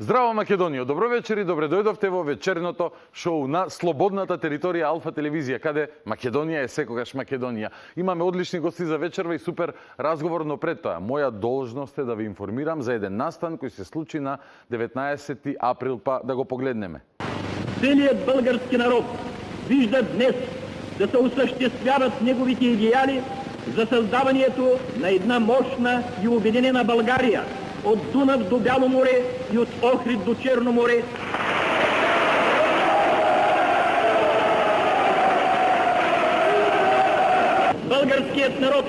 Здраво Македонија, добро вечер и добре дојдовте во вечерното шоу на слободната територија Алфа телевизија, каде Македонија е секогаш Македонија. Имаме одлични гости за вечерва и супер разговор, но пред тоа, моја должност е да ви информирам за еден настан кој се случи на 19 април, па да го погледнеме. Целиот български народ вижда днес да се осъществяват неговите идеали за създаването на една мощна и обединена България от Дунав до Бяло море и от Охрид до Черно море. Българският народ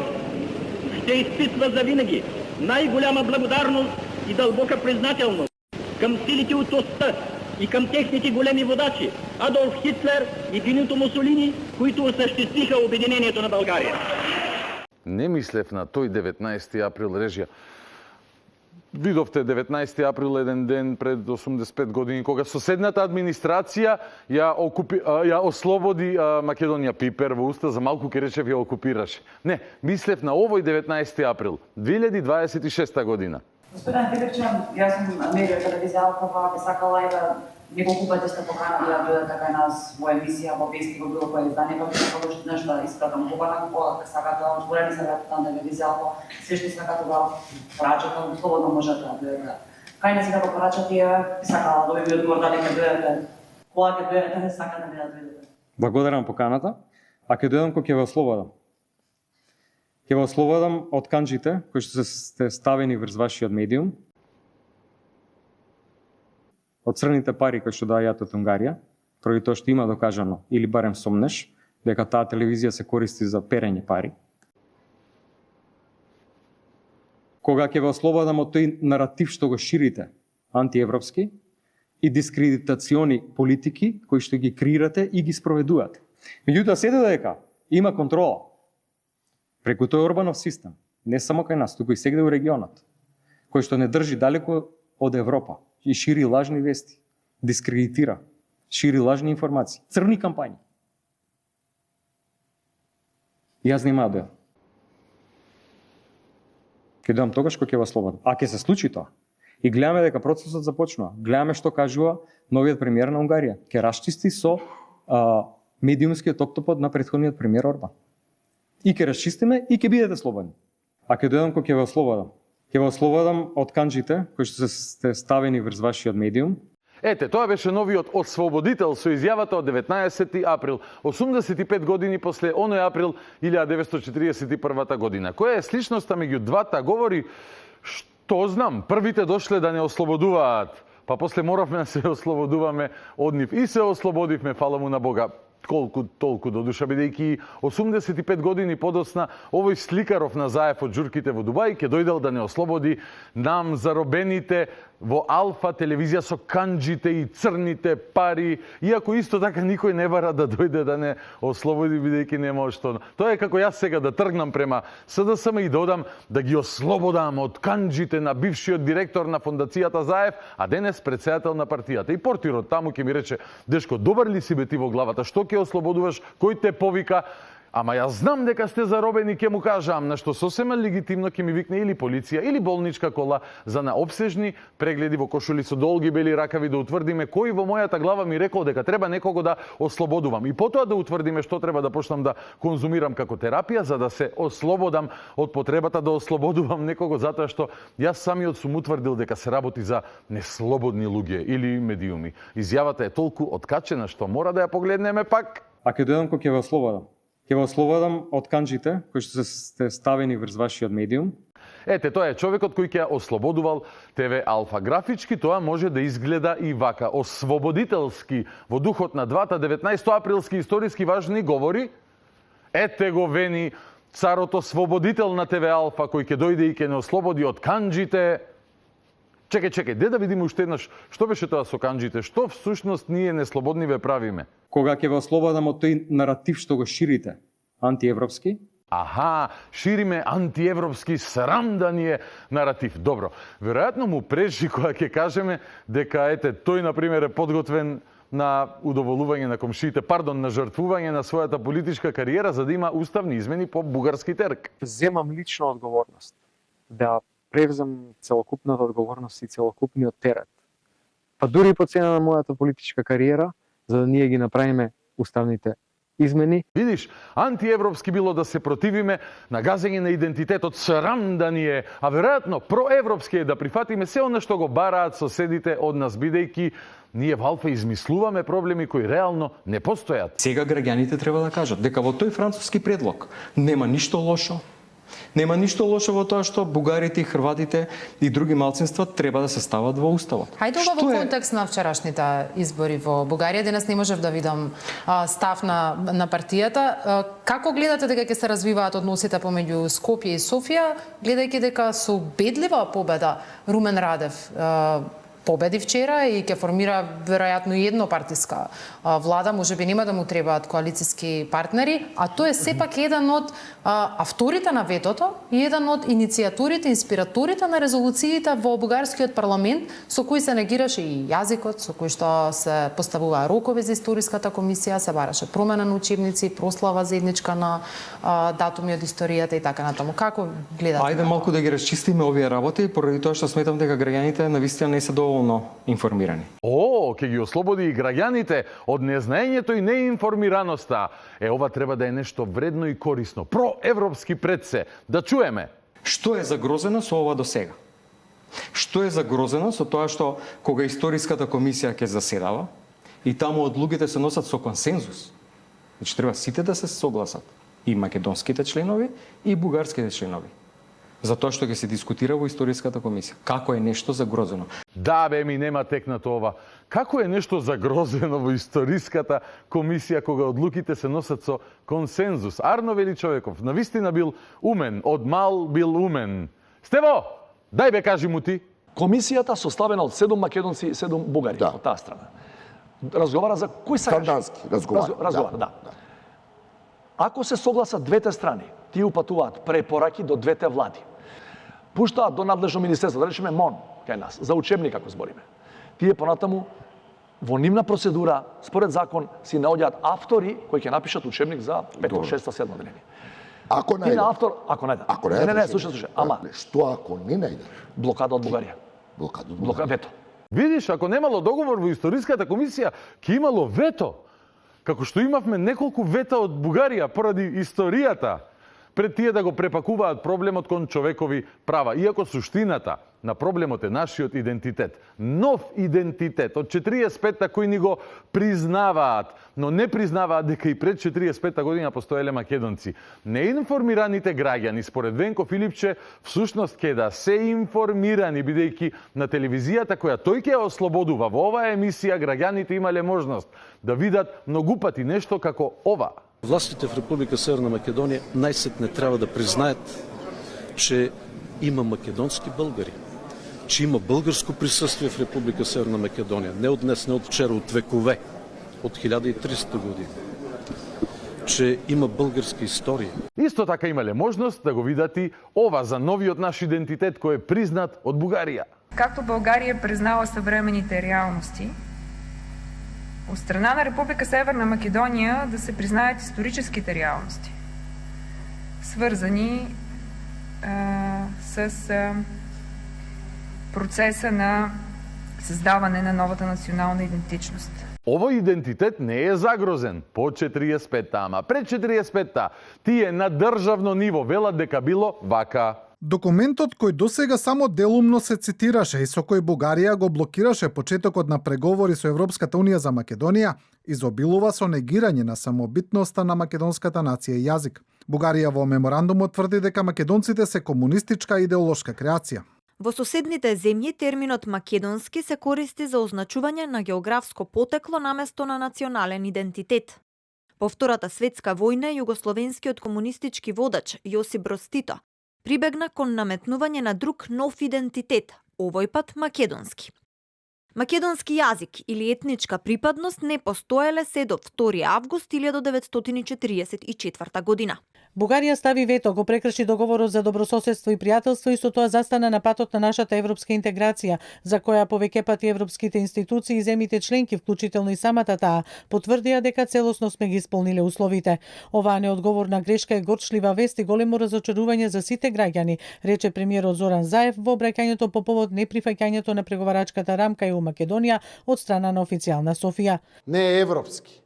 ще изпитва завинаги най-голяма благодарност и дълбока признателност към силите от оста и към техните големи водачи Адолф Хитлер и Бенито Мусолини, които осъществиха обединението на България. Не мислев на тој 19 април режија. Видовте 19 април еден ден пред 85 години, кога соседната администрација ја ослободи Македонија пипер во уста, за малку ке речев ја окупираше. Не, мислев на овој 19 април 2026 година. Господин Филипче, јас сум медија телевизија Алфа, би сакала и да неколку пати сте поканали да дојдете кај нас во емисија, во вести, во било кој издание, како да продолжите нешто да испратам покана, кога сакате да отворени се на телевизија Алфа, се што сакате да порачате, слободно можете да дојдете. Кај нас да го порачате, би сакала да ви одговор дали ќе дојдете, кога ќе дојдете, не сакате да дојдете. Благодарам поканата, а ќе дојдам кога ќе ве ослободам. Ќе ве ослободам од канџите кои што сте ставени врз вашиот медиум, од црните пари кои што доаѓаат од Унгарија, поради тоа што има докажано, или барем сомнеш, дека таа телевизија се користи за перење пари. Кога ќе ве ослободам од тој наратив што го ширите, антиевропски, и дискредитациони политики кои што ги креирате и ги спроведувате. Меѓутоа, се додека има контрола преку тој Орбанов систем, не само кај нас, туку и сегде во регионот, кој што не држи далеко од Европа и шири лажни вести, дискредитира, шири лажни информации, црни кампањи. Јас нема да. Ќе дојдам тогаш кога ќе ве ослободам. А ќе се случи тоа. И гледаме дека процесот започнува. Гледаме што кажува новиот премиер на Унгарија. Ќе расчисти со медиумскиот октопод на претходниот премиер Орбан. И ќе расчистиме и ќе бидете слободни. А ќе дојдам кога ќе ве ослободам. Ќе ве ослободам од канџите кои што сте ставени врз вашиот медиум. Ете, тоа беше новиот освободител со изјавата од 19 април, 85 години после оној април 1941 година. Која е сличноста меѓу двата? Говори, што знам, првите дошле да не ослободуваат, па после моравме да се ослободуваме од нив. И се ослободивме, фала му на Бога, колку толку до душа, бидејќи 85 години подоцна овој сликаров на Заев од журките во Дубај ќе дојдел да не ослободи нам заробените во Алфа телевизија со канџите и црните пари, иако исто така никој не бара да дојде да не ослободи, бидејќи нема што. Тоа е како јас сега да тргнам према СДСМ и додам да ги ослободам од канџите на бившиот директор на фондацијата Заев, а денес претседател на партијата. И портирот таму ќе ми рече: "Дешко, добар ли си бе ти во главата? Што ќе ослободуваш? Кој те повика?" Ама јас знам дека сте заробени, ќе му кажам, на што сосема легитимно ќе ми викне или полиција, или болничка кола за на обсежни прегледи во кошули со долги бели ракави да утврдиме кој во мојата глава ми рекол дека треба некого да ослободувам. И потоа да утврдиме што треба да почнам да конзумирам како терапија, за да се ослободам од потребата да ослободувам некого, затоа што јас самиот сум утврдил дека се работи за неслободни луѓе или медиуми. Изјавата е толку откачена што мора да ја погледнеме пак. А ќе дојдам кога ќе ве ослободам. Ќе ве ослободам од канџите кои што сте ставени врз вашиот медиум. Ете, тоа е човекот кој ќе ослободувал ТВ Алфа. Графички тоа може да изгледа и вака. Освободителски, во духот на двата 19 априлски историски важни говори. Ете го вени царот освободител на ТВ Алфа кој ќе дојде и ќе не ослободи од канџите. Чекај, де да видиме уште еднаш што беше тоа со канџите, што всушност ние неслободни ве правиме. Кога ќе ве ослободам од тој наратив што го ширите, антиевропски. Аха, шириме антиевропски, срам да ни е наратив. Добро, веројатно му пречи кога ќе кажеме дека ете тој на пример е подготвен на удоволување на комшиите, на жртвување на својата политичка кариера за да има уставни измени по бугарски терк. Земам лична одговорност да превзем целокупната одговорност и целокупниот терет па дури и по цена на мојата политичка кариера, за да ние ги направиме уставните измени. Видиш, антиевропски било да се противиме на газење на идентитетот, срам да ни е, а веројатно проевропски е да прифатиме се она што го бараат соседите од нас, бидејќи ние во Алфа измислуваме проблеми кои реално не постојат. Сега граѓаните треба да кажат дека во тој француски предлог нема ништо лошо. Нема ништо лошо во тоа што бугарите и хрватите и други малцинства треба да се стават во уставот. Хајде ова во контекст на вчерашните избори во Бугарија. Денес не можев да видам став на партијата. Како гледате дека ќе се развиваат односите помеѓу Скопје и Софија, гледајќи дека со убедлива победа Румен Радев победи вчера и ќе формира веројатно еднопартиска влада, можеби нема да му требаат коалициски партнери, а тој е сепак еден од авторите на ветото и еден од иницијаторите, инспираторите на резолуциите во бугарскиот парламент, со кои се негираше и јазикот, со кои што се поставуваа рокови за историската комисија, се бараше промена на учебници, прослава заедничка на датуми од историјата и така натаму. Како гледате? Ајде малку да ги расчистиме овие работи, поради тоа што сметам дека граѓаните навистина не се доволно информирани. Ќе ги ослободи и граѓаните од незнаењето и неинформираноста. Ова треба да е нешто вредно и корисно. Проевропски пред се. Да чуеме. Што е загрозено со ова до сега? Што е загрозено со тоа што кога историската комисија ќе заседава и таму од луѓето се носат со консензус. Значи треба сите да се согласат. И македонските членови и бугарските членови. За тоа што ќе се дискутира во историската комисија. Како е нешто загрозено? Да, бе, ми нема текнато ова. Како е нешто загрозено во историската комисија кога одлуките се носат со консензус? Арно Вели Човеков, навистина бил умен, од мал бил умен. Стево, дај бе кажи му ти. Комисијата составена од 7 македонци и 7 бугари од таа страна. Разговара за кој сакаш? Страндански разговара. Да. Ако се согласат двете страни, тие упатуваат препораки до двете влади. Пуштаат до надлежно министерство, да речеме МОН, кај нас, за учебник ако збориме. Тие понатаму во нивна процедура, според закон, си наоѓаат автори кои ќе напишат учебник за 5, 6, 7 делени. Ако најдат. Ако најдат. Ако најдат. Не, слушај. Ама што ако не најдат? блокада од Бугарија. Блокада. Вето. Видиш, ако немало договор во историската комисија, ќе имало вето. Како што имавме неколку вета од Бугарија поради историјата, пред тие да го препакуваат проблемот кон човекови права. Иако суштината на проблемот е нашиот идентитет. Нов идентитет од 45-та кои ни го признаваат, но не признаваат дека и пред 45-та година постоеле македонци. Неинформираните граѓани, според Венко Филипче, всушност ќе да се информирани, бидејќи на телевизијата која тој ќе ослободува во оваа емисија, граѓаните имале можност да видат многу пати нешто како ова. Властите в Република Северна Македонија најсетне треба да признаат, че има македонски българи, че има българско присъствие в Република Северна Македонија, не од днес, не од вчера, од векове, од 1300 години, че има българска историја. Исто така имале можност да го видат и ова за новиот наш идентитет кој е признат од Бугарија. Както България признала съвременните реалности, от страна на Република Северна Македония да се признаят историческите реалности, свързани с процеса на създаване на новата национална идентичност. Овој идентитет не е загрозен по 45-та, ама пред 45-та тие на државно ниво велат дека било вака. Документот кој досега само делумно се цитираше и со кој Бугарија го блокираше почетокот на преговори со Европската Унија за Македонија, изобилува со негирање на самобитноста на македонската нација и јазик. Бугарија во меморандумот тврди дека македонците се комунистичка идеолошка креација. Во соседните земји терминот македонски се користи за означување на географско потекло наместо на национален идентитет. По Втората светска војна југословенскиот комунистички водач Јосип Броз Тито прибегна кон наметнување на друг нов идентитет, овој пат македонски. Македонски јазик или етничка припадност не постоеле се до 2 август 1944 година. Бугарија стави вето, го прекрши договорот за добрососедство и пријателство и со тоа застана на патот на нашата европска интеграција, за која повеќе пати европските институции и земјите членки, вклучително и самата таа, потврдија дека целосно сме ги исполниле условите. Оваа неодговорна грешка е горчлива вест и големо разочарување за сите граѓани, рече премиерот Зоран Заев во обраќањето по повод неприфаќањето на преговарачката рамка ЕУ Македонија од страна на официјална Софија. Не е европски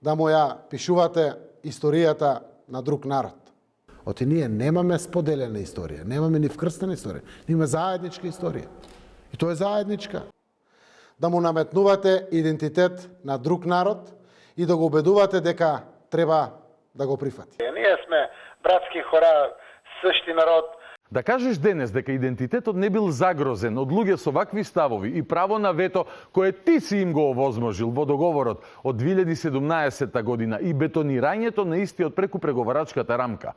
да му ја пишувате историјата на друг народ. Оти ние немаме споделена историја, немаме ни вкрстена историја, имаме заедничка историја. И тоа е заедничка. Да му наметнувате идентитет на друг народ и да го убедувате дека треба да го прифати. Ние сме братски хора, същи народ. Да кажеш денес дека идентитетот не бил загрозен од луѓе со вакви ставови и право на вето кое ти си им го овозможил во договорот од 2017 година и бетонирањето на истиот преку преговарачката рамка,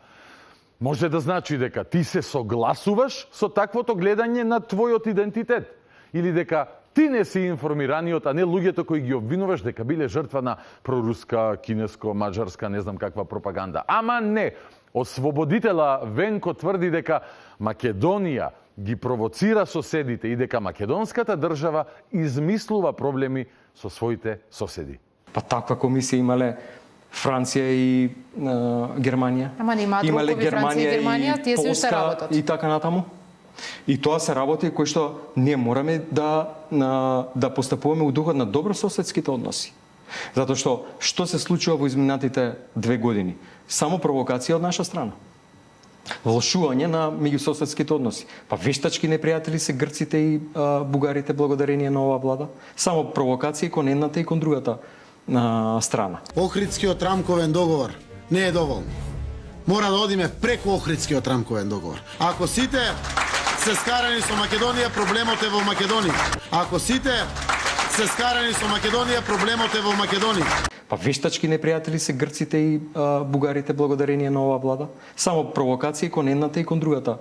може да значи дека ти се согласуваш со таквото гледање на твојот идентитет или дека ти не си информираниот, а не луѓето кои ги обвинуваш дека биле жртва на проруска, кинеско, маđарска, не знам каква пропаганда. Ама не! Освободитела Венко тврди дека Македонија ги провоцира соседите и дека македонската држава измислува проблеми со своите соседи. Па таква комисија имале Франција и Германија. Ама нема други Франција и Германија, тие се уште работат. И така натаму. И тоа се работи кои што ние мораме да постапуваме у духот на добрососедските односи. Затоа што се случува во изминатите 2 години? Само провокација од наша страна. Влошување на меѓусоседските односи. Па вештачки непријатели се грците и бугарите благодарение на оваа влада. Само провокација кон едната и кон другата страна. Охридскиот рамковен договор не е доволно. Мора да одиме преку Охридскиот рамковен договор. Ако сите се скарани со Македонија, проблемот е во Македонија. Ако сите се скарани со Македонија, проблемот е во Македонија. Па вештачки непријатели се грците и бугарите благодарение на оваа влада. Само провокација кон едната и кон другата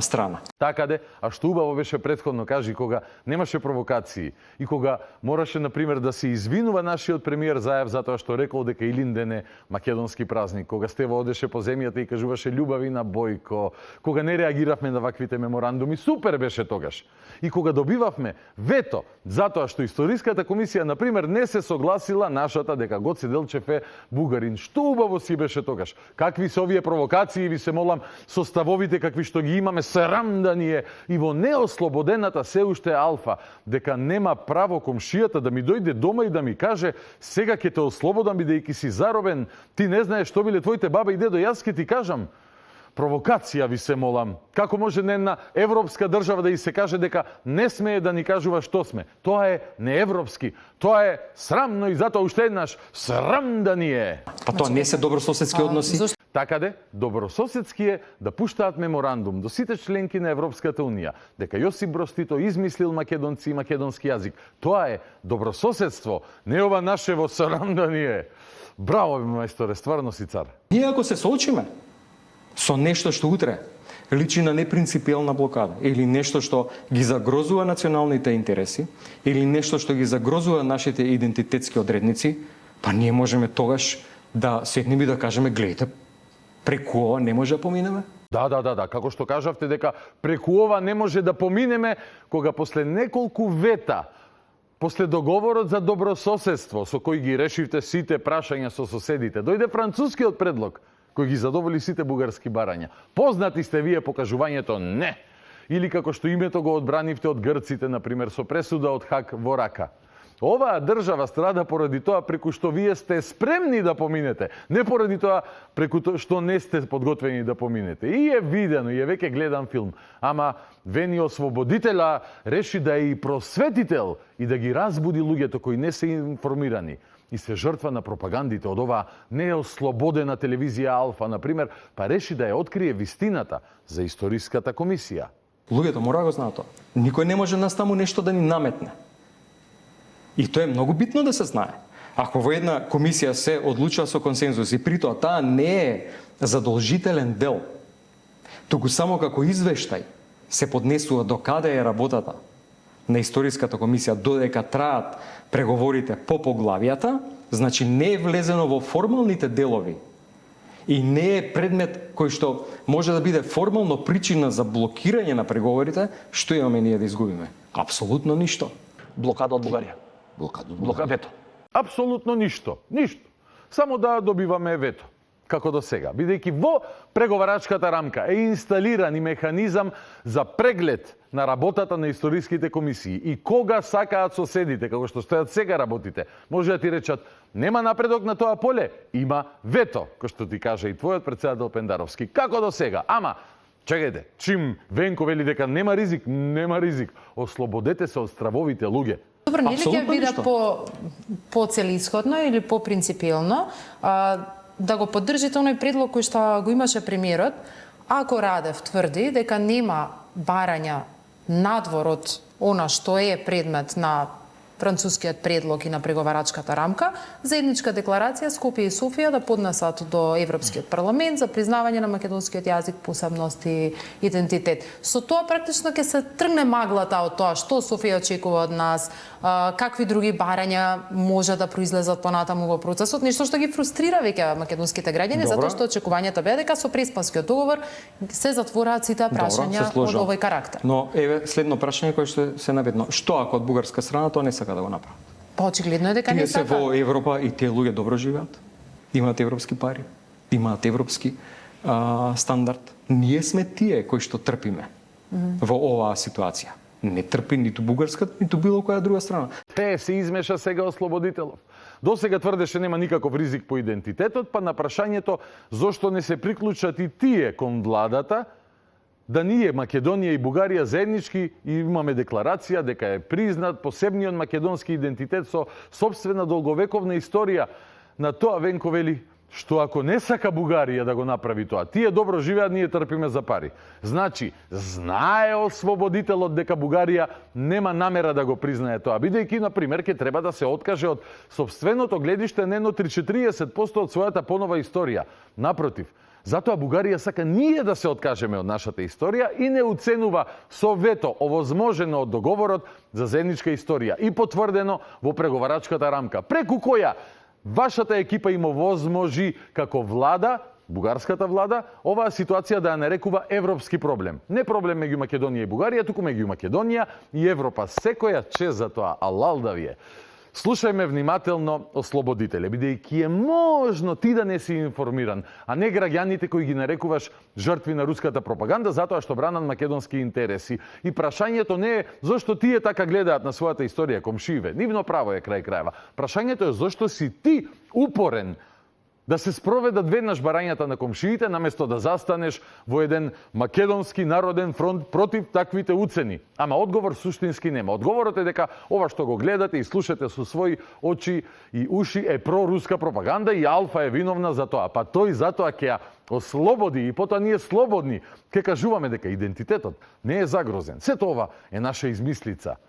страна. Така де, а што убаво беше претходно кажи кога немаше провокации и кога мораше например да се извинува нашиот премиер Заев затоа што рекол дека Илинден е македонски празник, кога Стево одеше по земјата и кажуваше љубави на Бојко, кога не реагиравме на ваквите меморандуми, супер беше тогаш. И кога добивавме вето затоа што историската комисија например не се согласила нашата дека Гоце Делчев е бугарин, што убаво си беше тогаш. Какви се овие провокации, ви се молам, со ставовите какви што ги имаме, срам да ни е и во неослободената се уште Алфа, дека нема право комшијата да ми дојде дома и да ми каже сега ќе те ослободам бидејќи си заробен, ти не знаеш што биле твоите баба и дедо, јас ќе ти кажам. Провокација, ви се молам. Како може не една европска држава да и се каже дека не смее да ни кажува што сме? Тоа е неевропски. Тоа е срамно и затоа уште еднаш срам да ни е. Па тоа не се добрососедски односи. Така де, добрососедски е да пуштаат меморандум до сите членки на Европската Унија дека Јосип Брз Тито измислил македонци и македонски јазик. Тоа е добрососедство, не ова нашево срам да ни е. Браво, мајсторе, стварно си цар. Ние ако се соочиме со нешто што утре личи на непринципиелна блокада или нешто што ги загрозува националните интереси или нешто што ги загрозува нашите идентитетски одредници, па ние можеме тогаш да седнеме и да кажеме гледате, преку ова не може да поминеме? Да, како што кажавте дека преку ова не може да поминеме, кога после неколку вета, после договорот за добрососедство со кој ги решивте сите прашања со соседите, дојде францускиот предлог, кој ги задоволи сите бугарски барања. Познати сте вие по кажувањето не. Или како што името го одбранивте од грците, например, со пресуда од Хаг во рака. Оваа држава страда поради тоа преку што вие сте спремни да поминете, не поради тоа преку тоа што не сте подготвени да поминете. И е видено, и е веќе гледан филм. Ама Вени Освободителя реши да е и просветител и да ги разбуди луѓето кои не се информирани и се жртва на пропагандите од оваа неослободена телевизија Алфа, например, па реши да ја открие вистината за историската комисија. Луѓето мора да го знаат тоа. Никој не може нас таму нешто да ни наметне. И тоа е многу битно да се знае. Ако во една комисија се одлучува со консензус и притоа таа не е задолжителен дел, туку само како извештај се поднесува до каде е работата на историската комисија додека траат преговорите по поглавијата, значи не е влезено во формалните делови и не е предмет кој што може да биде формално причина за блокирање на преговорите, што имаме ние да изгубиме? Апсолутно ништо. Блокада од Бугарија. Блокада вето. Апсолутно ништо. Ништо. Само да добиваме вето, како до сега. Бидејќи во преговарачката рамка е инсталиран и механизам за преглед на работата на историските комисии. И кога сакаат соседите, како што стојат сега работите, може да ти речат, нема напредок на тоа поле, има вето, кој што ти кажа и твојот председател Пендаровски. Како до сега? Ама, чекајте, чим Венко вели дека нема ризик, нема ризик. Ослободете се од стравовите луѓе. Добро, нели ќе биде по целисходно или по принципиелно да го поддржите оној предлог кој што го имаше премиерот, ако Радев тврди дека нема барања надвор од она што е предмет на францускиот предлог и на преговарачката рамка, заедничка декларација Скопје и Софија да поднесат до Европскиот парламент за признавање на македонскиот јазик, посебност и идентитет. Со тоа практично ќе се тргне маглата од тоа што Софија очекува од нас, какви други барања може да произлезат понатаму во процесот, нешто што ги фрустрира веќе македонските граѓани, затоа што очекувањето беа дека со Преспанскиот договор се затвораат сите прашања од овој карактер. Но еве следно прашање кое што се наведно. Што ако од бугарска страна тоа не сака да го направат? Па очигледно е дека не сака. Тие се во Европа и тие луѓе добро живеат. Имаат европски пари, имаат европски стандард. Ние сме тие кои што трпиме во оваа ситуација. Не трпи ниту бугарската, ниту било која друга страна. Те се измеша сега Ослободителов. До сега тврдеше нема никаков ризик по идентитетот, па на прашањето зошто не се приклучат и тие кон владата, да ние, Македонија и Бугарија заеднички имаме декларација дека е признат посебниот македонски идентитет со собствена долговековна историја. На тоа Венко вели, што ако не сака Бугарија да го направи тоа, тие добро живеат, ние трпиме за пари. Значи, знае Ослободителот дека Бугарија нема намера да го признае тоа, бидејќи, например, ќе треба да се откаже од собственото гледиште на едно 30-40% од својата понова историја. Напротив, затоа Бугарија сака ние да се откажеме од нашата историја и не уценува со вето овозможено од договорот за заедничка историја и потврдено во преговарачката рамка, преку која вашата екипа им овозможи како влада, бугарската влада, оваа ситуација да ја нарекува европски проблем. Не проблем меѓу Македонија и Бугарија, туку меѓу Македонија и Европа. Секоја чест за тоа, алал да ви е. Слушајме внимателно Ослободителе, бидејќи е можно ти да не си информиран, а не граѓаните кои ги нарекуваш жртви на руската пропаганда затоа што бранат македонски интереси. И прашањето не е зошто тие така гледаат на својата историја, комшиеве. Нивно право е крај крајва. Прашањето е зошто си ти упорен да се спроведат веднаш барањата на комшиите, наместо да застанеш во еден македонски народен фронт против таквите уцени. Ама одговор суштински нема. Одговорот е дека ова што го гледате и слушате со своји очи и уши е проруска пропаганда и Алфа е виновна за тоа. Па тој затоа ќе ја ослободи и потоа ние слободни ќе кажуваме дека идентитетот не е загрозен. Сето ова е наша измислица.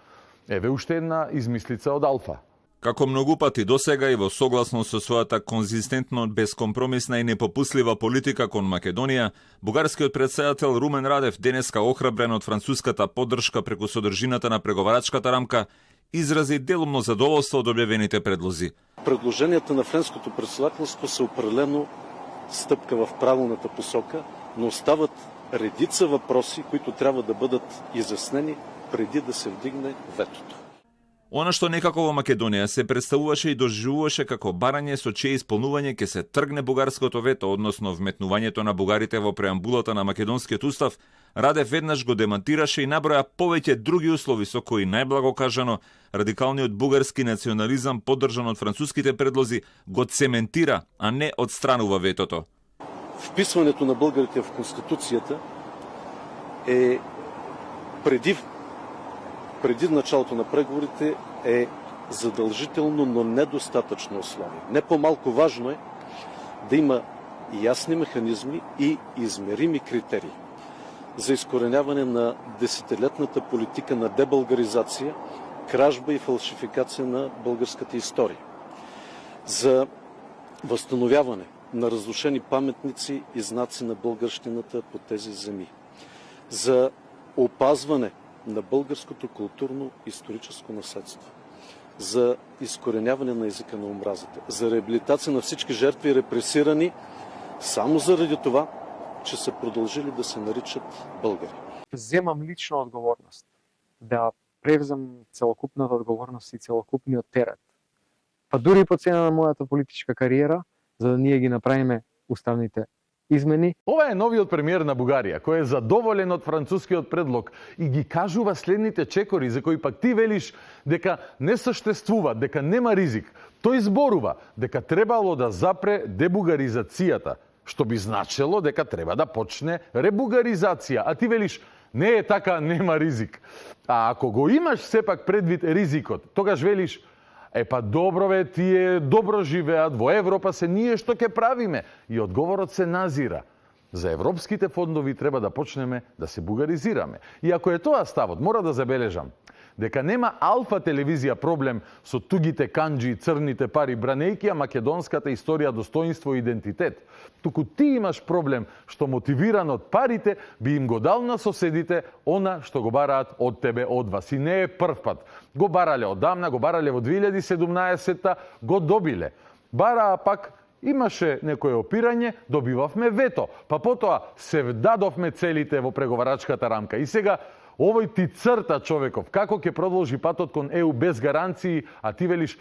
Еве уште една измислица од Алфа. Како многу пати досега и во согласно со својата конзистентно, безкомпромисна и непопуслива политика кон Македонија, бугарскиот председател Румен Радев, денеска охрабрен од француската поддршка преку содржината на преговарачката рамка, изрази делумно задоволство од објавените предлози. Предложенията на френското председателство са определено стъпка в правилната посока, но остават редица въпроси, които трябва да бъдат изяснени преди да се вдигне ветото. Она што некако во Македонија се представуваше и доживуваше како барање со чие исполнување ќе се тргне бугарското вето, односно вметнувањето на бугарите во преамбулата на македонскиот устав, Радев веднаш го демантираше и наброја повеќе други услови со кои, најблаго кажано, радикалниот бугарски национализам, поддржан од француските предлози, го цементира, а не отстранува ветото. Вписването на българите в Конституцията е преди началото на преговорите е задължително, но недостатъчно условие. Не по-малко важно е да има ясни механизми и измерими критерии за изкореняване на десетилетната политика на дебългаризация, кражба и фалшификация на българската история, за възстановяване на разрушени паметници и знаци на българщината по тези земи, за опазване на българското културно-историческо наследство, за изкореняване на езика на омразата, за реабилитация на всички жертви, репресирани само заради това, че се продължили да се наричат българи. Земам лична одговорност да превзем целокупната одговорност и целокупниот терет. Па дури по цена на мојата политичка кариера, за да ние ги направиме уставните измени. Ова е новиот премиер на Бугарија, кој е задоволен од францускиот предлог и ги кажува следните чекори за кои пак ти велиш дека не съществува, дека нема ризик. Тој зборува дека требало да запре дебугаризацијата, што би значело дека треба да почне ребугаризација, а ти велиш не е така, нема ризик. А ако го имаш сепак предвид ризикот, тогаш велиш па добро бе, тие добро живеат, во Европа се ние што ќе правиме? И одговорот се назира. За европските фондови треба да почнеме да се бугаризираме. И ако е тоа ставот, мора да забележам дека нема Алфа телевизија проблем со тугите канџи и црните пари, бранејќи ја македонската историја, достоинство и идентитет. Туку ти имаш проблем што мотивиран од парите би им го дал на соседите она што го бараат од тебе, од вас. И не е прв пат. Го барале одамна, го барале во 2017-та, го добиле. Бараа пак имаше некое опирање, добивавме вето. Па потоа се вдадовме целите во преговарачката рамка. И сега овој ти црта човеков, како ќе продолжи патот кон ЕУ без гаранции, а ти велиш,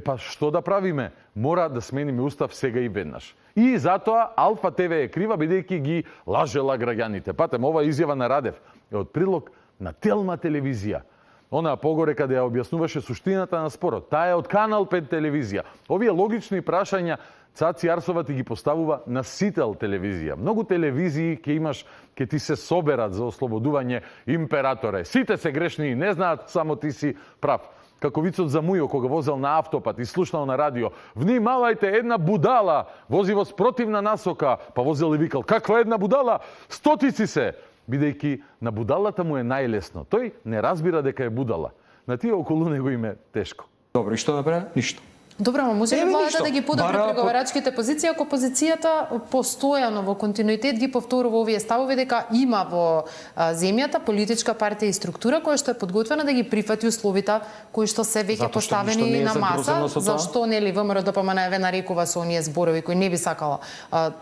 па што да правиме? Мора да смениме устав сега и веднаш. И затоа Алфа ТВ е крива, бидејќи ги лажела граѓаните. Патем, ова изјава на Радев е од прилог на Телма телевизија. Онаа погоре каде ја објаснуваше суштината на спорот. Таа е од Канал 5 телевизија. Овие логични прашања Цаци Арсова ти ги поставува на Сител телевизија. Многу телевизии ќе имаш, ќе ти се соберат за ослободување императоре. Сите се грешни и не знаат, само ти си прав. Како вицот за Мујо кога возел на автопат и слушнал на радио: "Внимавајте, една будала вози во спротивна насока", па возел и викал: "Каква една будала? Стотици се!" Бидејќи на будалата му е најлесно. Тој не разбира дека е будала. На тие околу него им е тешко. Добро, и што направи? Ништо. Добро, но може ли владата да ги подобри преговарачките позиции ако опозицијата постојано во континуитет ги повторува овие ставови дека има во земјата политичка партија и структура која што е подготвена да ги прифати условите кои што се веќе поставени на маса, зашто нели ВМРО ДПМНЕВ нарекува со оние зборови кои не би сакала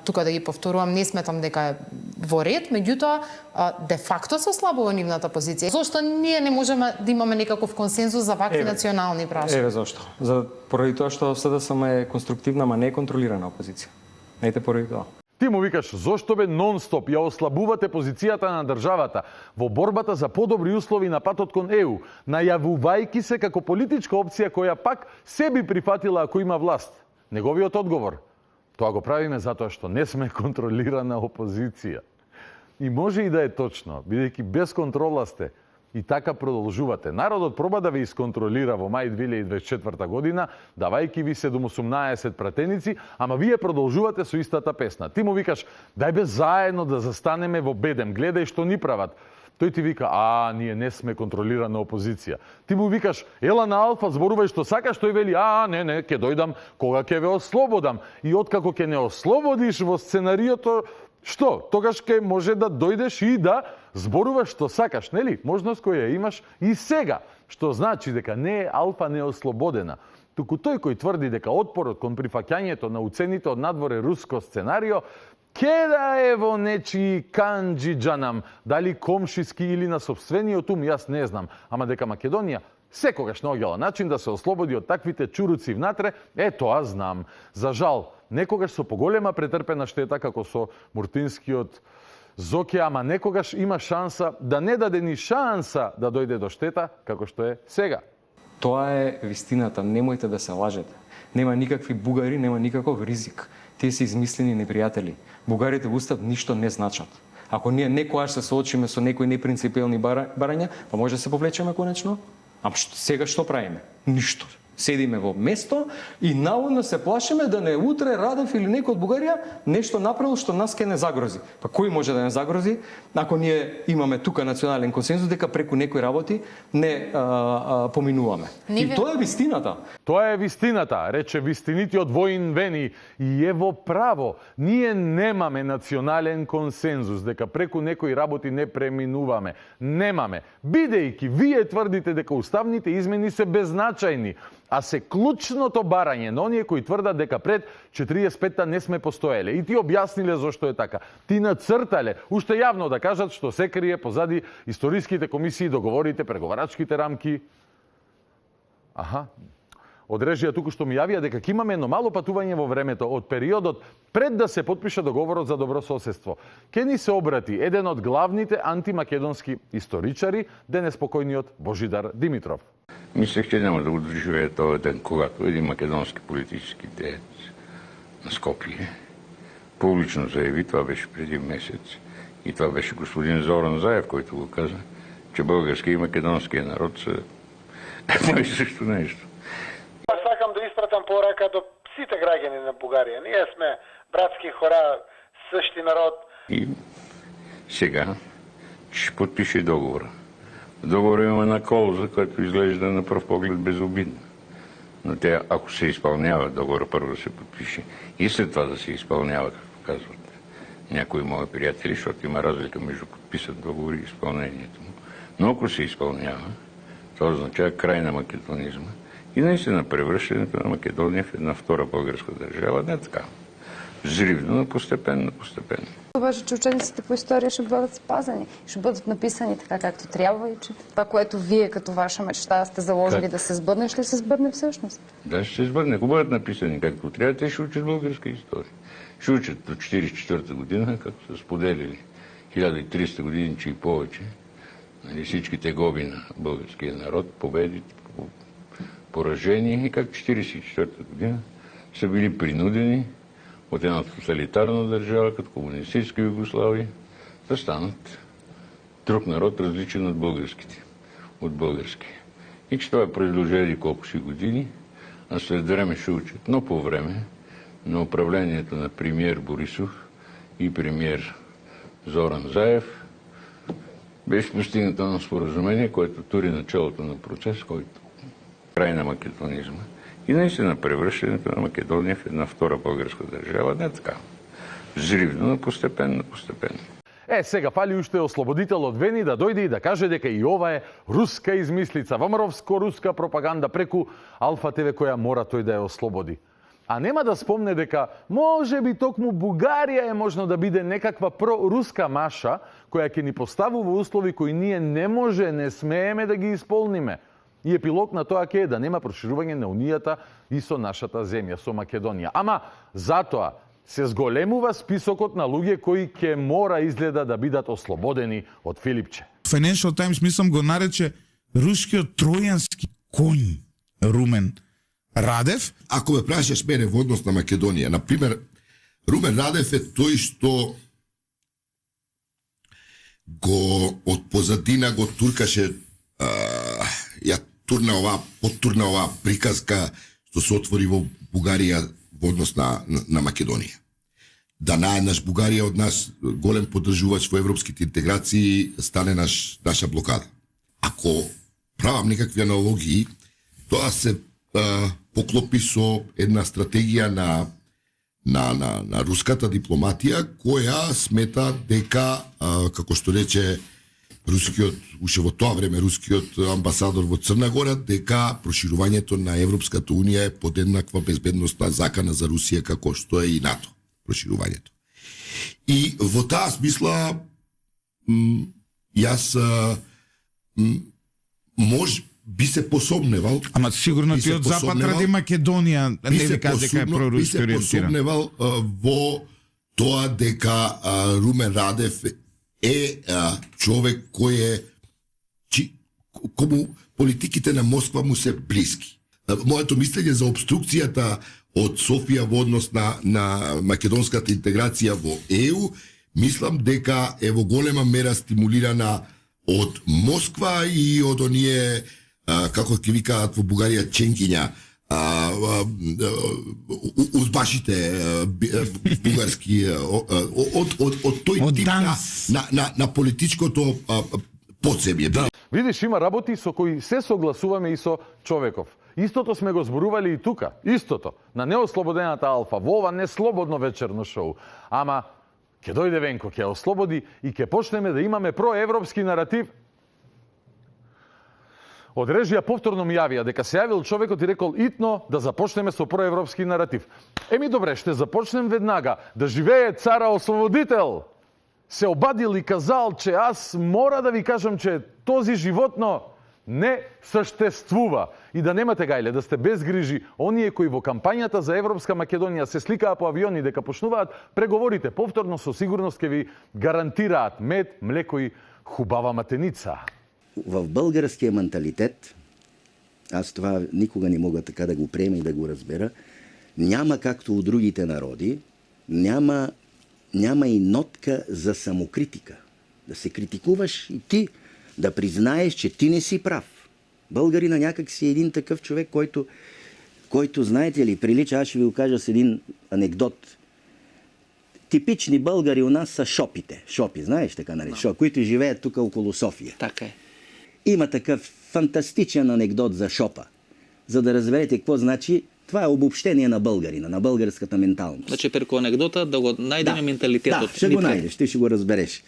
тука да ги повторувам, не сметам дека е во ред, меѓутоа де факто се ослабува нивната позиција. Зошто ние не можеме да имаме некаков консензус за вакви национални прашања? Еве зашто. Поради тоа што СДСМ е конструктивна, ама не контролирана опозиција. Ете поради тоа. Ти му викаш, зошто бе нон-стоп ја ослабувате позицијата на државата во борбата за подобри услови на патот кон ЕУ, најавувајќи се како политичка опција која пак се би прифатила ако има власт? Неговиот одговор: тоа го правиме затоа што не сме контролирана опозиција. И може и да е точно, бидејќи без контрола сте. И така продолжувате. Народот проба да ве исконтролира во мај 2024 година, давајќи ви 718 пратеници, ама вие продолжувате со истата песна. Ти му викаш: "Дај бе заедно да застанеме во бедем, гледај што ни прават." Тој ти вика: "Ние не сме контролирана опозиција." Ти му викаш: "Ела на Алфа, зборувај што сакаш." Тој вели: не, ќе дојдам кога ќе ве ослободам." И откако ќе не ослободиш во сценариото, што? Тогаш ќе може да дојдеш и да зборуваш што сакаш, нели? Можност која имаш и сега. Што значи дека не е Алфа неослободена. Туку тој кој тврди дека отпорот кон прифаќањето на уцените од надворе руско сценарио ќе да е во нечии канџи джанам, дали комшиски или на сопствениот ум, јас не знам, ама дека Македонија секогаш наоѓала начин да се ослободи од таквите чуруци внатре, тоа знам. За жал, некогаш со поголема претрпена штета како со Муртинскиот Зоке, ама некогаш има шанса да не даде ни шанса да дојде до штета како што е сега. Тоа е вистината, немојте да се лажете. Нема никакви бугари, нема никаков ризик. Тие се измислени непријатели. Бугарите во устав ништо не значат. Ако ние некојаш се соочиме со некои непринципиелни барања, па може да се повлечеме конечно. А сега што правиме? Ништо. Седиме во место и наводно се плашиме да не утре Радев или некој од Бугарија нешто направил што нас ке не загрози. Па кој може да не загрози ако ние имаме тука национален консензус дека преку некои работи не поминуваме. И тоа е вистината. Тоа е вистината, рече вистинитиот воин Вени. И ево право, ние немаме национален консензус дека преку некои работи не преминуваме. Немаме. Бидејќи вие тврдите дека уставните измени се беззначајни. а се клучното барање на оние кои тврдат дека пред 45-та не сме постоеле. И ти објасниле зошто е така. Ти нацртале, уште јавно да кажат што се крие позади историските комисии, договорите, преговарачките рамки. Аха. Од режија туку што ми јавија дека ќе имаме едно мало патување во времето од периодот пред да се потпише договорот за добрососедство. Ке ни се обрати еден од главните антимакедонски историчари, денес покојниот Божидар Димитров. Мислех, че нема да го доживее този ден, когато един македонски политически деец на Скопие публично заяви, това беше преди месец, и това беше господин Зоран Заев, който го каза, че български и македонския народ са едно и също нещо. Аз сакам да изпратам порака до сите граѓани на Бугарија. Ние сме братски хора, същи народ. И сега ще подпише договора. В договора има една клауза, която изглежда на пръв поглед безобидна. Но тя, ако се изпълнява, договора първо да се подпише и след това да се изпълнява, както казват някои мои приятели, защото има разлика между подписан договор и изпълнението му. Но ако се изпълнява, това означава край на македонизма и наистина превръщането на Македония в една втора българска държава. Не така. Взривно, но постепенно. Обаче, че учебниците по история ще бъдат спазени, ще бъдат написани така както трябва и че това, което вие като ваша мечта сте заложили да се сбъдне, ще се сбъдне всъщност. Да, ще се сбъдне. Ако бъдат написани както трябва, те ще учат българска история. Ще учат до 1944 година, както са споделили 1300 години, че и повече. Всички тегоби на българския народ, победи, поражения и как 1944 година са били принудени от една тоталитарна държава, като комунистическа Югославия, да станат друг народ, различен от българските, от български. И че това е продължение колко си години, а след време ще учат. Но по време на управлението на премиер Борисов и премиер Зоран Заев беше постигнато на споразумение, което тури началото на процес, който край на македонизма. И наистина превръщането на Македония в една втора българска държава. Не така. Взривно, но постепенно. Сега фали уште ослободител од Вени да дојде и да каже дека и ова е руска измислица, вамровско-руска пропаганда преку Алфа ТВ која мора тој да ја ослободи. А нема да спомне дека може би токму Бугарија е можно да биде некаква проруска маша која ќе ни поставува услови кои ние не смееме да ги исполниме. И епилог на тоа ќе е да нема проширување на Унијата и со нашата земја, со Македонија. Ама затоа се зголемува списокот на луѓе кои ќе мора изгледа да бидат ослободени од Филипче. Financial Times мислам го нарече рускиот тројански конј Румен Радев. Ако ме прашаш мене во однос на Македонија, например, Румен Радев е тој што го од позадина го туркаше потурна оваа приказка што се отвори во Бугарија во однос на Македонија. Да наеднаш Бугарија од нас голем поддржувач во европските интеграции стане наша блокада. Ако правам некакви аналогии, тоа се поклопи со една стратегија на руската дипломатија која смета дека, како што рече уште во тоа време рускиот амбасадор во Црна Гора, дека проширувањето на Европската Унија е подеднаква безбедносна закана за Русија како што е и НАТО проширувањето. И во таа смисла јас би се посомневал. Ама сигурно ти од Запад ради Македонија не ви кажа дека е проруски ориентиран. Би се посомневал во тоа дека Румен Радев е човек кој е кому политиките на Москва му се блиски. Моето мислење за обструкцијата од Софија во однос на македонската интеграција во ЕУ, мислам дека е во голема мера стимулирана од Москва и од оние, како ќе викаат во Бугарија, ченкиња, узбашите бугарски, од тој тип на политичкото подсебје. Да. Видиш, има работи со кои се согласуваме и со човеков. Истото сме го зборували и тука. Истото. На неослободената Алфа. Во ова неслободно вечерно шоу. Ама, ќе дојде Венко, ќе ослободи и ќе почнеме да имаме проевропски наратив. Од режија повторно ми јавија дека се јавил човекот и рекол итно да започнеме со проевропски наратив. Еми добре, ще започнем веднага. Да живее цара ослободител! Се обадил и казал, че аз мора да ви кажам, че този животно не съществува. И да немате гајле, да сте без грижи. Оние кои во кампањата за Европска Македонија се сликаа по авиони дека почнуваат, преговорите повторно со сигурност ќе ви гарантираат мед, млеко и хубава матеница. В българския менталитет, аз това никога не мога така да го приема и да го разбера, няма както у другите народи, няма и нотка за самокритика. Да се критикуваш и ти, да признаеш, че ти не си прав. Българина някак си е един такъв човек, който знаете ли, прилича, аз ще ви го кажа с един анекдот. Типични българи у нас са шопите. Шопи, знаеш така наречено, които живеят тук около София. Така е. Има такъв фантастичен анекдот за шопа. За да разберете какво значи, това е обобщение на българина, на българската менталност. Значи, преко анекдота да го найдем менталитетот. Да, ще го найдеш, ти ще го разбереш.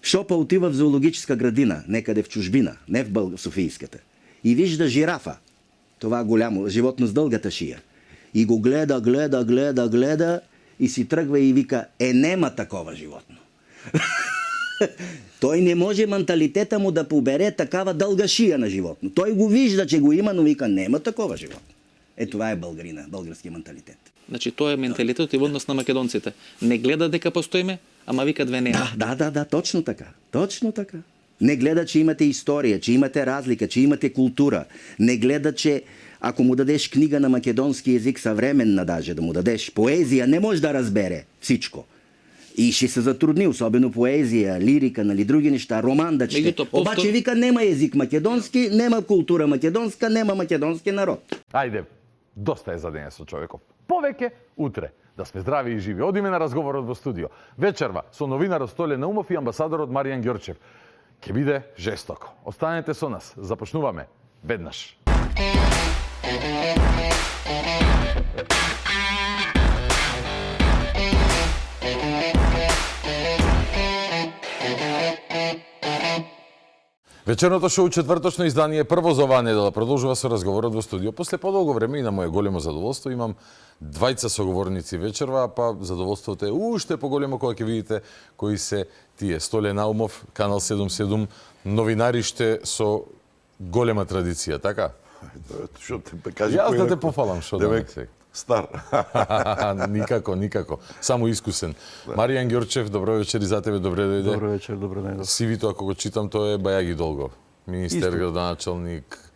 Шопа отива в зоологическа градина, некъде в чужбина, не в Софийската. И вижда жирафа. Това голямо животно с дългата шия. И го гледа и си тръгва и вика, нема такова животно. Той не може менталитета му да побере такава дълга шия на животно. Той го вижда, че го има, но вика, нема такова животно. Това е българина, българския менталитет. Значи, тоа е менталитетот и во однос на македонците. Не гледа дека постоиме, ама вика две не. Да, точно така. Точно така. Не гледа, че имате история, че имате разлика, че имате култура. Не гледа, че ако му дадеш книга на македонски език, съвременна даже да му дадеш поезия, не може да разбере всичко. И ще се затрудни, особено поезия, лирика, нали, други неща, роман да чете. Обаче вика, нема език македонски, нема култура македонска, нема македонски народ. Ајде, доста е за денес со човеков. Повеќе утре. Да сме здрави и живи. Одиме на разговорот во студио. Вечерва со новинарот Столе Наумов и амбасадорот Маријан Ѓорчев. Ке биде жестоко. Останете со нас. Започнуваме веднаш. Вечерното шоу четврточно издание прво за оваа недела продолжува со разговорот во студио. После подолго време и на моje големо задоволство имам двајца соговорници вечерва, па задоволството е уште поголемо кога ќе видите кои се тие. Столе Наумов, Канал 77, новинариште со голема традиција, така? Што те кажи Јас да те пофалам, што да се. Стар. Никако. Само искусен. Маријан Ѓорчев, добро вечер и за тебе, добре дојде. Добро вечер, добро дојде. Сивито, ако го читам, тоа е Бајаги Долгов. Министер, градоначалник,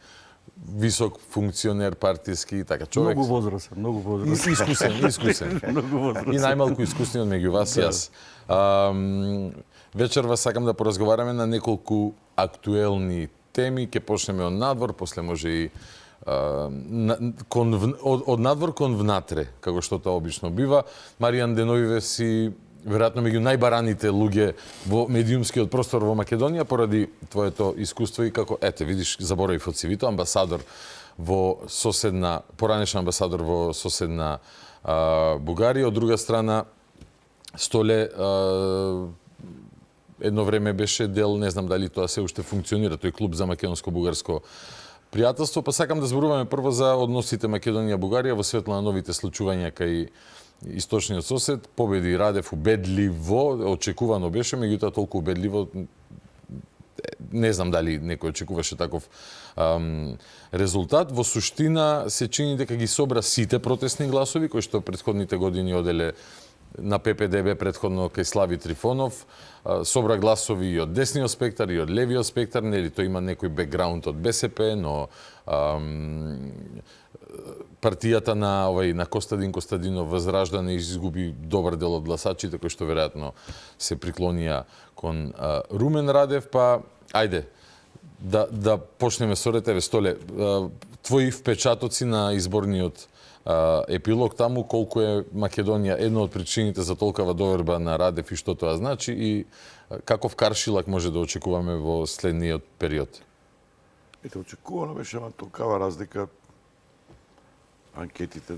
висок функционер партиски, така човек. Многу возрастен. Искусен. Многу возрастен. И најмалку искусниот меѓу вас и јас. Вечерва сакам да поразговараме на неколку актуелни теми. Ке почнеме од надвор, после може и од надвор кон внатре, како што тоа обично бива. Маријан деновиве си веројатно меѓу најбараните луѓе во медиумскиот простор во Македонија поради твоето искуство и како видиш, заборавив од CV-то, амбасадор во соседна, поранешен амбасадор во соседна Бугарија. Од друга страна, Столе едно време беше дел, не знам дали тоа се уште функционира, тој клуб за македонско-бугарско пријателство, па сакам да зборуваме прво за односите Македонија-Бугарија во светло на новите случувања кај источниот сосед. Победи Радев убедливо, очекувано беше, меѓутоа толку убедливо не знам дали некој очекуваше таков резултат. Во суштина се чини дека ги собра сите протестни гласови кои што претходните години оделе на ППДБ, предходно кај Слави Трифонов, собра гласови и од десниот спектар и од левиот спектар, нели тој има некој бекграунд од БСП, но партијата на Костадин Костадинов Возраждане изгуби добар дел од гласачите кои што веројатно се приклонија кон Румен Радев, па ајде да почнеме со тебе, Столе. Твои впечатоци на изборниот епилог таму, колку е Македонија една од причините за толкава доверба на Радев и што тоа значи и каков каршилак може да очекуваме во следниот период? Очекувано беше, ама толкава разлика анкетите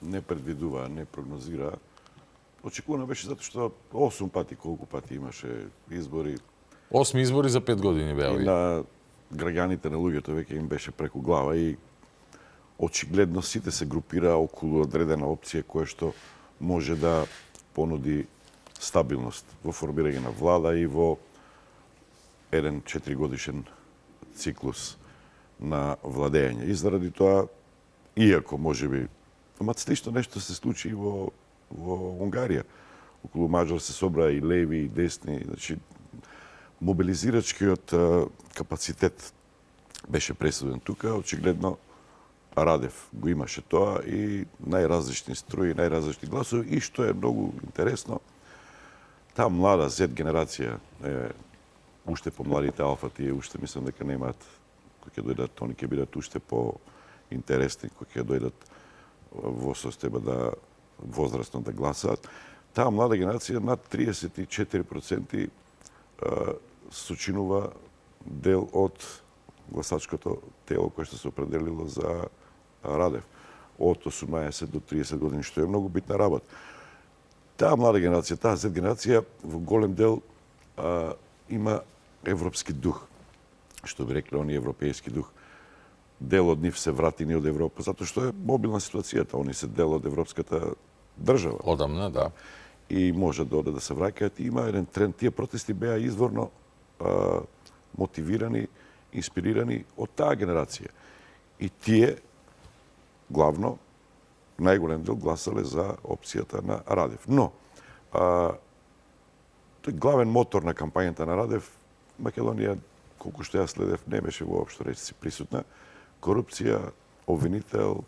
не предвидуваа, не прогнозираа. Очекувано беше затоа што 8 пати, колку пати имаше избори. 8 избори за 5 години беа. И на граѓаните на луѓето веќе им беше преку глава и очигледно сите се групира околу одредена опција која што може да понуди стабилност во формирање на влада и во еден 4-годишен циклус на владење. И заради тоа, иако можеби, ама слично нешто се случи и во Унгарија. Околу Мажар се собра и леви и десни, значи мобилизирачкиот капацитет беше пресуден тука, очигледно Радев го имаше тоа и најразлични струи, најразлични гласови и што е многу интересно, таа млада Z генерација уште помладите алфа тие уште мислам дека немаат, кои ќе дојдат, они ќе бидат уште по интересни, кои ќе дојдат во состојба да возрастно да гласаат. Таа млада генерација над 34% сочинува дел од гласачкото тело кое што се определило за Радев од 18 до 30 години, што е многу битна работа. Таа млада генерација, таа Z генерација во голем дел има европски дух, што би рекле они европејски дух. Дел од нив се вратини од Европа, затоа што е мобилна ситуацијата, они се дел од европската држава. Одамна, да. И може да оде да се враќаат. И има еден тренд, тие протести беа изворно мотивирани, инспирирани од таа генерација. И тие, главно, најголем дел гласале за опцијата на Радев. Но, тој главен мотор на кампањата на Радев, Македонија, колку што ја следев, не беше воопшто речиси присутна. Корупција, обвинител,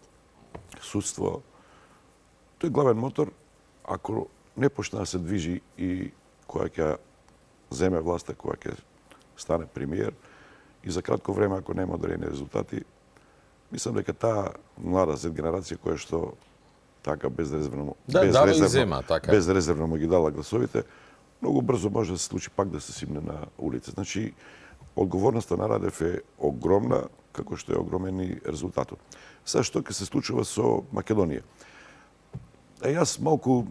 судство. Тој главен мотор, ако не почна да се движи и која ќе земе власта, која ќе стане премиер, и за кратко време, ако нема одредени резултати, мислам дека таа млада Z генерација која што така безрезервно му ги дала гласовите, многу брзо може да се случи пак да се симне на улица. Значи, одговорноста на Радев е огромна, како што е огромен и резултатот. Сега што ќе се случува со Македонија? Јас малку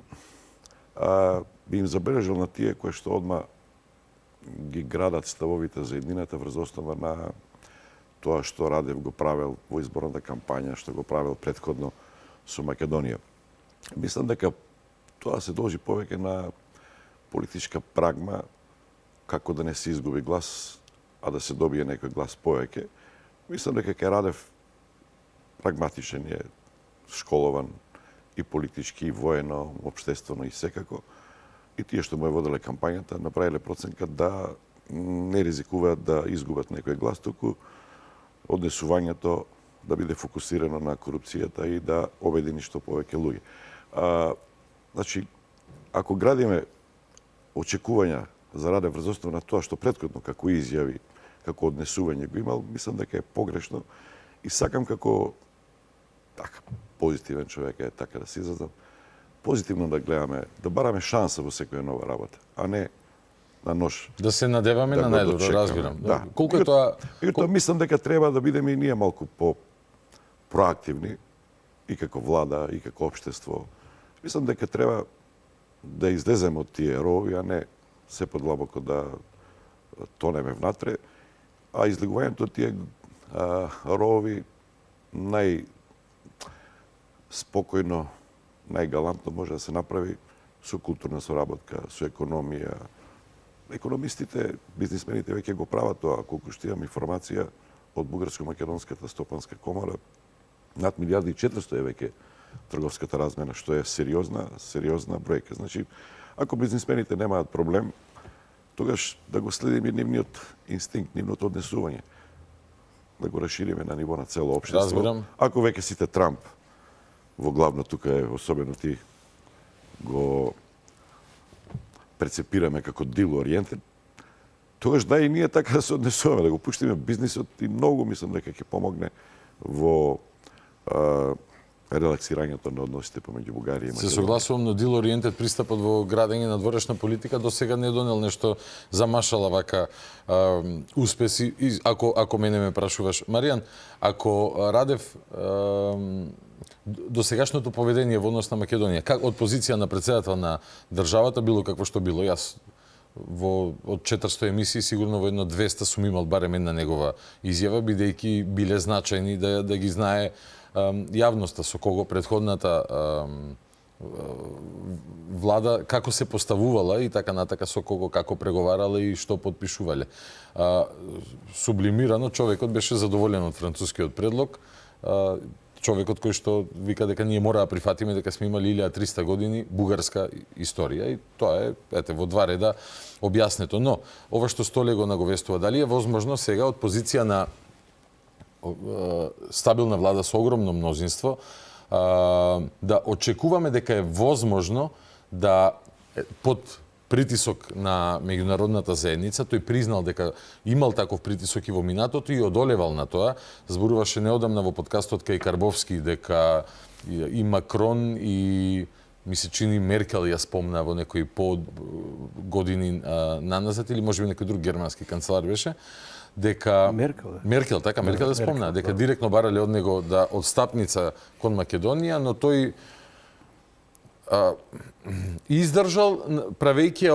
би им забележал на тие кои што одма ги градат ставовите за еднината врз основа на тоа што Радев го правел во изборната кампања, што го правел претходно со Македонија. Мислам дека тоа се должи повеќе на политичка прагма, како да не се изгуби глас, а да се добие некој глас повеќе. Мислам дека ке Радев прагматичен е, школован и политички, и воено, општествено и секако. И тие што му е воделе кампањата, направиле проценка да не ризикуваат да изгубат некој глас, туку однесувањето да биде фокусирано на корупцијата и да обедини што повеќе луѓе. Значи, ако градиме очекувања за Радев врз основа на тоа што претходно како изјави, како однесување го имал, мислам дека е погрешно и сакам како така позитивен човек е така да се изразам, позитивно да гледаме, да бараме шанса во секоја нова работа, а не на нож. Да се надеваме на најдобро, разбирам. Да. Колку е тоа? Мислам дека треба да бидеме и ние малку по-проактивни и како влада, и како општество. Мислам дека треба да излеземе од тие рови, а не се подлабоко да тонеме внатре, а излегувањето од тие рови најспокојно, најгалантно може да се направи со културна соработка, со економија. Економистите, бизнисмените веќе го прават тоа, колку што имам информација од Бугарско-македонската стопанска комора, над 1.400.000 е веќе трговската размена, што е сериозна бројка. Значи, ако бизнисмените немаат проблем, тогаш да го следиме нивниот инстинкт, нивното однесување, да го расшириме на ниво на цело општество. Разбирам. Ако веќе сите Трамп, во главно тука е, особено ти, го прецепираме како deal oriented, тогаш да и ние така да се однесуваме, да го пуштиме бизнисот и многу мислам дека ќе помогне во релаксирањето на односите помеѓу Бугарија и Македонија. Се согласувам, но deal oriented пристапот во градење на дворешна политика до сега не донел нешто замашала вака успеси. Ако мене ме прашуваш, Маријан, ако Радев до сегашното поведение во однос на Македонија, од позиција на претседател на државата, било какво што било, јас од 400 емисии сигурно во едно 200 сум имал барем една негова изјава, бидејќи биле значајни да ги знае јавноста со кого претходната влада како се поставувала и така натака, со кого како преговарала и што подпишувале. Сублимирано човекот беше задоволен од францускиот предлог. Човекот кој што вика дека ние мора да прифатиме дека сме имали 1300 години бугарска историја и тоа е во два реда објаснето. Но ова што Столе го наговестува, дали е возможно сега од позиција на стабилна влада со огромно мнозинство да очекуваме дека е возможно да под притисок на меѓународната заедница, тој признал дека имал таков притисок и во минатото и одолевал на тоа. Зборуваше неодамна во подкастот кај Карбовски дека и Макрон и ми се чини Меркел ја спомна во некои години наназад или можеби некој друг германски канцелар беше, дека Меркел ја спомна дека директно барале од него да одстапница кон Македонија, но тој издржал правејќи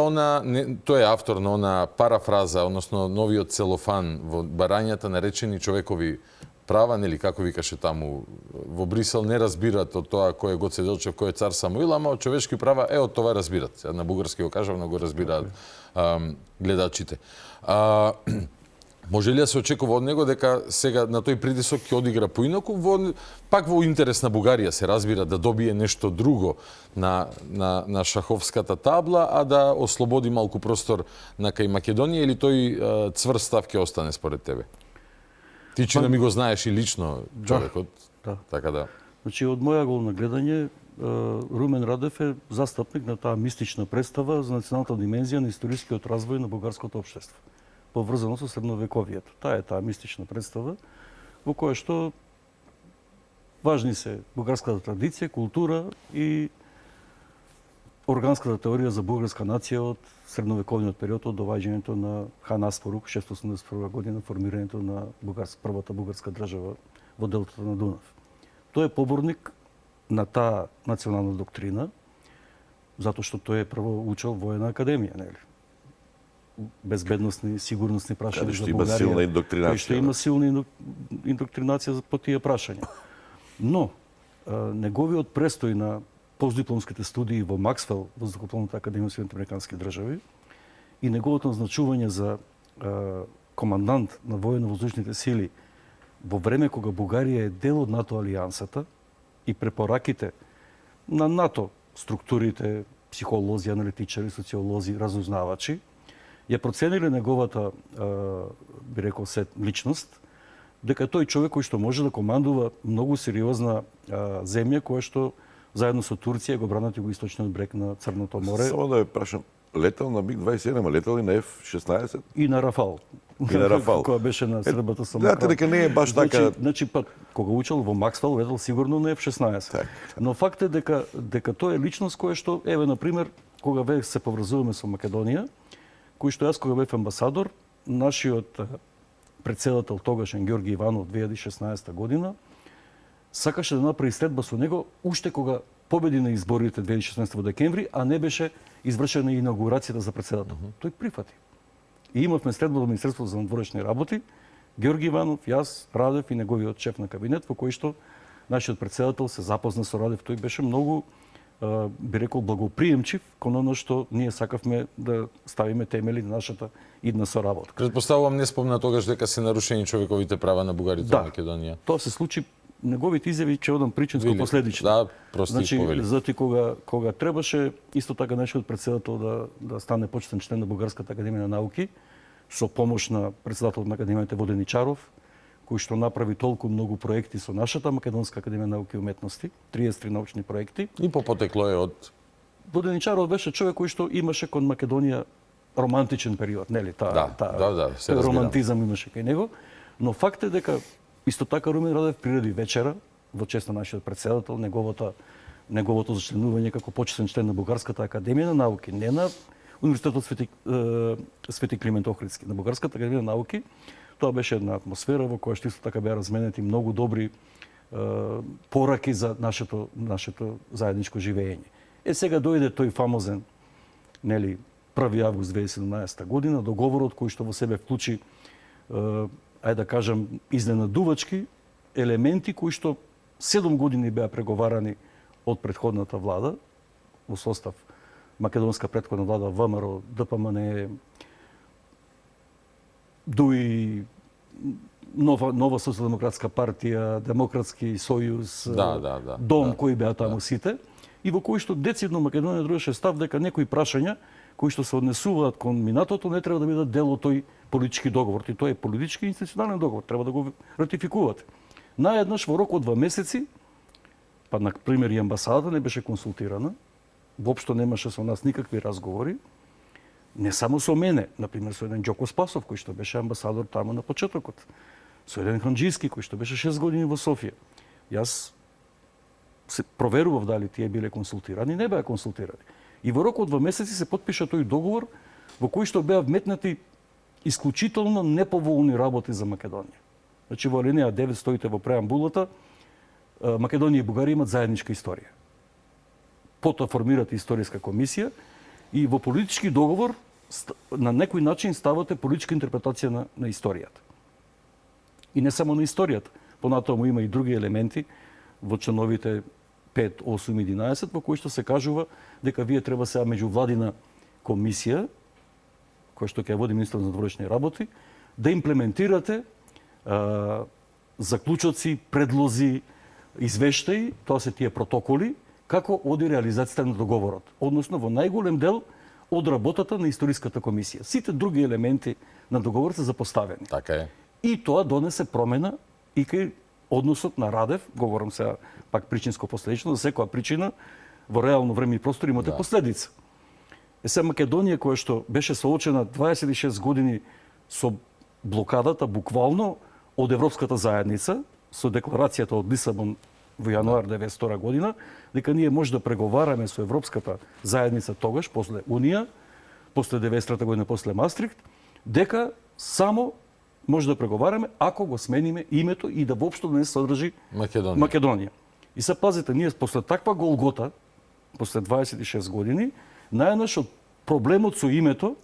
тој е автор на она парафраза, односно новиот целофан во барањата наречени човекови права, нели како викаше таму во Брисел, не разбират од тоа кој е Гоце Делчев, кој е цар Самуил, ама од човечки права од тоа разбират. На бугарски го кажав, но го разбираат гледачите. Може ли да се очекува од него дека сега на тој притисок ќе одигра поинаку, пак во интерес на Бугарија се разбира да добие нешто друго на шаховската табла, а да ослободи малку простор на кај Македонија, или тој цврст став ќе остане според тебе? Ти че ми го знаеш и лично човекот. Да. Така да. Значи, од моја голна гледање, Румен Радев е застапник на таа мистична представа за националната димензија на историскиот развој на бугарското општество, поврзано со средновековието. Таа е таа мистична представа во која што важни се бугарската традиција, култура и органската теорија за бугарска нација од средновековниот период, од доваѓањето на хан Аспарух, 681 година, формирањето на првата бугарска држава во делтата на Дунав. Тој е поборник на таа национална доктрина, затоа што тој е прво учел воена академија, нели? Безбедносни, сигурносни прашања за Бугарија. Силна индоктринација. Кој што има силна индоктринација по тие прашања. Но, неговиот престој на постдипломските студии во Максвел, Воздухопловната академија на Соединетите американски држави, и неговото назначување за командант на военно-воздушните сили во време кога Бугарија е дел од НАТО алијансата и препораките на НАТО структурите, психолози, аналитичари, социолози, разузнавачи, ја процениле неговата, би рекол, личност, дека тој човек кој што може да командува многу сериозна земја која што заедно со Турција го бранат југоисточниот брег на Црното море. Само да ја прашам, летал на МиГ-27, а летал и на F-16? И на Рафал. И на Рафал. Која беше на средбата со Макрон. Знаете дека не е баш така. Значи, кога учел во Максвел, летал сигурно на F-16. Но факт е дека тој е личност која што, еве, например, кога веќе се поврзуваме со Македонија, кој што јас кога бев амбасадор, нашиот председател тогашен Ѓорги Иванов 2016 година сакаше да направи следба со него уште кога победи на изборите 2016 во декември, а не беше извршена инаугурацијата за председател. Тој прифати. И имавме следба во Министерството за надворешни работи, Ѓорги Иванов, јас, Радев и неговиот шеф на кабинет, во кој што нашиот председател се запозна со Радев. Тој беше многу, би рекол, благоприемчив кон оно што ние сакавме да ставиме темели на нашата идна соработка. Претпоставувам не спомна тогаш дека се нарушени човековите права на бугарите во Македонија. Тоа се случи. Неговите изјави ќе одам причинско последично. Да, прости, значи, повели. Зати кога требаше исто така нашиот председател да стане почетен член на Бугарската академија на науки, со помош на председателот на академијата Воденичаров, кој што направи толку многу проекти со нашата Македонска академија на науки и уметности, 33 научни проекти. И попотекло е од Воденичаров беше човек кој што имаше кон Македонија романтичен период, нели? Тој романтизам имаше кај него, но факт е дека исто така Румен Радев приреди вечера во чест на нашиот председател, неговото зачленување како почетен член на Бугарската академија на науки, не на Универзитетот Свети Климент Охридски, на Бугарската академија на науки. Тоа беше една атмосфера во која што исто така беа разменети многу добри пораки за нашето заедничко живење. Сега дојде тој фамозен, нели, 1 август 2017 година, договорот кој што во себе вклучи, ајде да кажам, изненадувачки елементи кои што 7 години беа преговарани од претходната влада во состав македонска претходна влада ВМРО, ДПМН, ДУИ, нова социјалдемократска партија, Демократски сојуз, Дом, кои беа таму сите, и во кои што децидно Македонија дружеше став дека некои прашања кои што се однесуваат кон минатото не треба да бидат дел од тој политички договор. И тој е политички институционален договор, треба да го ратификувате. Наеднаш во рок од 2 месеци, па на пример и амбасадата не беше консултирана, воопшто немаше со нас никакви разговори, не само со мене, например со еден Џоко Спасов кој што беше амбасадор таму на почетокот, со еден Ханџиски кој што беше 6 години во Софија. Јас се проверував дали тие биле консултирани, не беа консултирани. И во рок од 2 месеци се потпиша тој договор во кој што беа вметнати исклучително неповолни работи за Македонија. Значи во алинеја 9 стоите во преамбулата, Македонија и Бугарија имат заедничка историја. Потоа формирате историска комисија и во политички договор на некој начин ставате политичка интерпретација на историјата. И не само на историјата, понатаму има и други елементи во членовите 5, 8 и 11 во кои што се кажува дека вие треба сега меѓувладина комисија која што ќе води министерот за внатрешни работи да имплементирате заклучоци, предлози, извештаи, тоа се тие протоколи, како оди реализацијата на договорот, односно во најголем дел од работата на историската комисија. Сите други елементи на договорот се запоставени. Така е. И тоа донесе промена и кај односот на Радев, говорам сега пак причинско-последично, за секоја причина во реално време и простор имате последица. Се Македонија која што беше соочена 26 години со блокадата буквално од Европската заедница, со декларацијата од Лисабон во јануар 1992 година, дека ние може да преговараме со Европската заедница тогаш, после Унија, после 1993 година, после Мастрихт, дека само може да преговараме ако го смениме името и да воопшто не содржи Македонија. И се пазите, ние после таква голгота, после 26 години, најнаш од проблемот со името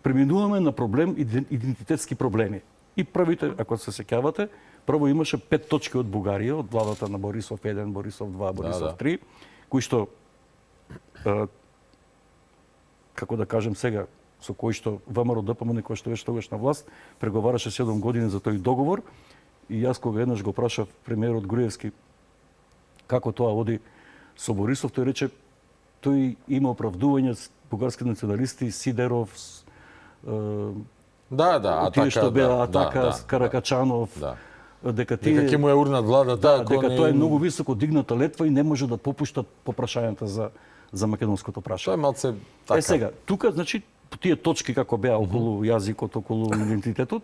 преминуваме на проблем идентитетски проблеми. И првите, ако се сеќавате, прво имаше 5 точки од Бугарија, од владата на Борисов 1, Борисов 2, Борисов 3, кои што, како да кажем сега, со кои што ВМРО ДПМН, кој што беше тогаш на власт, преговараше 7 години за тој договор. И јас кога еднаш го прашав премиерот Груевски како тоа оди со Борисов, тој рече, тој има оправдување бугарски националисти, Сидеров, тие што беа Атака, Каракачанов, дека тие... Дека ќе му е урнат владата, дека тоа е многу високо дигната летва и не може да попуштат по прашањата за македонското прашање. Тоа е малце така. Сега, тука, значи, тие точки како беа околу јазикот, околу идентитетот,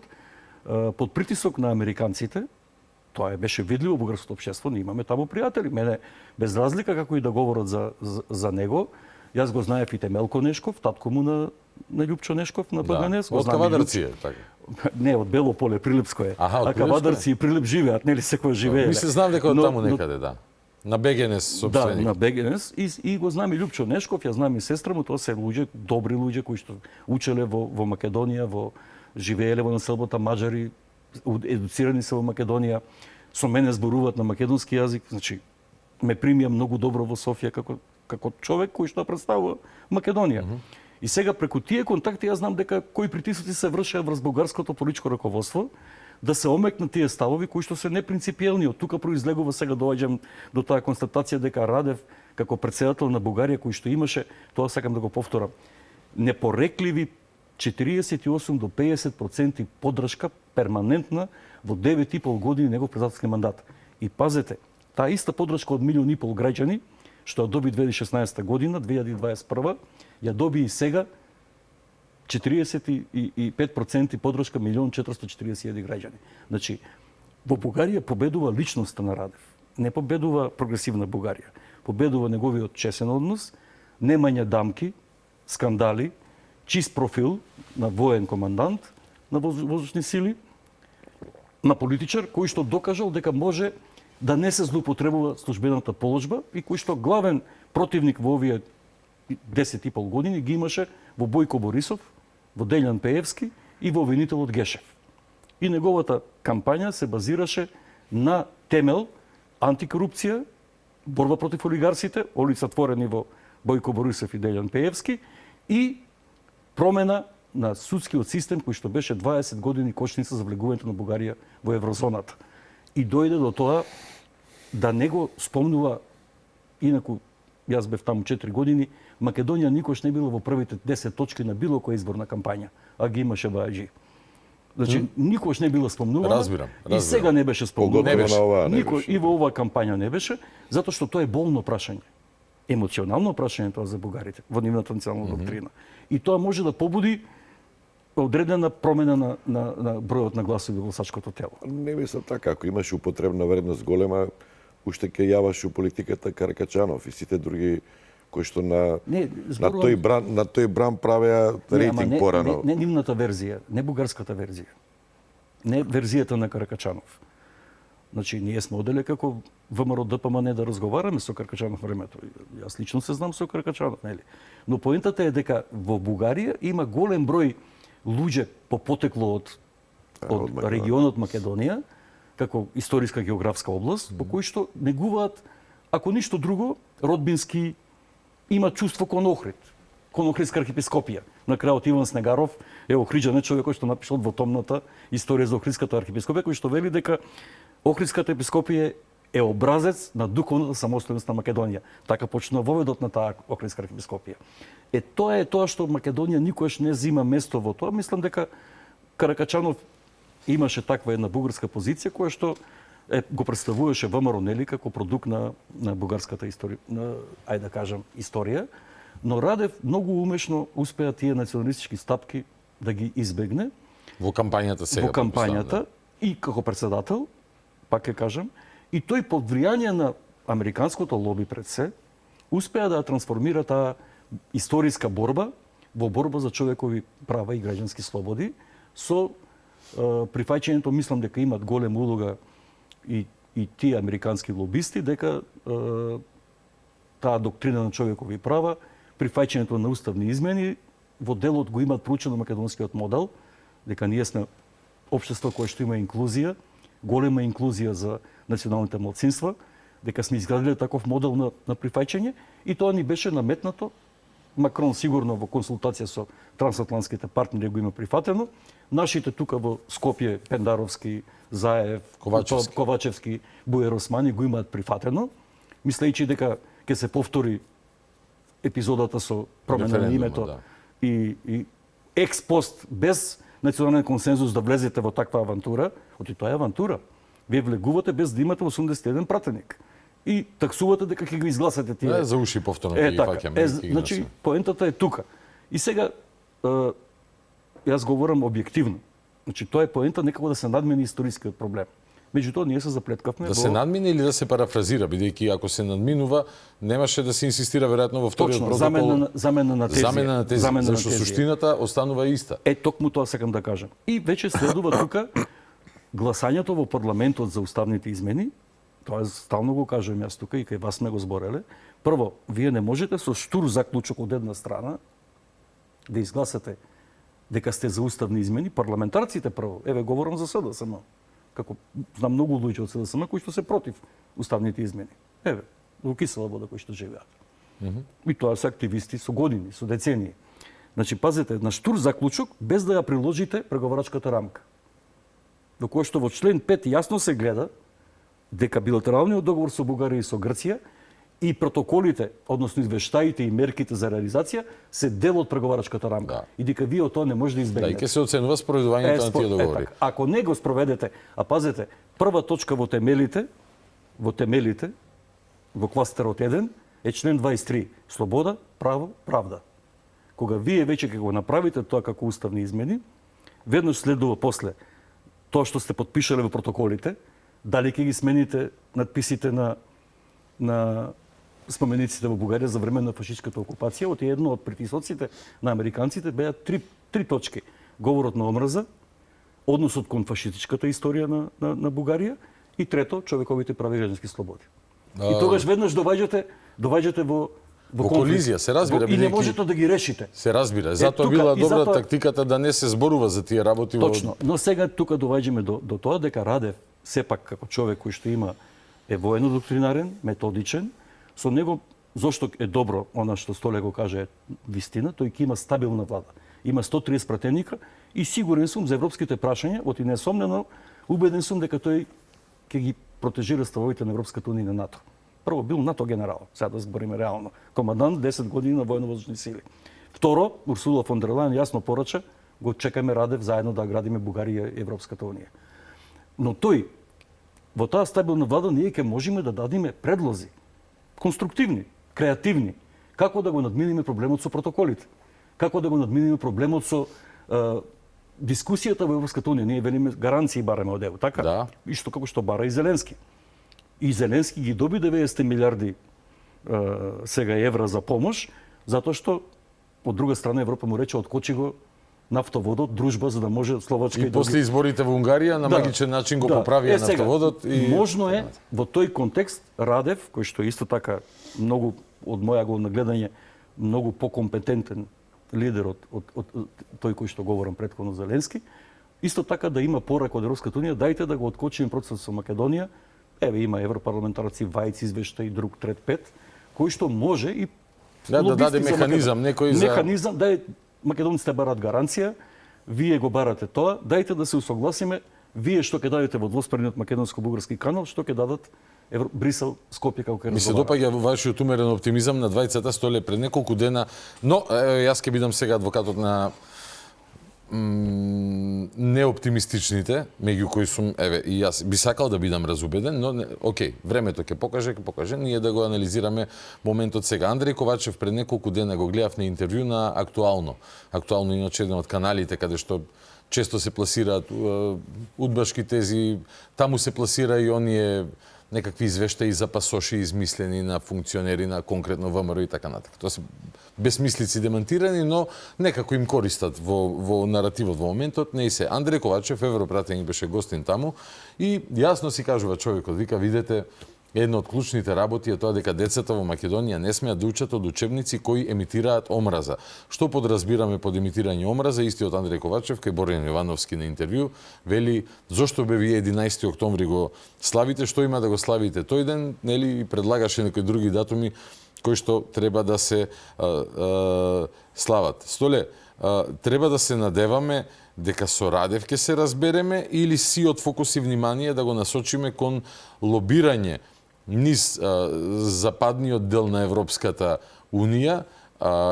под притисок на американците, тоа беше видливо во бугарското општество, ние имаме таму пријатели. Мене, без разлика како и да говорат за него, јас го знаев и Темелко Нешков, татко му на Љупчо Нешков на БГНС. Од Кавадарци е, така. Не, од Бело поле, Прилепско е. А Кавадарци и Прилеп живеат, нели секој живееле. Мислам, знам дека од таму некаде, да. На БГНС собственик. Да, на БГНС и го знам и Љупчо Нешков, ја знам и сестра му, тоа се луѓе, добри луѓе кои што учеле во Македонија, живееле во населбата маđари, едуцирани се во Македонија, со мене зборуваат на македонски јазик, значи ме примија многу добро во Софија како човек кој што представува Македонија. И сега преку тие контакти јас знам дека кои притисоци се вршеа врз бугарското политичко раководство да се омекнат тие ставови кои што се непринципиелни. Од тука произлегува, сега доаѓам до таа констатација дека Радев како претседател на Бугарија кој што имаше, тоа сакам да го повторам, непорекливи 48 до 50% поддршка перманентна во 9,5 години негов председателски мандат. И пазете, таа иста поддршка од 1,5 милиони граѓани што ја доби 2016 година, 2021, ја доби и сега 45% поддршка 1,440,000 граѓани. Значи, во Бугарија победува личноста на Радев. Не победува прогресивна Бугарија. Победува неговиот чесен однос, немање дамки, скандали, чист профил на воен командант на воздушни сили, на политичар кој што докажал дека може да не се злоупотребува службената положба и кој што главен противник во овие 10,5 години ги имаше во Бојко Борисов, во Дељан Пеевски и во обвинителот Гешев. И неговата кампања се базираше на темел антикорупција, борба против олигарсите, олицетворени во Бојко Борисов и Дељан Пеевски, и промена на судскиот систем кој што беше 20 години кочница за влегувањето на Бугарија во еврозоната. И дојде до тоа да не го спомнува, инаку јас бев таму 4 години, Македонија никош не била во првите 10 точки на било која изборна кампања, а ги имаше Бајаджи. Значи, никош не била спомнувана. Разбирам. И сега не беше спомнувана. Никој и во оваа кампања не беше, затоа што тоа е болно прашање. Емоционално прашање тоа за бугарите во нивната национална доктрина. И тоа може да побуди одредена промена на бројот на гласови во гласачкото тело. Не мислам така, ако имаш употребна вредност голема, уште ќе јаваш у политиката Каракачанов и сите други кои што на тој бран правеа рейтинг порано. Не нивната верзија, не бугарската верзија. Не верзијата на Каракачанов. Значи, ние сме оделе како ВМРО ДПМН да разговараме со Каракачанов времето. Јас лично се знам со Каракачанов, нели? Но поентата е дека во Бугарија има голем број луѓе по потекло од регионот Македонија, како историска географска област, по кои што негуваат, ако ништо друго, родбински, има чувство кон Охрид, кон Охридска архиепископија. На крајот Иван Снегаров е Охриджанин, човек кој што напишал двотомната историја за Охридската архиепископија, кој што вели дека Охридската епископија е образец на духовната самостојност на Македонија. Така почна воведот на таа Охридска архиепископија. Тоа е тоа што Македонија никош не зима место во тоа. Мислам дека Каракачанов имаше таква една бугарска позиција која што го представуваше ВМРО нели како продукт на бугарската историја, ајде да кажам историја, но Радев многу умешно успеа тие националистички стапки да ги избегне во кампањата сега. Во кампањата и како председател, пак ќе кажам, и тој под влијание на американското лоби пред се успеа да трансформира таа историска борба во борба за човекови права и граѓански слободи со прифаќањето, мислам дека имат голема улога и тие американски лобисти, дека таа доктрина на човекови права, прифаќањето на уставни измени, во делот го имат проучено македонскиот модел, дека ние сме општество кое што има инклузија, голема инклузија за националните малцинства, дека сме изградиле таков модел на прифаќање и тоа ни беше наметнато. Макрон сигурно во консултација со трансатлантските партнери го има прифатено. Нашите тука во Скопје, Пендаровски, Заев, Ковачевски, Буер Османи го имаат прифатено, мислејќи дека ќе се повтори епизодата со промена на името и експост без национален консензус да влезете во таква авантура, тоа е авантура. Вие влегувате без да имате 81 пратеник. И таксувате дека ќе го изгласате тие. За уши повторно ќе ги фаќаме. Значи, поентата е тука. И сега, јас говорам објективно. Значи, тоа е поента некако да се надмени историскиот проблем. Меѓутоа, ние се заплеткавме да се надмине или да се парафразира, бидејќи ако се надминува, немаше да се инсистира веројатно во вториот протокол. Замена на тези. Зашто суштината останува иста. Токму тоа сакам да кажам. И веќе следува тука гласањето во парламентот за уставните измени. Тоа стално го кажувам јас тука и кај вас сме го збореле. Прво, вие не можете со штур заклучок од една страна да изгласате дека сте за уставни измени. Парламентарците прво, говорам за СДСМ, како знам многу луѓе од СДСМ кои што се против уставните измени. Во кисела вода кои што живеат. И тоа се активисти со години, со децении. Значи, пазете, на штур заклучок без да ја приложите преговарачката рамка. Во кој што во член 5 јасно се гледа дека билатералниот договор со Бугарија и со Грција и протоколите, односно извештаите и мерките за реализација се дел од преговарачката рамка. И дека вие од тоа не може да избегнете. Да, и ќе се оценува спроведувањето на тие договори. Ако не го спроведете, а пазете, прва точка во темелите, во кластерот 1 е член 23. Слобода, право, правда. Кога вие веќе ќе го направите тоа како уставни измени, веднаш следува после тоа што сте подпишале во протоколите, дали ќе ги смените надписите на спомениците во Бугарија за време на фашистската окупација, од едно од притисоците на американците беа три точки. Говорот на омрза, односот кон фашистичката историја на Бугарија и трето, човековите прави и граѓански слободи. И тогаш веднаш доваѓате во Во колизија, се разбира. И не можете да ги решите. Се разбира. Затоа била добра тактиката да не се зборува за тие работи. Точно. Но сега тука доаѓаме до тоа дека Радев, сепак како човек кој што е воено доктринарен, методичен, со него зошто е добро она што Столе го каже вистина, тој ќе има стабилна влада. Има 130 пратеника и сигурен сум за европските прашања, оти несомнено, убеден сум дека тој ќе ги протежира ставовите на Европската унија и на НАТО. Прво бил НАТО генерал, сега да збориме реално. Командант 10 години на военно-воздушни сили. Второ, Урсула фон дер Лајен јасно порача, го чекаме Радев заедно да градиме Бугарија и Европската унија. Но тој, во таа стабилна влада, ние ќе можеме да дадиме предлози, конструктивни, креативни, како да го надминиме проблемот со протоколите, како да го надминиме проблемот со дискусијата во Европската унија. Ние велиме гаранции бараме од ЕУ, така? Да. И што како што бара и Зеленски. И Зеленски ги доби 90 милиарди сега евра за помош, затоа што од друга страна Европа му рече откочи го нафтоводот, дружба за да може Словачка и после изборите во Унгарија на магичен начин го поправија нафтоводот и можно е во тој контекст Радев, кој што исто така многу од моја гледна гледање многу покомпетентен лидер од тој кој што говорам претходно Зеленски, исто така да има порака од Европската унија, дајте да го откочиме процесот со Македонија. Еве има европарламентарци Вајц извештај и друг трет пет, кој што може и да даде механизам некој за механизам да македонците барат гаранција, вие го барате тоа, дајте да се усогласиме, вие што ќе дадете во двоспрениот македонско-бугарски канал, што ќе дадат Брисел, Скопје како ќе разговара. Ми се допаѓа вашиот умерен оптимизам на двајцата Столе пред неколку дена, но јас ќе бидам сега адвокатот на неоптимистичните, меѓу кои сум, и јас би сакал да бидам разубеден, но окей, времето ќе покаже, ние да го анализираме моментот сега. Андреј Ковачев пред неколку дена го гледав на интервју на Актуално. Актуално иначе еден од каналите каде што често се пласираат удбашки тези, таму се пласира и оние некакви извештаи за пасоши измислени на функционери на конкретно ВМРО и така натаму. Тоа се безмислици демантирани, но некако им користат во наративот во моментот. Не и се. Андреј Ковачев, европратеник, беше гостин таму и јасно си кажува човекот, вика, видете, една од клучните работи е тоа дека децата во Македонија не смеат да учат од учебници кои емитираат омраза. Што подразбираме под емитирање омраза? Истиот Андреј Ковачев кај Борјан Јовановски на интервју вели зошто бе вие 11 октомври го славите, што има да го славите тој ден, нели, и предлагаше некои други датуми кои што треба да се слават. Столе, треба да се надеваме дека со Радев ќе се разбереме или сиот фокус и внимание да го насочиме кон лобирање низ западниот дел на Европската Унија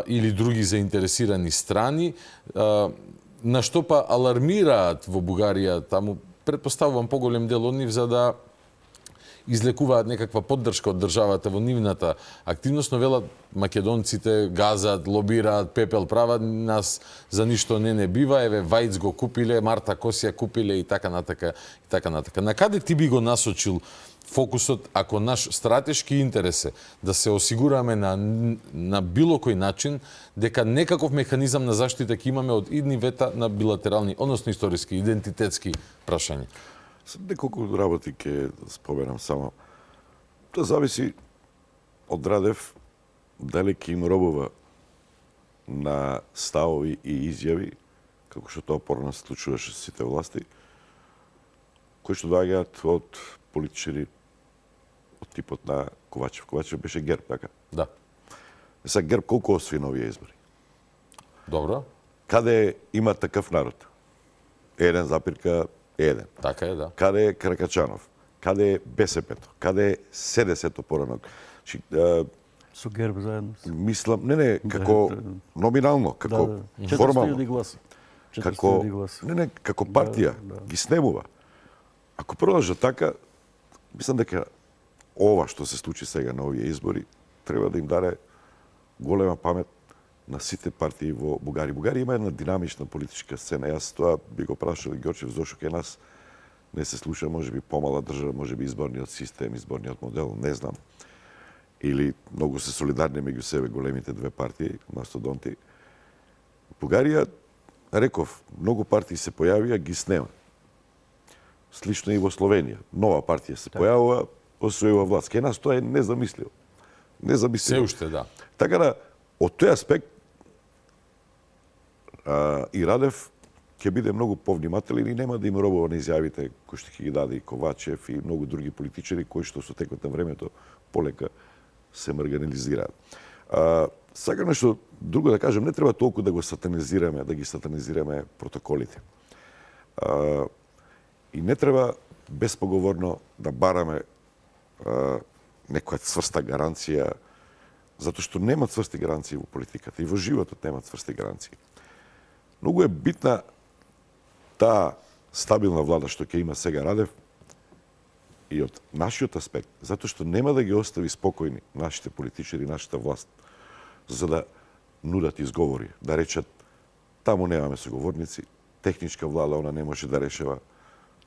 или други заинтересирани страни, на што па алармираат во Бугарија, таму претпоставувам поголем дел од нив за да излекуваат некаква поддршка од државата во нивната активност, но велат македонците газат, лобираат, пепел прават, нас за ништо не бива, еве Вајц го купиле, Марта Косија купиле и така натака, и така натака. На каде ти би го насочил фокусот ако наш стратешки интерес е да се осигураме на било кој начин дека некаков механизам на заштита ќе имаме од идни вета на билатерални, односно историски, идентитетски прашања? Неколку работи ќе споменам само. Тоа зависи од Радев дали ќе им робува на ставови и изјави, како што тоа порано се случуваше со сите власти, кои што доаѓаат од политичари од типот на Ковачев. Ковачев беше ГЕРБ, така? Да. Сега ГЕРБ колку освои на овие избори? Добро. Каде има такав народ? Еден запирка еден. Така е, да. Каде е Кракачанов? Каде е БСП-то? Каде е СДС-то порано? Со ГЕРБ заедно. Мислам, не, како номинално, како формално. 400 гласа. Како, не, како партија ги снемува. Ако продолжа така, мислам дека ова што се случи сега на овие избори треба да им даде голема памет на сите партии во Бугарија. Бугарија има една динамична политичка сцена. Јас тоа би го прашал и Ѓорчев зошто кај нас не се слуша, можеби помала држава, можеби изборниот систем, изборниот модел, не знам. Или многу се солидарни меѓу себе големите две партии, мастодонти. Бугарија, реков, многу партии се појавија, ги снема. Слично и во Словенија. Нова партија се појавува, освојува власт. Кај нас тоа е незамисливо. Незамислимо. Се уште, да. Така да, од тој аспект, и Радев ќе биде многу повнимателен и нема да им робува на изјавите кои што ќе ги даде и Ковачев и многу други политичари кои што со текот на времето полека се маргинализираат. Сакам нешто друго да кажем, не треба толку да го сатанизираме, да ги сатанизираме протоколите. И не треба безпоговорно да бараме некоја цврста гаранција, затоа што нема цврсти гаранции во политиката и во животот нема цврсти гаранции. Многу е битна таа стабилна влада што ќе има сега Радев и од нашиот аспект, затоа што нема да ги остави спокојни нашите политичари, нашата власт, за да нудат изговори, да речат таму немаме соговорници, техничка влада, она не може да решава,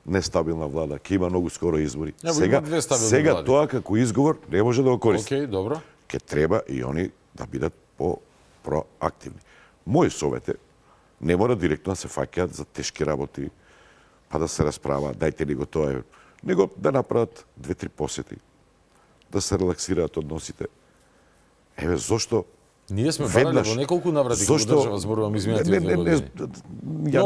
нестабилна влада, ќе има многу скоро избори. Сега тоа како изговор не може да го користи. Океј, добро. Ке треба и они да бидат проактивни. Мој совет е, не мора директно да се фаќаат за тешки работи, па да се расправа, дајте ни го тоа, него да направат 2-3 посети, да се релаксираат односите. Еве, зошто ние сме барали во неколку наврати како држава, зборувам, изминати 2 години. Ја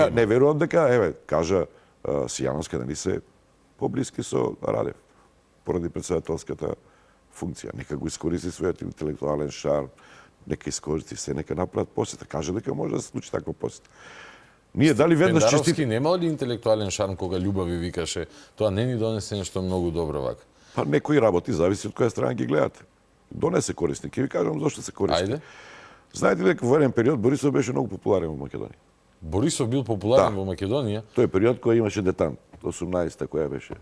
не верувам дека, еве, кажа Сијановска да ни се поблиски со Радев, поради председателската функција. Нека го искористи својот интелектуален шарм, нека искористи се, нека направат посета. Кажа дека може да се случи таква посета. Ние дали веднаш Пендаровски нема ли интелектуален шарм кога љубави викаше, тоа не ни донесе нешто многу добро вака? Па некои работи зависи од која страна ги гледате. Донесе корисни. Ќе ви кажам зошто се користи. Ајде. Знаете ли дека во еден период Борисов беше многу популарен во Македонија? Борисов бил популарен во Македонија? Тој период кој имаше детант, 18-та која беше,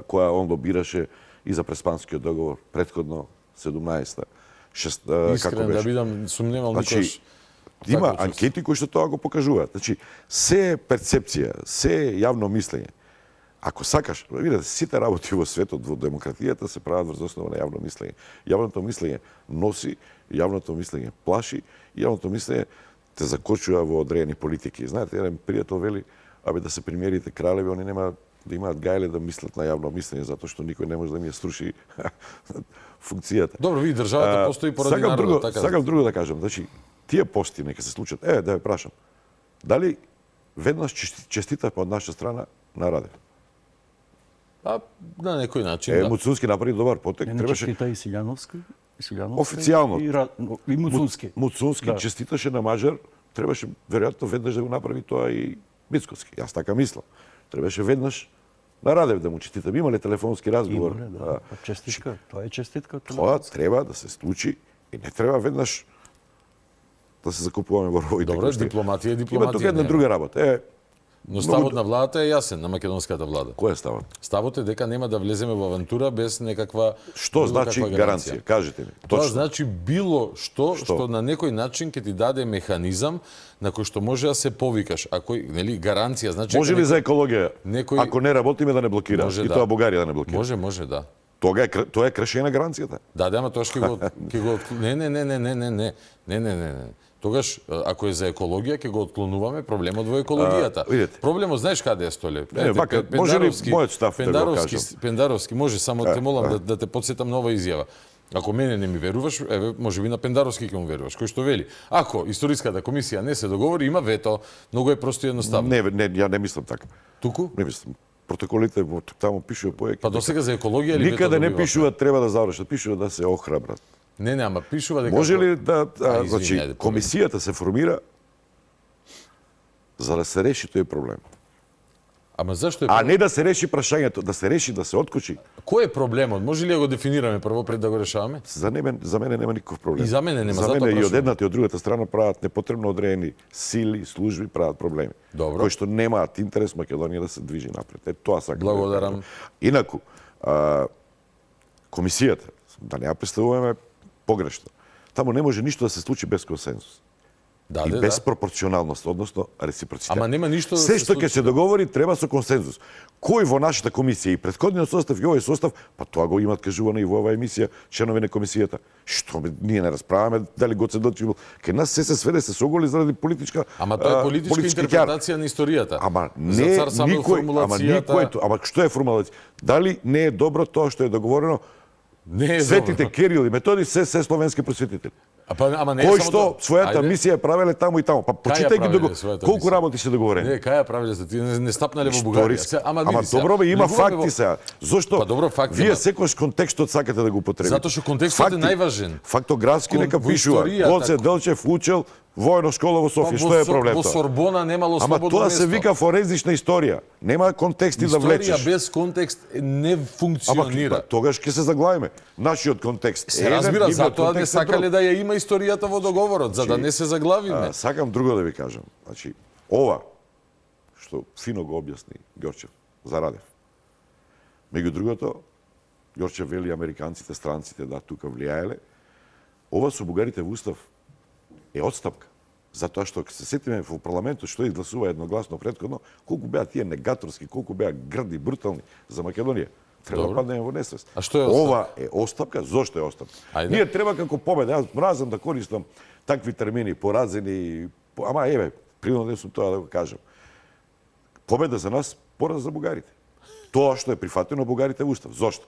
која он лобираше и за Преспанскиот договор, претходно 17-та. Искрен да бидам, сумневал никош. Има анкети кои што тоа го покажуваат. Значи, се е перцепција, се е јавно мислење. Ако сакаш, видите, сите работи во светот, во демократијата се прават врз основа на јавно мислење. Јавното мислење носи, јавното мислење плаши, јавното мислење те закочува во одредени политики. Знаете, еден пријател вели, абе да се примерите кралеви, они нема да имаат гајле да мислат на јавно мислење, затоа што никој не може да ми ја струши функцијата. Добро, ви државата постои поради народот, така. Сакам друго да кажам, значи, тие пости нека се случат. Да ве прашам. Дали веднаш честитавме од наша страна на Радев? А на некој начин, да. Муцунски направи добар потек, требаше честита и Силјановска, официјално и Муцунски. Муцунски честиташе на Мажар, требаше веројатно веднаш да го направи тоа и Мицкоски. Јас така мислам. Требаше веднаш на Радев да му честита. Имале телефонски разговор. Да. Честитка, тоа е честитка. Тоа треба да се случи и не треба веднаш да се закупуваме во ровите. Добро, дипломатија е дипломатија. Има тука една друга работа. Но ставот на владата е јасен, на македонската влада. Кој е ставот? Ставот е дека нема да влеземе во авантура без некаква Што значи гаранција? Кажете ми. Тоа значи било што на некој начин ќе ти даде механизам на кој што може да се повикаш. Ако нели гаранција значи може ли за екологија? Ако не работиме да не блокира и тоа Бугарија да не блокира. Може да. Тоа е кршење на гаранцијата. Да, ама тоа ќе го Не. Тогаш, ако е за екологија, ќе го отклонуваме проблемот во екологијата. Проблемот, знаеш каде е, Столе? Може ли мојот став да го кажам? Пендаровски, може, само те молам да те подсетам нова изјава. Ако мене не ми веруваш, еве, може би на Пендаровски ќе му веруваш, кој што вели. Ако историската комисија не се договори, има вето, многу е просто и едноставно. Не, ја не мислам така. Туку? Не мислам. Протоколите таму пишува поеќе. Па досега за екологија или никаде не пишува треба да завршат, пишува да се охрабрат. Не, ама пишува дека може ли да значи комисијата се формира за да се реши тој проблем? Ама зашто е А не да се реши прашањето, да се реши, да се откочи. Кој е проблемот? Може ли да го дефинираме прво пред да го решаваме? За мене нема никаков проблем. И за мене нема, за мене и од едната и од другата страна прават непотребно одредени сили, служби прават проблеми. Добро. Кои што немаат интерес Македонија да се движи напред. Тоа сакам. Благодарам. Инаку, комисијата, да не ја представуваме погрешно. Таму не може ништо да се случи без консензус. И без пропорционалност, односно реципроцитет. Ама нема ништо да се што ќе се договори треба со консензус. Кој во нашата комисија и претходниот состав и овој состав, па тоа го имаат кажувано и во оваа емисија членови на комисијата. Што ние не расправаме дали Гоце Делчев ке нас се сведе се соголи заради политичка. Ама тоа е политичка интерпретација на историјата. Ама не никој, ама што е формулација? Дали не е добро тоа што е договорено? Не е Светите добро. Кирил и Методи се словенски просветители. Ама не е Кој само што тоа. својата Ајде. мисија правеле таму и таму. Па почитајќи правеле својата колку мисија? работи се договорени. Не, кај ја правиле за ти не стапнале во Бугарија. Историски. Ама види сега, добро бе, има влегуваме факти сега. Зошто? Па добро, факти Вие има. секојаш контекстот сакате да го потребите. Затоа што контекстот е најважен. Фактографски нека Во пишува. историја, Гоце така. Делчев учел војно школа во Софија. Што е проблемот? Во Сорбона немало Ама слободно тоа место. се вика форензична историја. Нема контексти да влечеш. Историја без контекст не функционира. Тогаш ќе се заглавиме. Нашиот контекст Се разбира, нивниот затоа не контекст е сакале друг. да ја има историјата во договорот, за да не се заглавиме. Сакам друго да ви кажам. Значи, ова што фино го објасни Ѓорчев за Радев. Меѓу другото, Ѓорчев вели американците, странците да тука влијаеле. Ова со бугарите во устав е отстапка. Затоа што се сетиме во парламентот што изгласува едногласно претходно, колку беа тие негаторски, колку беа грди, брутални за Македонија. Треба да Добро. паднеме во несвест. А што е отстапка? Ова е отстапка. Зошто е отстапка? Ајде. Ние треба како победа, јас мразам да користам такви термини, поразени, ама еве, принуден сум тоа да го кажам. Победа за нас, пораз за бугарите. Тоа што е прифатено бугарите во устав. Зошто?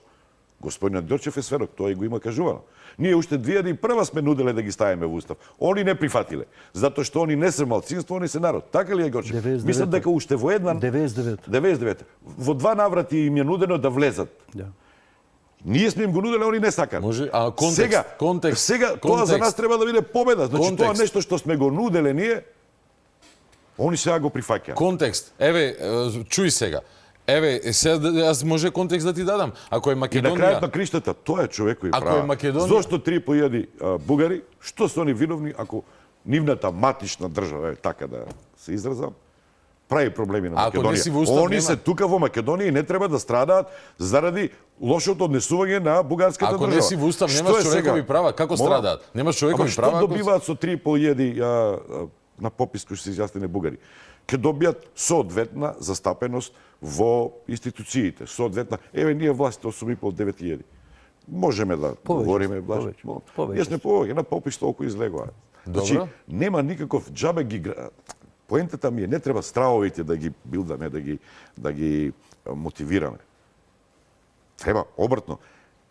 Господинот Ѓорчев е сведок, тоа и го има кажувано. Ние уште 2001 сме нуделе да ги ставиме во устав. Они не прифатиле, затоа што они не се малцинство, они се народ. Така ли е Ѓорчев? 99. Мислам дека уште во една 99 во два наврати им е нудено да влезат. Да. Ние сме им го нуделе, они не сакаат. Може, а контекст, сега, контекст, сега тоа контекст. за нас треба да биде победа. Значи Контекст. тоа нешто што сме го нуделе ние, они сега го прифаќаат. Контекст. Еве, чуј сега. Еве, сега јас може контекст да ти дадам. Ако е И на Македонија, крајот на криштата, тоа е човекови Ако права. е Македонија- Зошто 3.500 бугари, што се они виновни ако нивната матична држава, така да се изразам, прави проблеми на Ако не Македонија. си во устав, Они нема. се тука во Македонија и не треба да страдаат заради лошото однесување на бугарската ако држава. не си во устав, Што немаш е човекови сега? права, како Молам? страдаат? Немаш човекови Ама права. што ако- добиваат со 3.500 на попис кои се изјаснени бугари? Ке добијат соодветна застапеност во институциите, соодветна. Еве ние властите 8.500-9.000. Можеме да говориме повеќе. Ние сме повеќе на попис толку излегуваат. Значи Добро. нема никаков џабе ги поентата ми е не треба стравовите да ги билдаме, да ги мотивираме. Треба обртно.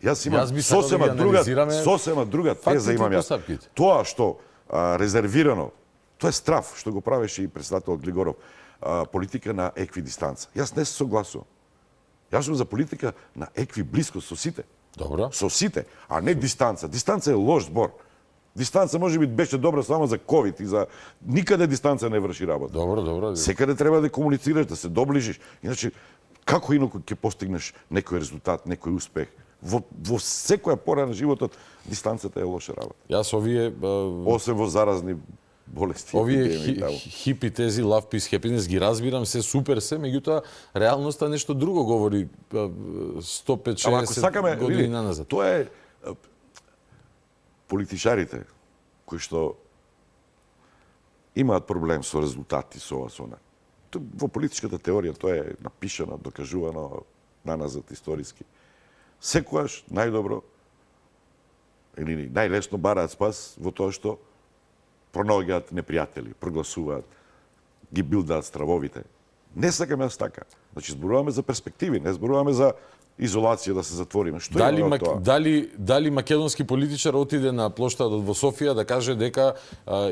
Јас би сакал да ги анализираме сосема друга теза фактите и имам јас. постапките. Тоа што резервирано, тоа е страф што го правеше и председателот Глигоров, политика на еквидистанца. Јас не се согласувам. Јас сум за политика на екви близкост со сите. Добро. Со сите, а не дистанца. Дистанца е лош збор. Дистанца може би беше добра само за ковид и за никаде дистанца не врши работа. Добро. Секаде треба да комуницираш, да се доближиш. Иначе како инаку ќе постигнеш некој резултат, некој успех? Во секоја пора на животот дистанцата е лоша работа. Јас овие Освен во заразни болести. овие епидемии, таму. хипи тези love peace happiness ги разбирам, се супер се, меѓутоа реалноста нешто друго говори 150 Ама ако сакаме, години види, назад. тоа е политичарите кои што имаат проблем со резултати, со ова, со она. Во политичката теорија тоа е напишано, докажувано наназад историски. Секогаш најдобро или најлесно бараат спас во тоа што пронаоѓаат непријатели, прогласуваат, ги билдаат стравовите. Не сакаме јас така. Значи зборуваме за перспективи, не зборуваме за изолација да се затвориме. Што Дали, има од тоа? дали македонски политичар отиде на плоштадот во Софија да каже дека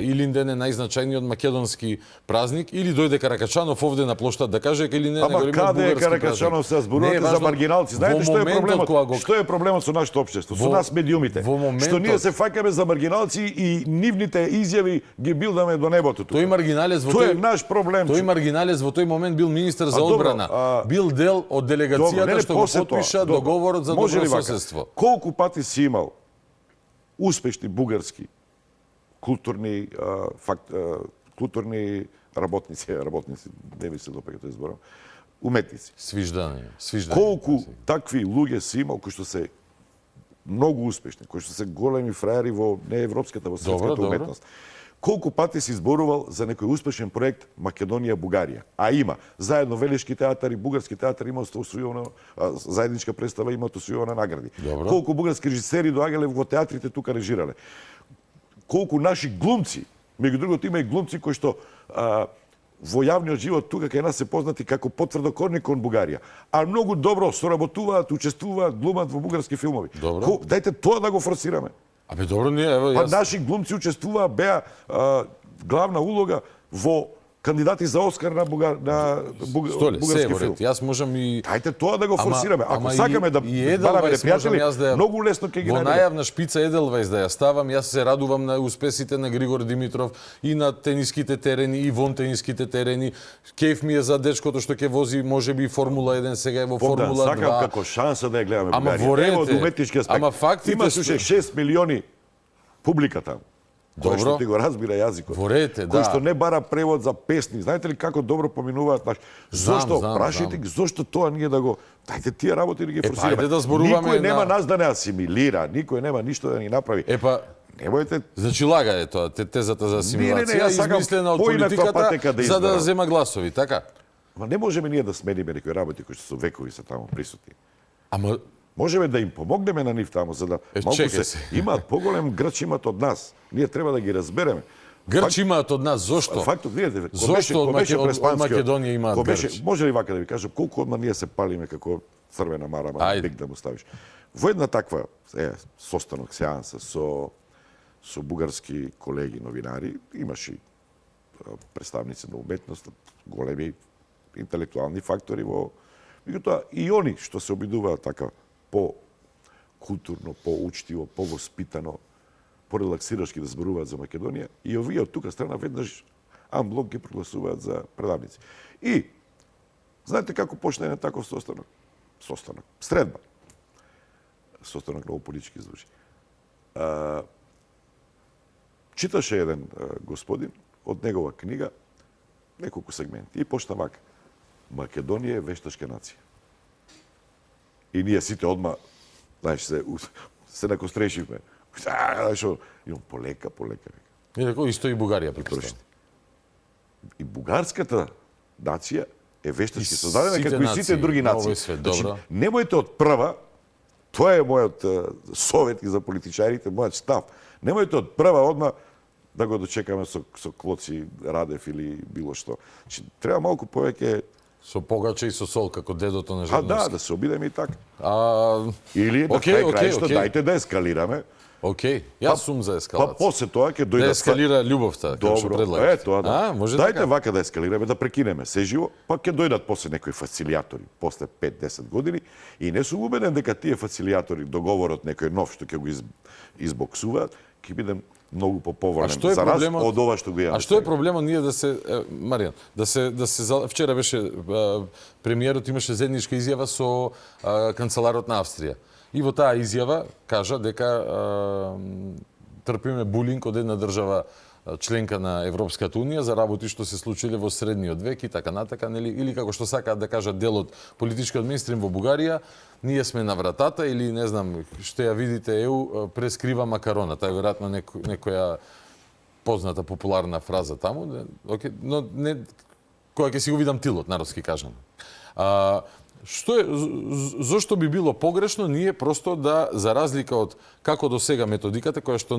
Илинден е најзначајниот македонски празник, или дојде Каракачанов овде на плоштад да каже дека Илинден е Ама големиот каде е бугарски Каракачанов празник? се зборувате Не е за важно. маргиналци? Знаете Во што е моментот проблемот? кога го- Што е проблемот со нашето општество, со Во- нас медиумите? во моментот- Што ние се фаќаме за маргиналци и нивните изјави ги билдаме до небото тука. Тој маргиналец во Тоа е наш проблем. Тој маргиналец во тој момент бил министер за добро, одбрана. Бил дел од делегацијата што го после тоа. потпиша Добро. договорот за Може ли вака? добрососедство. Колку пати си имал успешни бугарски културни културни работници, не ми се допаѓа тој зборам, уметници. Свиждани. Колку такви луѓе си имал кои што се многу успешни, кои што се големи фраери во не европската, во светската Добро. уметност. Колку пати си зборувал за некој успешен проект Македонија-Бугарија? А има. Заедно Велешки театар и Бугарски театар има освојувано, заедничка представа има освојувана награди. Добро. Колку бугарски режисери доаѓале во театрите тука режирале. Колку наши глумци, меѓу другото има и глумци кои што во јавниот живот тука кај нас се познати како потврдокорни кон Бугарија, а многу добро соработуваат, учествуваат, глумат во бугарски филмови. Добро. Дајте тоа да го форсираме. Абе добро ние, ево Па јас. наши глумци учествуваа, беа главна улога во кандидати за Оскар на Столе, се бугарски во филм. ред. Јас можам и Дајте тоа да го форсираме. Ако ама сакаме да и бараме Edelweiss непријатели, можам јас да ја- многу лесно ќе ги во најдеме. најавна шпица Edelweiss да ја ставам, јас се радувам на успесите на Григор Димитров и на тениските терени и вон тениските терени. Кеф ми е за дечкото што ќе вози можеби Формула 1, сега е во Богдан, Формула 2. сакам како шанса да ја гледаме Ама Бугарија. во ред Ево од е. уметнички аспект. Ама фактите Има што- слушај 6 милиони публика таму. Кој што Добро. ти го разбира јазикот. Во ред е, Кој да. што не бара превод за песни. Знаете ли како добро поминуваат наш? Знам, Зошто? знам, Прашајте знам. ги зошто тоа ние да го Дајте тие работи да ги форсираме. ајде да зборуваме Никој нема на- нас да не асимилира, никој нема ништо да ни направи. Епа, Немојте. значи лага е тоа, тезата за Не, асимилација, јас сакам измислена од поинаква патека политиката да за да изберам. зема гласови, така? Ма не можеме ние да смениме некои работи кои што со векови се таму присутни. Ама Можеме да им помогнеме на нив таму за да малку чекај се се. имаат поголем грч имаат од нас. Ние треба да ги разбереме. Грч имаат од нас, зошто? Фактот, видите, Зошто од Македонија имаат беше, грч? може ли вака да ви кажам, колку одма ние се палиме како црвена марама, Ајде. бик да му ставиш. Во една таква состанок, сеанса со бугарски колеги новинари, имаше и представници на уметноста, големи интелектуални фактори во меѓутоа и они што се обидуваат така по културно, по-учтиво, по-воспитано, порелаксирашки да зборуваат за Македонија, и овие од тука страна веднаш амблок ги прогласуваат за предавници. И знаете како почна еден таков состанок? Средба. Состанок многу политички звучи. Читаше еден господин од негова книга неколку сегменти и почна вака. Македонија е вештачка нација. И ние сите одма, знаеш, се накострешивме. Што, имам полека. И тако исто и Бугарија препоставам. И бугарската нација е вештачки И создадена сите како и сите нации други на нации. овој свет, добро. Немојте од прва, тоа е мојот совет и за политичарите, мојот став. Немојте од прва одма да го дочекаме со клоци Радев или било што. Значи, треба малку повеќе со погаче и со сол како дедото на Жирновски. да се обидеме и така. Океј, Или на крај крајшто океј. дајте да ескалираме. Океј, јас сум за ескалација. Па после тоа ќе Да дојдат ескалира љубовта, како што Добро, предлагате. тоа да. А, може Дајте така? вака да ескалираме, да прекинеме се живо, па ќе дојдат после некои фацилијатори, после 5-10 години, и не сум убеден дека тие фацилијатори, договорот некој нов што ќе го избоксуваат, ќе биде многу поповолен за нас од ова што го имаме. А што е проблемот ние да се Маријан, вчера беше премиерот имаше заедничка изјава со канцеларот на Австрија. И во таа изјава кажа дека трпиме булинг од една држава членка на Европската унија за работи што се случиле во средниот век и така натака, нели, или како што сакаат да кажат дел од политичкиот мејнстрим во Бугарија, ние сме на вратата или не знам, што ја видите ЕУ прескрива макарона. Таа е веројатно некоја позната популарна фраза таму, окей, но не кога ќе си го видам тилот, народски кажано. Зошто би било погрешно ние просто да, за разлика од како до сега методиката, која што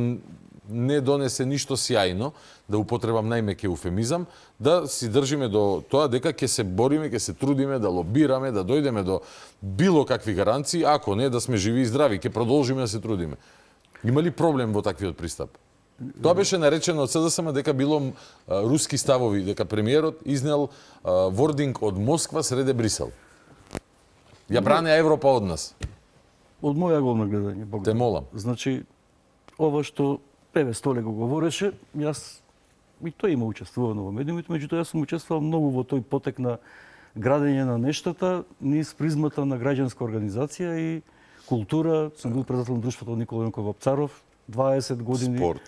не донесе ништо сјајно, да употребам најмек еуфемизам, да си држиме до тоа дека ќе се бориме, ќе се трудиме, да лобираме, да дојдеме до било какви гаранции, ако не да сме живи и здрави, ќе продолжиме да се трудиме. Има ли проблем во таквиот пристап? Тоа беше наречено од СДСМ дека било руски ставови, дека премиерот изнел вординг од Москва среде Брисел. Ја бране Европа од нас. Од моја голна гледање, Богдан. Те молам. Значи, ова што Певе Столе го говореше, јас и тој има учествувано во медиумите, меѓутоа јас сум учествувал многу во тој потек на градење на нештата низ призмата на граѓанска организација и култура. Сум бил председател на друштвото Никола Јонков Вапцаров 20 години. Спорт.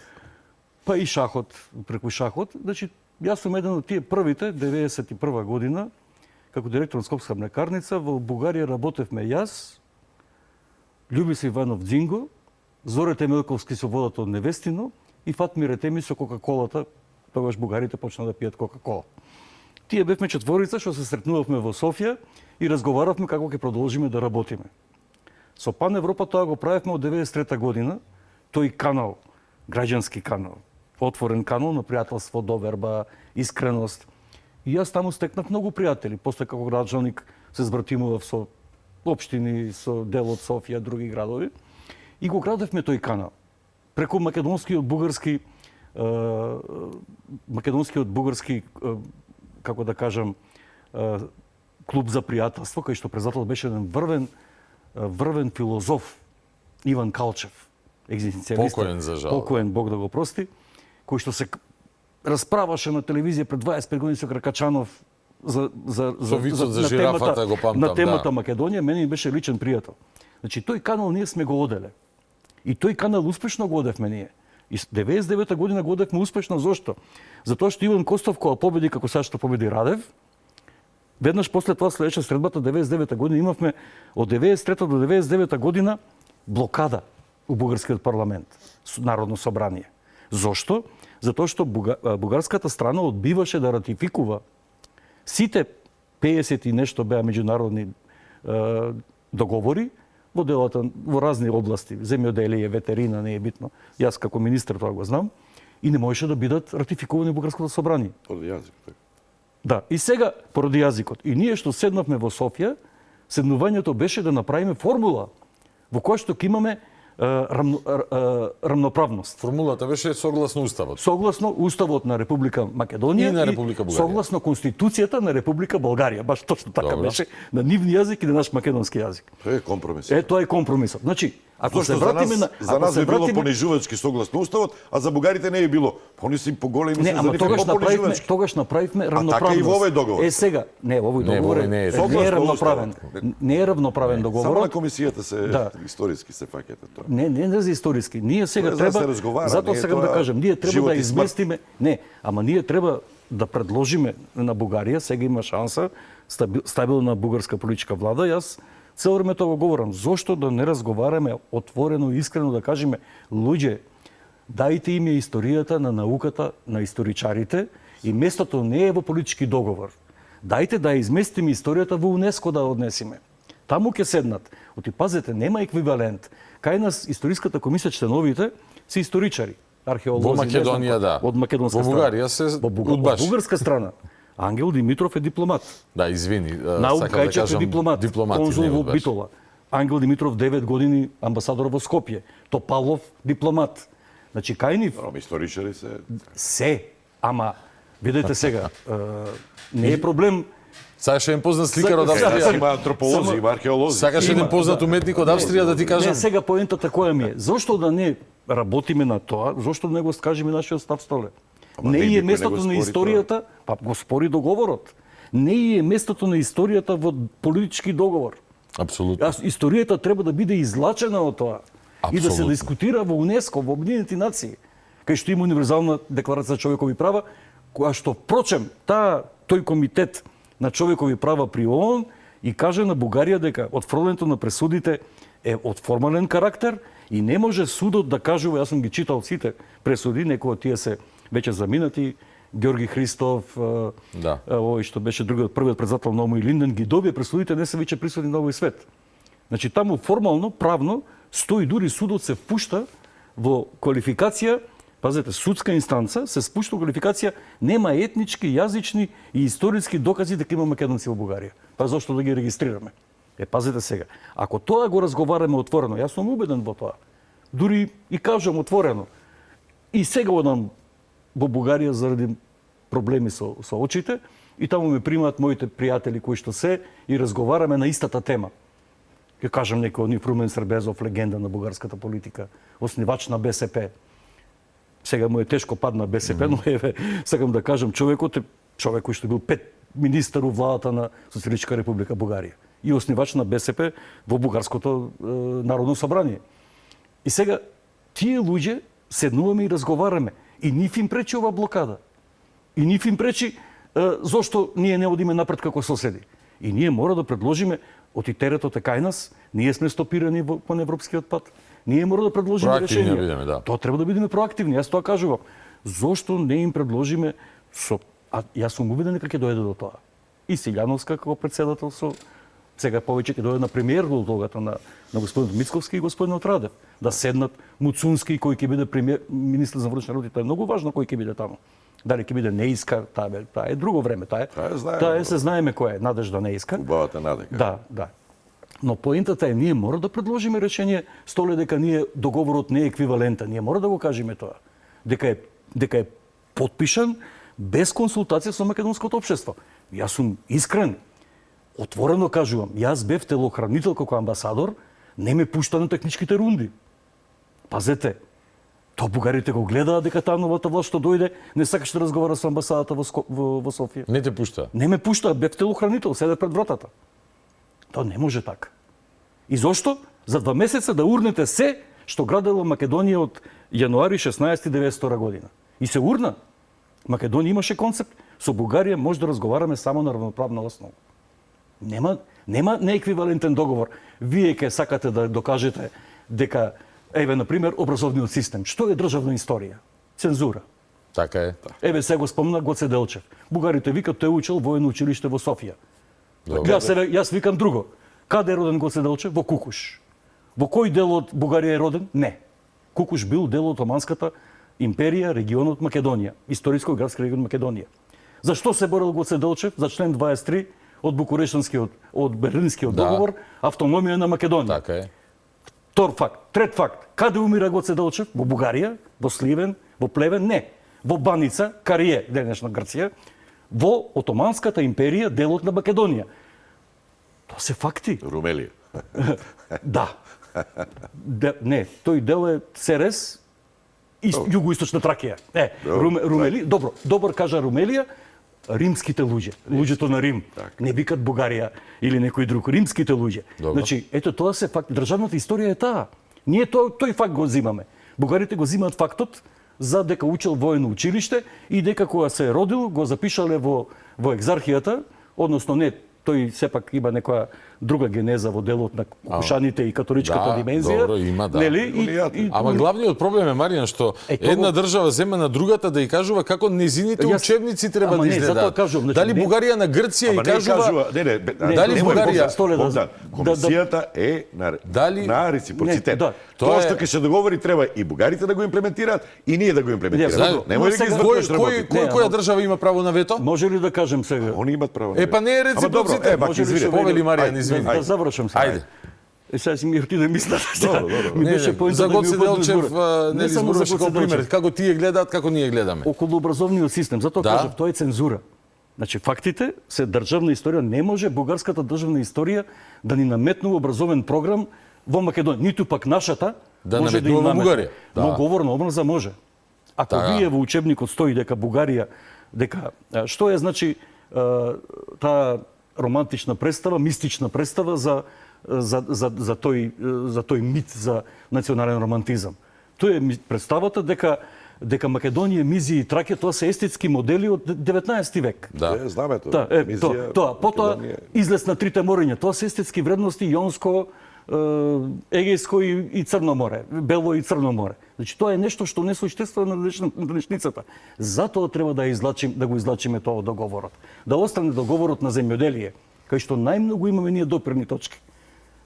Па и шахот, преку шахот. Значи, јас сум еден од тие првите, 91 година, како директор на Скопска млекарница, во Бугарија работевме јас, Љубис Иванов Дзинго, Зоре Темелковски со водата од Невестино и Фатмир Етеми со Кока-колата. Тогаш бугарите почна да пијат Кока-кола. Тие бевме четворица што се сретнувавме во Софија и разговаравме како ќе продолжиме да работиме. Со Пан Европа тоа го правевме од 93 година, тој канал, граѓански канал, отворен канал на пријателство, доверба, искреност. И јас таму стекнав многу пријатели. После како граѓаник се звртимував со општини, со дел од Софија, други градови. И го градевме тој канал. Преку македонскиот бугарски како да кажам, клуб за пријателство, кај што председател беше еден врвен филозоф Иван Калчев, екзистенцијалист. Покоен за жал. Покоен, Бог да го прости, кој што се расправаше на телевизија пред 25 години со Кракачанов Со вицот за жирафата го памтам, на темата Македонија, мене ми беше личен пријател. Значи тој канал ние сме го оделе. И тој канал успешно го одевме ние. И 99-та година го одевме успешно. Зошто? Затоа што Иван Костов кога победи како сега што победи Радев, веднаш после тоа следеше средбата 99-та година имавме од 93-та до 99-та година блокада у бугарскиот парламент, Народно собрание. Зошто? Затоа што бугарската страна одбиваше да ратификува сите 50 и нешто беа меѓународни договори во делата во разни области, земјоделие, ветерина, не е битно. Јас како министер тоа го знам и не можеше да бидат ратификувани во бугарското собрание. Поради јазикот. Да, и сега поради јазикот. И ние што седнавме во Софија, седнувањето беше да направиме формула во која што ќе имаме рамноправност. Формулата беше согласно уставот. Согласно уставот на Република Македонија и на Република Бугарија. Согласно конституцијата на Република Българија. Баш точно така Добро. беше на нивни јазик и на наш македонски јазик. Тоа е компромис. Тоа е компромисот. Значи, ако се Зашто вратиме на за нас би било понижувачки согласно уставот, а за бугарите не е било. Они се поголеми не, се ама за тогаш направивме рамноправност. А така и во овој договор. Сега, не, овој договор не е рамноправен. Не е рамноправен договор. Само на комисијата се историски се фаќате тоа. Не за историски. Ние сега треба затоа сакам да кажам, ние треба да изместиме. Не, ама ние треба да предложиме на Бугарија, сега има шанса, стабилна бугарска политичка влада. Јас цело време тоа го говорам. Зошто да не разговараме отворено и искрено да кажеме, луѓе, дајте им ја историјата на науката, на историчарите и местото не е во политички договор. Дајте да ја изместиме историјата во УНЕСКО да однесиме. Таму ќе седнат. Оти пазете, нема еквивалент. Кај нас историската комисија членовите се историчари, археолози. Во Македонија, да. Од македонска страна. Во Бугарија се удбаш. Во бугарска страна. Ангел Димитров е дипломат. Да, извини, Наук сакам да Кајчев кажам е дипломат. Конзул во Битола. Ангел Димитров 9 години амбасадор во Скопје. Топалов дипломат. Значи кај нив историчари се, ама видете сега, не е проблем. Сакаш еден познат сликар од Австрија. Има антрополози, има археолози. Сакаш еден познат уметник од Австрија да ти кажам? Не, сега поентата која ми е. Зошто да не работиме на тоа? Зошто да не го скажеме нашиот став столе? Не е местото на историјата, па го спори договорот. Не е местото на историјата во политички договор. Апсолутно. Историјата треба да биде излачена од тоа. И да се дискутира во УНЕСКО, во Обединените нации, кај што има универзална декларација за човекови права, која што впрочем тој комитет на човекови права при ООН и каже на Бугарија дека отфрлането на пресудите е од формален карактер и не може судот да кажува, јас сум ги читал сите пресуди, некои од тие се веќе заминати, Ѓорги Христов, овој што беше првиот председател на ОМО и Линден, ги добие пресудите, не се веќе присуди на овој свет. Значи таму формално, правно, стои дури судот се впушта во квалификација, пазете, судска инстанца се спушта во квалификација нема етнички, јазични и историски докази дека има македонци во Бугарија. Па зошто да ги регистрираме? Пазете сега. Ако тоа го разговараме отворено, јас сум убеден во тоа. Дури и кажам отворено. И сега одам во Бугарија заради проблеми со очите и таму ме примаат моите пријатели кои што се и разговараме на истата тема. Ќе кажам некој од нив, Румен Србезов, легенда на бугарската политика, основач на БСП. Сега му е тешко пад на БСП, но еве, сакам да кажам, човек кој што бил 5 министер у владата на Социјалистичка република Бугарија и основач на БСП во бугарското Народно собрание. И сега тие луѓе седнуваме и разговараме и нив им пречи ова блокада. И нив им пречи зошто ние не одиме напред како соседи. И ние мора да предложиме оти теретот е кај нас, ние сме стопирани по европскиот пат. Ние мора да предложиме решение. Тоа треба да бидеме проактивни, јас тоа кажувам. Зошто не им предложиме јас сум убеден дека ќе дојде до тоа. И Силјановска како председател сега повеќе ќе дојде на премиер до улогата на господинот Мицковски и господинот Радев. Да седнат Муцунски кој ќе биде министер за внатрешни работи, тоа е многу важно кој ќе биде таму. Дали ќе биде Неиска, таа е друго време, таа се знаеме кој е Надежда Неиска. Убавата Надека. Да. Но поентата е, ние мора да предложиме решение, столе дека договорот не е еквивалентен. Ние мора да го кажеме тоа. Дека е потпишан без консултација со македонското општество. Јас сум искрен, отворено кажувам, јас бев телохранител како амбасадор, не ме пушта на техничките рунди. Пазете, то бугарите го гледаат дека таа новата власт што дојде, не сакаше да разговара со амбасадата во Софија. Не те пушта? Не ме пушта, бев телохранител, седе пред вратата. Тоа не може така. И зошто? За 2 месеца да урнете се што градела Македонија од јануари 16.900 година. И се урна. Македонија имаше концепт, со Бугарија може да разговараме само на равноправна основа. Нема нееквивалентен договор. Вие ќе сакате да докажете дека, еве, например, образовниот систем. Што е државна историја? Цензура. Така е. Еве, се го спомна Гоце Делчев. Бугарите викат тој учел воено училиште во Софија. Јас викам друго. Каде е роден Гоце Делчев? Во Кукуш. Во кој дел од Бугарија е роден? Не. Кукуш бил дел од Оманската империја, регионот Македонија, историско градски регион Македонија. Зашто се борел Гоце Делчев? За член 23 од Букурештанскиот, од Берлинскиот договор, автономија на Македонија. Така е. Втор факт. Трет факт. Каде умира Гоце Делчев? Во Бугарија, во Сливен, во Плевен? Не. Во Баница, Карие, денешна Грција, во Отоманската империја, делот на Македонија. Тоа се факти. Румелија. Да. Не, тој дел е Серес и југоисточна Тракија. Румелија, добро кажа Румелија, римските луѓе, луѓето на Рим. Не викат Бугарија или некој друг, римските луѓе. Значи, ето тоа се факт, државната историја е таа. Ние тој факт го взимаме. Бугарите го взимаат фактот за дека учел воено училиште и дека кога се е родил го запишале во екзархијата, односно не, тој сепак има некоја друга генеза во делот на кукушаните и католичката димензија. Добро, има, да. Нели? Ама главниот проблем е, Маријан, што една држава зема на другата да ја кажува како незините учебници треба да изгледаат. Дали Бугарија на Грција и кажува... Дали Бугарија... Комисијата е на реципроцитет. Тоа што ќе се договори треба и бугарите да го имплементираат и ние да го имплементираме. Немој да ги извртуваш работите. Која држава има право на вето? Може ли да кажем сега? Они имат право на вето. Па не е реципроцитет. Повели Маријан, извини. Да завршам сега. Ајде. Сега си ми отиде мислата. Ми беше поинта за да Гоце ми Делчев не ли зборуваше како пример, како тие гледаат, како ние гледаме. Околу образовниот систем, затоа кажав, тоа е цензура. Значи фактите се државна историја, не може бугарската државна историја да ни наметнува образовен програм во Македонија, ниту пак нашата да може да ни наметнува Бугарија. Но говорна образа може. Ако вие во учебникот стои дека Бугарија, дека што е значи таа романтична представа, мистична представа за тој мит за национален романтизам. Тоа е представата дека Македонија, Мизија и Тракија тоа се естетски модели од 19 век. Да, знаме тоа. Тоа, потоа излез на трите мориња, тоа се естетски вредности Јонско, Егејско и Црно море, Бело и Црно море. Значи тоа е нешто што не соучествува на денешницата. Затоа треба да го излачиме тоа од договорот. Да остане договорот на земјоделие, кај што најмногу имаме ние допирни точки.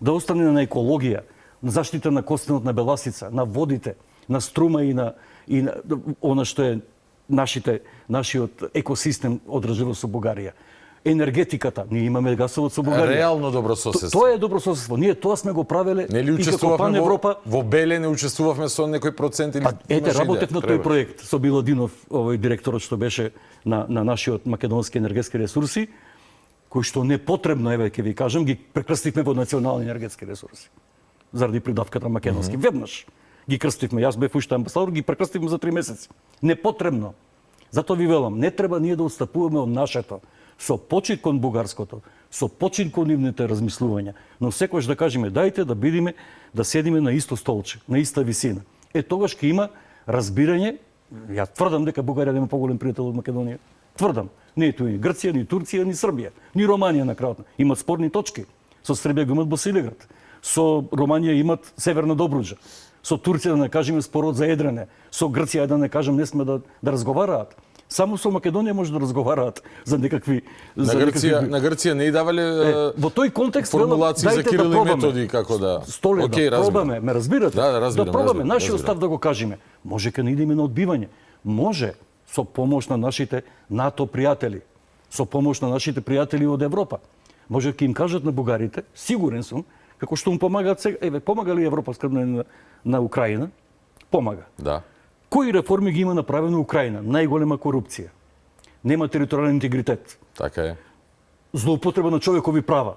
Да остане на екологија, на заштита на костенот на беласица, на водите, на струма и на она што е нашиот екосистем одржливо со Бугарија. Енергетиката, ние имаме гасовод со Бугарија. Реално добрососедство. Тоа е добрососедство. Ние тоа сме го правеле и како Пан Европа. Во Беле не учествувавме со некој процент или ете, работев на тој проект со Биладинов, овој директорот што беше на нашиот македонски енергетски ресурси, кој што непотребно, еве ќе ви кажам, ги прекрстивме во национални енергетски ресурси. Заради придавката македонски. Веднаш ги крстивме. Јас бев уште амбасадор, ги прекрстивме за 3 месеци. Непотребно. Затоа ви велам, не треба ние да отстапуваме од нашето, со почит кон бугарското, со почит кон нивните размислувања, но секогаш да кажеме дајте да бидиме, да седиме на исто столче, на иста висина. Тогаш ќе има разбирање. Ја тврдам дека Бугарија нема поголем пријател од Македонија. Тврдам. Не е тој ни Грција, ни Турција, ни Србија, ни Романија на крајот. Имат спорни точки. Со Србија го имат Босилеград. Со Романија имат Северна Добруџа. Со Турција да не кажеме спорот за Едрене. Со Грција да не кажем не сме да разговараат. Само со Македонија може да разговараат за некакви на Грција не и давале во тој контекст формулации за кирилни методи како да пробаме, ме разбирате? Да пробаме нашиот став да го кажеме. Може ке не идеме на одбивање. Може со помош на нашите НАТО пријатели, со помош на нашите пријатели од Европа. Може ќе им кажат на бугарите, сигурен сум, како што му помагаат сега, помага ли Европа скрбна на Украина? Помага. Да. Кои реформи ги има направено Украина? Најголема корупција. Нема територијален интегритет. Така е. Злоупотреба на човекови права.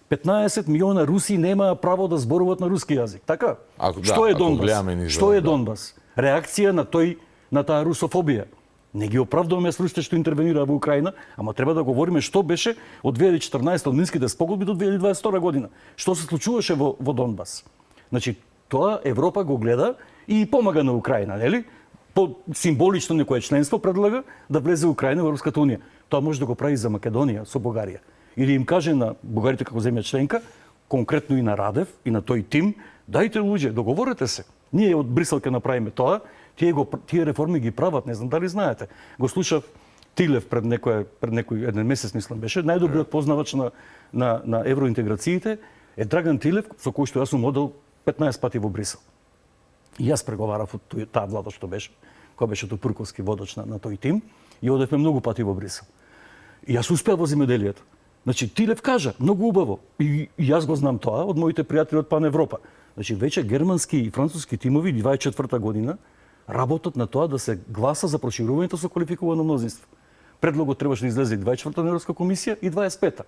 15 милиона руси немаа право да зборуваат на руски јазик. Така? Што е Донбас? Што е Донбас? Реакција на таа русофобија. Не ги оправдуваме с русите што интервенира во Украина, ама треба да говориме што беше од 2014 од Минските спогодби до 2022 година. Што се случуваше во Донбас. Значи, тоа Европа го гледа и помага на Украина, нели? По символично некое членство предлага да влезе Украина во Европската унија. Тоа може да го прави за Македонија со Бугарија. Или им каже на бугарите како земја членка, конкретно и на Радев и на тој тим, дајте луѓе, договорете се. Ние од Брисел ќе направиме тоа, тие реформи ги прават, не знам дали знаете. Го слушав Тилев пред некој еден месец, мислам беше, најдобриот познавач на евроинтеграциите е Драган Тилев, со кој што јас сум одел 15 пати во Брисел. И јас преговарав од таа влада што беше, кој беше Тупурковски водач на тој тим, и одевме многу пати во Брисел. И јас успеав во земјоделието. Значи, Тилев кажа, многу убаво, и јас го знам тоа од моите пријатели од Пан Европа. Значи, веќе германски и француски тимови 24 година работат на тоа да се гласа за проширувањето со квалификувано мнозинство. Предлогот требаше да излезе и 24-та на Европска комисија и 25-та.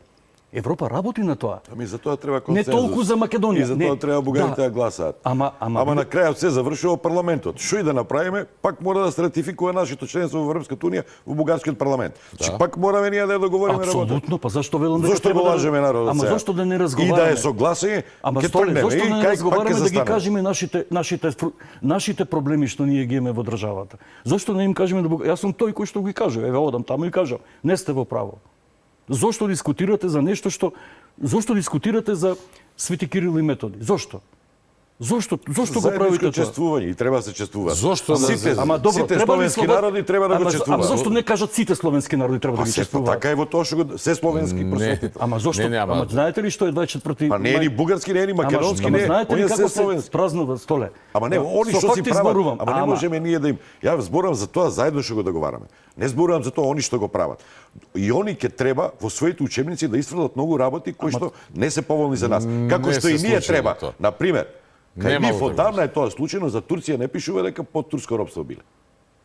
Европа работи на тоа. Ами за тоа треба консензус. Не толку за Македонија. И за тоа треба бугарите да гласаат. Ама на крајот се завршува парламентот. Што и да направиме, пак мора да се ратификува нашето членство во Европската унија во бугарскиот парламент. Значи пак мораме ние да ја договориме работа. Апсолутно, па зашто велам дека зашто го лажеме народот? Ама зашто да не разговараме? И да е согласие, ќе тргнеме зашто и не кај разговараме да ги кажеме нашите проблеми што ние ги имаме во државата. Зашто не им кажеме да јас сум тој кој што ги кажа, одам таму и кажам, не сте во право. Зошто дискутирате за нешто што Зошто дискутирате за Свети Кирил и Методи? Зошто? Зошто го правите тоа? Чествување и треба да се чествува. Зошто сите словенски народи треба да го чествуваат? Ама зошто не кажат сите словенски народи треба да ги чествуваат? Така е во тоа што се словенски просветите. Ама зошто? Ама знаете ли што е 24-ти? Па не е ни бугарски, не е ни македонски, не е. Знаете ли како се празнува столе? Ама не, они што си прават. Ама не можеме ние да им. Ја зборувам за тоа заедно што го договараме. Не зборувам за тоа они што го прават. И они ќе треба во своите учебници да изфрлат многу работи кои што не се поволни за нас. Како што и ние треба. На пример, кај нив одамна е тоа случајно, за Турција не пишува дека под турско робство биле.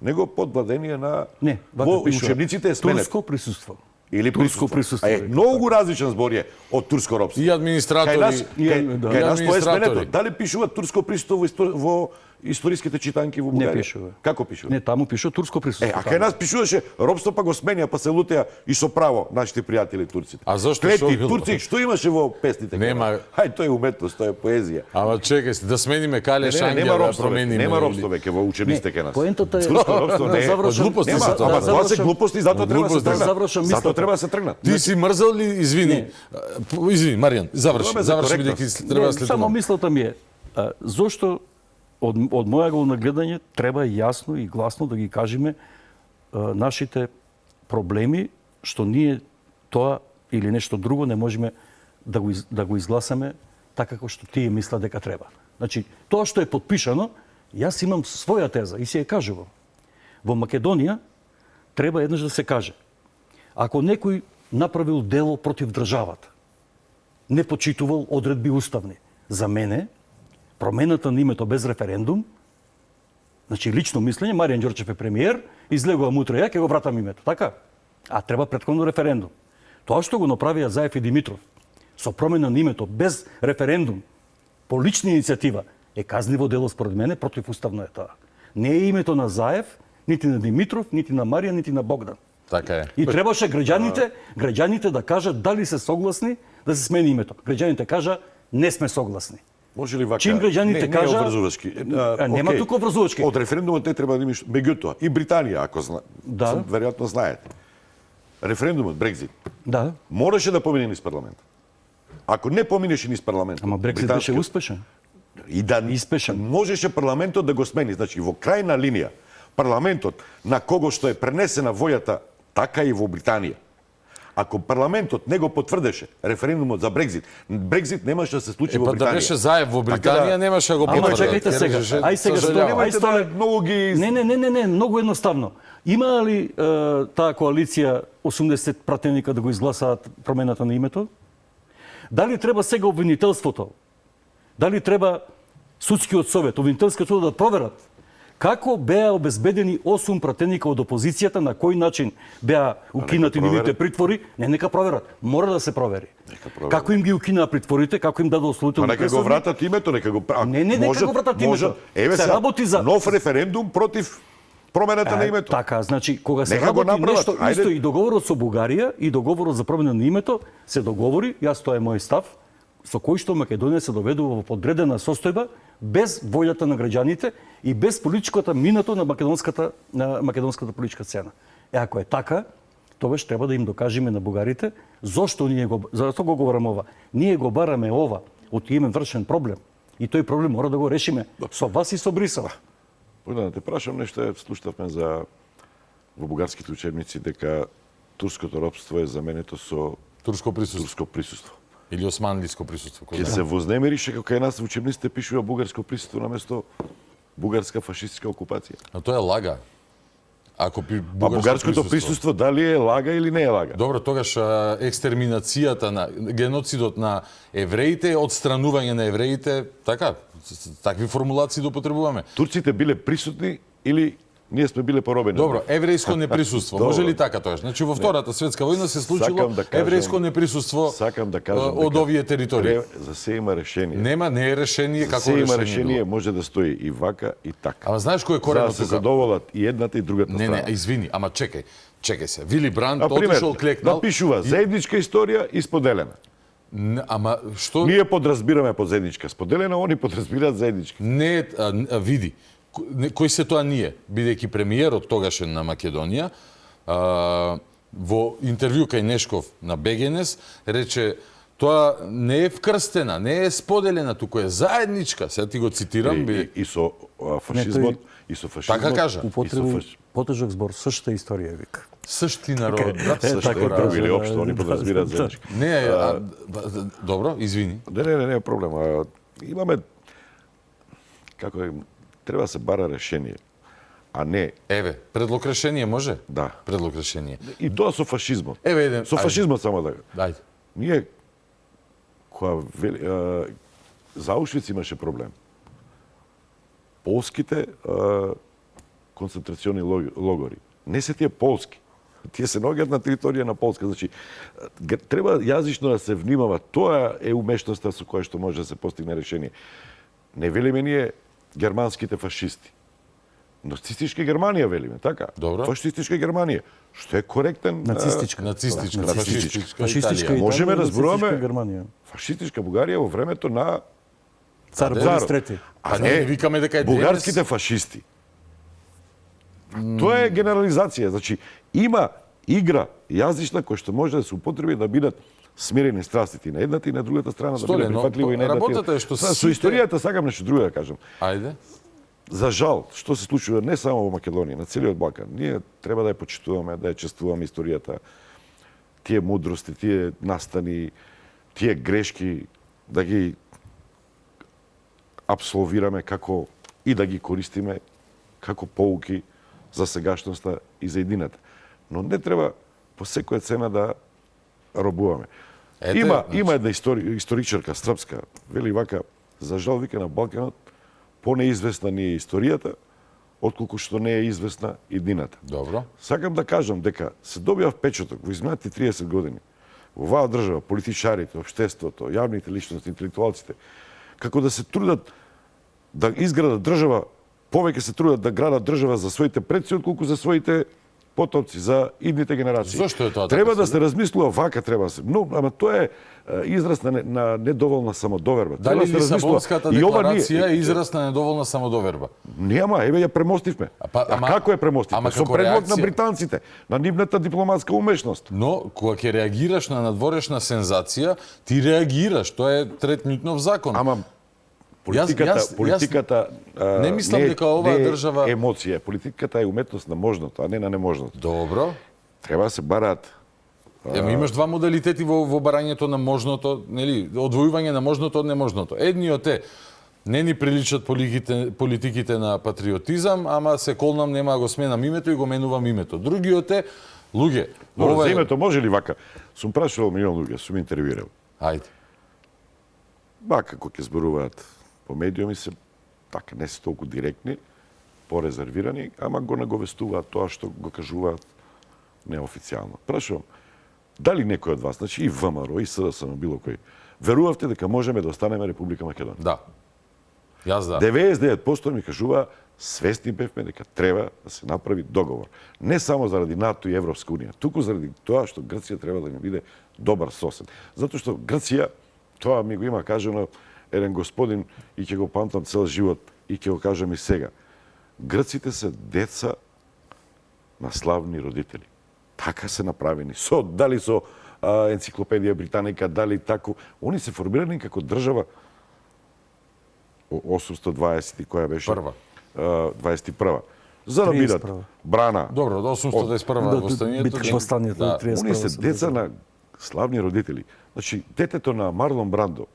Него под владение на во учебниците е сменет. Турско присуство. Или присуство. Многу различен збор е од турско робство. И администратори. Кај нас тоа е сменето. Дали пишува турско присуство во историските читанки во Бугарија? Не пишува. Како пишува? Не, таму пишува турско присуство. А кај нас пишуваше робство, па го сменија, па се лутеа и со право нашите пријатели турците. А зошто турци, што имаше во песните? Нема. Хај, тоа е уметност, тоа е поезија. Ама чекај се, да смениме Кале Шангер, да промениме. Нема робство веќе во учебниците кај нас. Поентата е турско робство не е. Глупости се тоа. Ама тоа се глупости, затоа треба да се тргнат. Затоа треба да се тргнат. Ти си мрзел ли? Извини. Извини, Маријан, заврши бидејќи треба след. Само мислата ми е, зошто од мојего нагледање треба јасно и гласно да ги кажеме нашите проблеми, што ние тоа или нешто друго не можеме да го изгласаме така како што тие мислат дека треба. Значи, тоа што е подпишано, јас имам своја теза и се ја кажувам. Во Македонија треба еднаш да се каже, ако некој направил дело против државата, не почитувал одредби уставни, за мене промената на името без референдум, значи лично мислење, Маријан Ѓорчев е премиер, излегувам утре ја, ќе го вратам името, така? А треба претходно референдум. Тоа што го направија Заев и Димитров, со промена на името без референдум, по лична иницијатива, е казниво дело според мене, противуставно е тоа. Не е името на Заев, нити на Димитров, нити на Маријан, нити на Богдан. Така е. И требаше граѓаните да кажат дали се согласни да се смени името. Граѓаните кажа не сме согласни. Може ли вака? Чим граѓаните кажа, не обврзувачки. Нема тука обврзувачки. Од референдумот не треба да имаш. Меѓутоа, и Британија, ако веројатно знаете, референдумот Брекзит. Да. Мораше да помине низ парламент. Ако не поминеше низ парламент, ама Брекзит беше успешен. И да испешен. Можеше парламентот да го смени, значи во крајна линија парламентот на кого што е пренесена војата, така и во Британија. Ако парламентот не го потврдеше референдумот за Брекзит, Брекзит немаше да се случи во Да Британија. беше заев во Британија, немаше да го Ама потврдат. чекајте сега. Ај сега Стојте многу ги... Не, многу едноставно. Има ли таа коалиција 80 пратеника да го изгласаат промената на името? Дали треба сега обвинителството? Дали треба судскиот совет, обвинителскиот суд да проверат како беа обезбедени 8 пратеника од опозицијата, на кој начин беа укинати нивните притвори? Не, нека проверат. Мора да се провери. Како им ги укинаа притворите, како им даде осудителни Нека пресуди? го вратат името, нека го... Не, нека го вратат името. Еве се сега, работи за нов референдум против промената на името. Така, значи кога се Нека го работи направат. нешто Ајде. исто и договорот со Бугарија и договорот за промена на името се договори, јас тоа е мој став, со кој што Македонија се доведува во подредена состојба без волјата на граѓаните и без политичката минато на македонската политичка сцена. Ако е така, тогаш треба да им докажеме на бугарите зошто го говорам ова. Ние го бараме ова, од име вршен проблем. И тој проблем мора да го решиме со вас и со Брисел. Да те прашам нешто, слушавме за во бугарските учебници дека турското робство е заменето со турско присуство. Или османлиско присуство. Ќе се вознемирише како кај нас во учебниците пишува бугарско присуство наместо бугарска фашистичка окупација. Но тоа е лага. Ако бугарското присуство дали е лага или не е лага? Добро, тогаш екстерминацијата на геноцидот на евреите, одстранување на евреите, така, такви формулации да употребуваме. Турците биле присутни или ние сме биле поробени? Добро, еврејско неприсуство. Може ли така тоа? Значи во Втората светска војна се случило еврејско неприсуство од овие територии. За се има решение. Нема, не е решение како решение. решение. Има решение, може да стои и вака и така. Ама знаеш кој е коренот за да се задоволат и едната и другата страна. Не, извини, ама чекај се. Вили Бранд отишол клекнал. Да пишува заедничка историја и споделена. Ама што ние подразбираме под заедничка споделена, они подразбираат заедничка. Не, види. Кој се тоа ние, бидејќи премиерот тогашен на Македонија, во интервју кај Нешков на БГНС, рече тоа не е вкрстена, не е споделена, туку е заедничка. Сега ти го цитирам. И со фашизмот, и со фашизмот. Така кажа. Употреби потежок збор, същата историја вика. Същи народ, брат, същата други или општо, они подразбираат заедничка. Не, добро, извини. Не е проблем. Имаме, како да треба се бара решение, а не... Еве, предлог решение може? Да. Предлог решение. И тоа со фашизмот. Еве, еден... Со фашизмот само да... Ајде. Ние, која за Аушвиц имаше проблем. Полските концентрациони логори. Не се тие полски. Тие се наоѓаат на територија на Полска. Значи, треба јазично да се внимава. Тоа е умешноста со која што може да се постигне решение. Не велиме ние германските фашисти. Нацистичка Германија велиме, така? Добро. Фашистичка Германија. Што е коректен? Нацистичка. Фашистичка. Можеме да зборуваме Германија. Фашистичка Бугарија во времето на Цар Борис III. А не, викаме дека е бугарските фашисти. Тоа е генерализација. Значи, има игра јазична која што може да се употреби да бидат смирени страстите и на едната и на другата страна, да биде прифатливо и на едната. Работата е што со историјата сакам нешто друго да кажам. Ајде. За жал, што се случува не само во Македонија, на целиот Балкан, ние треба да ја почитуваме, да ја чествуваме историјата, тие мудрости, тие настани, тие грешки, да ги апсолвираме како и да ги користиме како поуки за сегашноста и за едината. Но не треба по секоја цена да робуваме. Има една историчарка српска, вели вака, за жал вика на Балканот понеизвестна ни е историјата, отколку што не е известна едината. Добро. Сакам да кажам дека се добија впечаток во изминатите 30 години во оваа држава, политичарите, општеството, јавните личности, интелектуалците, како да се трудат да изградат држава, повеќе се трудат да градат држава за своите предци, отколку за своите потомци, за идните генерации. Зошто е тоа така? Треба да се размислува вака, треба да се. Но, ама тоа е израз на недоволна самодоверба. Дали Лисабонската декларација е израз на недоволна самодоверба? Нема, еве ја премостивме. Како ја премостивме? Со предлог на британците, на нивната дипломатска умешност. Но кога ќе реагираш на надворешна сензација, ти реагираш, тоа е третмитнов закон. Ама политиката не мислам дека оваа држава емоција, политиката е уметност на можното, а не на неможното. Добро. Треба да се бараат Ема имаш два модалитети во барањето на можното, нели, одвојување на можното од неможното. Едниот е не ни приличат политиките на патриотизам, ама се колнам нема го сменам името и го менувам името. Другиот е луѓе. За името може ли вака? Сум прашувал милион луѓе, сум интервјуирал. Ајде. Вака кога ќе зборуваат по медиуми се така не се толку директни, порезервирани, ама го наговестуваат тоа што го кажуваат неофицијално. Прашувам, дали некој од вас, значи и ВМРО, и СДСМ, било кој, верувавте дека можеме да останеме Република Македонија? Да. Јас да. 99% ми кажува, свесни бевме дека треба да се направи договор. Не само заради НАТО и Европска унија, туку заради тоа што Грција треба да ни биде добар сосед. Затоа што Грција, тоа ми го има кажано еден господин и ќе го памтам цел живот и ќе го кажам и сега. Грците се деца на славни родители. Така се направени. Дали со енциклопедија Британика, дали тако. Они се формирани како држава 820 која беше? Прва. 21. За да бидат брана. Добро, до 821 востанието. Да, Они се деца на славни родители. Значи, детето на Марлон Брандо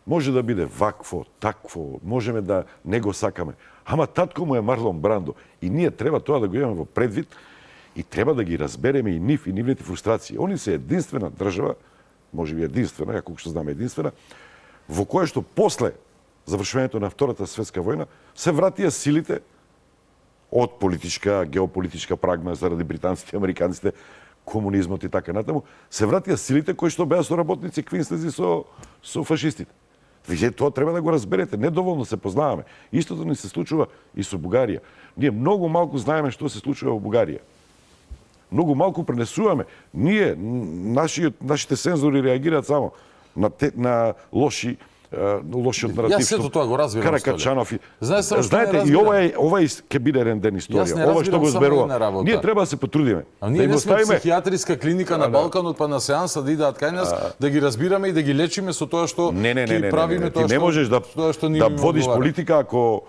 може да биде вакво, такво, можеме да не го сакаме. Ама татко му е Марлон Брандо. И ние треба тоа да го имаме во предвид и треба да ги разбереме и нив, и нивните фрустрации. Они се единствена држава, може би единствена, како што знаме единствена, во која што после завршувањето на Втората светска војна се вратија силите од политичка, геополитичка прагма заради британците, американците, комунизмот и така натаму, се вратија силите кои што беа соработници квинслези со фашистите. Вие тоа треба да го разберете, недоволно се познаваме. Истото ни се случува и со Бугарија. Ние многу малку знаеме што се случува во Бугарија. Многу малку пренесуваме. Ние, нашите сензори реагираат само на лошиот наратив. Јас сето тоа го разбирам. Каракачанов. Знаете, и ова ќе биде еден ден историја. Ова што го зберува. Ние треба да се потрудиме. А ние не сме психијатриска клиника на Балканот, па на сеанса да идат кај нас, да ги разбираме и да ги лечиме со тоа што ќе правиме тоа што не можеш да водиш политика ако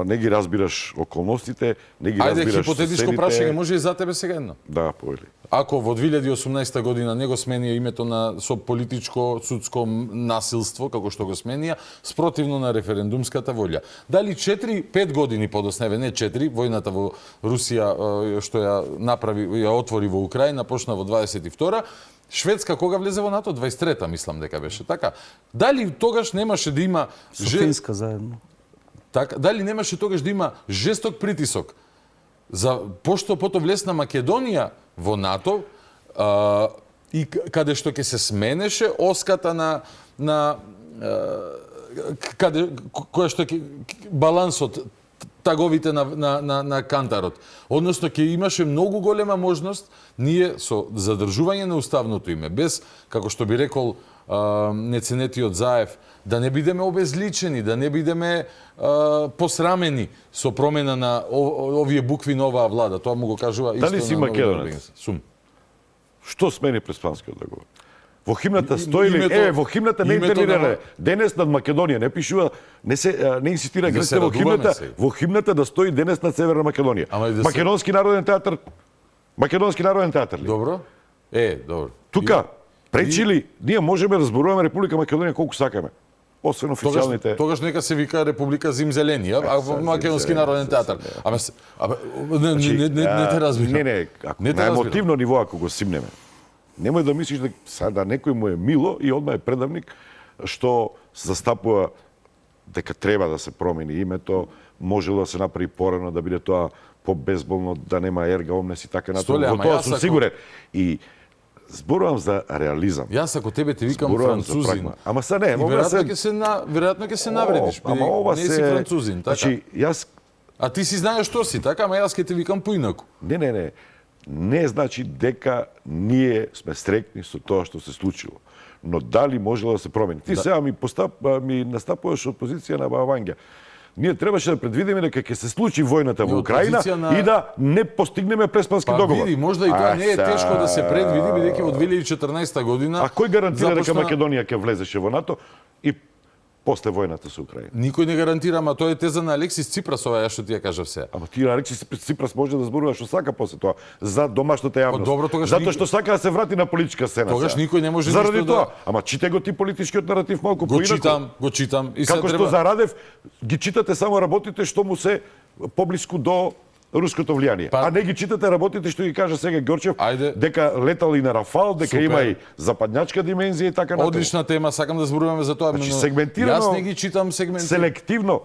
не ги разбираш околностите, не ги разбираш соседите. Ајде, хипотетичко прашање, може и за тебе сега едно. Да, повели. Ако во 2018 година не го сменија името со политичко, судско насилство, како што го сменија, спротивно на референдумската волја. Дали 4-5 години подосневе, не 4, војната во Русија што ја направи, ја отвори во Украина, почна во 22-та, Шведска кога влезе во НАТО? 23-та, мислам дека беше. Така, дали тогаш немаше да има Софинска заедно? Така, дали немаше тогаш да има жесток притисок за пошто пото влез на Македонија во НАТО и каде што ќе се сменеше оската на каде која што балансот таговите на кантарот. Односно ќе имаше многу голема можност ние со задржување на уставното име без, како што би рекол неценетиот Заев, да не бидеме обезличени, да не бидеме посрамени со промена на овие букви на оваа влада. Тоа му го кажува исто на... Дали си македонец? Сум. Што смени преспанскиот договор? Во химната стои ли? Во химната не интервенира. Денес над Македонија не пишува, не инсистира Грција во химната. Во химната да стои денес над Северна Македонија. Македонски народен театар. Македонски народен театар ли? Добро. Добро. Тука пречи ли ние можеме да зборуваме Република Македонија колку сакаме? Освен официјалните. Тогаш нека се вика Република Зимзелени, а во Македонски народен театар. Не те разбирам. Не, ако на емотивно ниво ако го симнеме. Немој да мислиш дека сада некој му е мило и одма е предавник што застапува дека треба да се промени името, можело да се направи порано, да биде тоа побезболно, да нема ерга омнес и така натаму. Во тоа сум сигурен. И зборувам за реализам. Јас ако тебе те викам французин. Ама се не, веројатно ќе се навредиш, ама не си французин, така. Значи, јас А ти си знаеш што си, така, ама јас ќе те викам поинаку. Не. Не значи дека ние сме стрекни со тоа што се случило. Но дали можело да се промени? Ти сега ми настапуваш од позиција на Бавангја. Ние требаше да предвидиме дека ќе се случи војната во Украина и да не постигнеме преспански договор. Види, можда и тоа не е тешко да се предвиди, бидејќи во 2014 година... А кој гарантира дека Македонија ќе влезеше во НАТО? И после војната со Украина. Никој не гарантира, ама тоа е теза на Алексис Ципрас, ова ја што ти ја кажав се. Ама ти Алексис Ципрас може да зборува што сака после тоа за домашната јавност. Добро, тогаш затоа што сака да се врати на политичка сцена. Тогаш никој не може заради ништо тоа. да... Ама чите го ти политичкиот наратив малку поинаку. Го читам и како се што за Радев ги читате само работите што му се поблиску до руското влијание. А не ги читате работите што ги кажа сега Ѓорчев, дека летал и на Рафал, дека има и западњачка димензија и така натаму. Одлична тема, сакам да зборуваме за тоа. Значи сегментирано, јас не ги читам селективно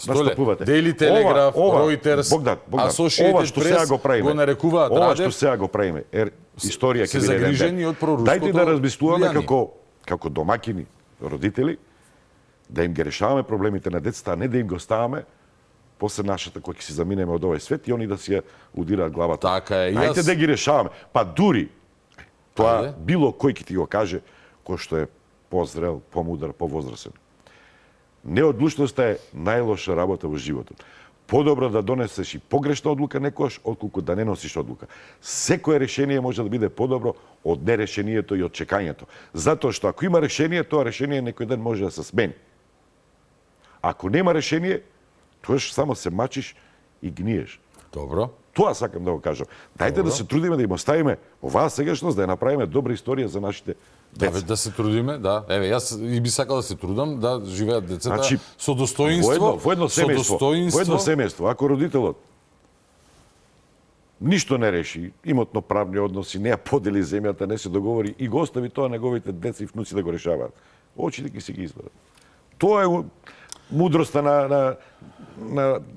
настапувате. Daily Telegraph, Reuters, Богдан, Associated Press го нарекуваат ова Радев. што сега го правиме, историја се ќе биде загрижени од проруското. Дајте да размислуваме влијание. како домакини, родители, да им ги решаваме проблемите на децата, а не да им го ставаме после нашата кој ќе си заминеме од овој свет и они да си ја удираат главата. Така е. Дајте да ги решаваме. Па дури тоа било кој ќе ти го каже кој што е позрел, помудар, повозрасен. Неодлучноста е најлоша работа во животот. Подобро да донесеш и погрешна одлука некојаш, отколку да не носиш одлука. Секое решение може да биде подобро од нерешението и од чекањето. Затоа што ако има решение, тоа решение некој ден може да се смени. Ако нема решение, тоаш само се мачиш и гниеш. Добро. Тоа сакам да го кажам. Дајте да се трудиме да им оставиме оваа сегашност, да ја направиме добра историја за нашите деца. Да се трудиме, да. Еве, јас и би сакал да се трудам да живеат децата значи, со достоинство. Во едно семејство, ако родителот ништо не реши, имотно-правни односи, не ја подели земјата, не се договори и го остави тоа неговите деца и внуци да го решаваат, очите ќе си ги изберат. Тоа е мудроста на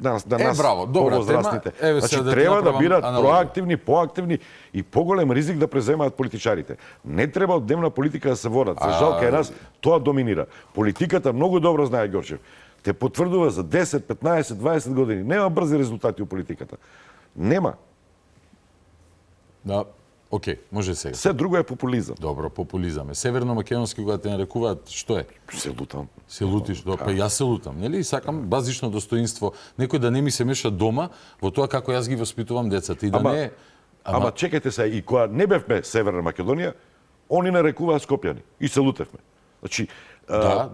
нас, браво, добра тема. Значи, треба да бидат проактивни, поактивни и поголем ризик да преземаат политичарите. Не треба од дневна политика да се водат. За жал кај нас тоа доминира. Политиката многу добро знае Ѓорчев. Те потврдува за 10, 15, 20 години. Нема брзи резултати у политиката. Нема. Да. Океј, може сега. Се друго е популизам. Добро, популизам е. Северно-македонски кога те нарекуваат, што е? Се лутам. Се лутиш, па јас се лутам, нели? Сакам базично достоинство, некој да не ми се меша дома во тоа како јас ги воспитувам децата и да не. Ама чекајте се, и кога не бевме Северна Македонија, они нарекуваат Скопјани и се лутевме. Значи,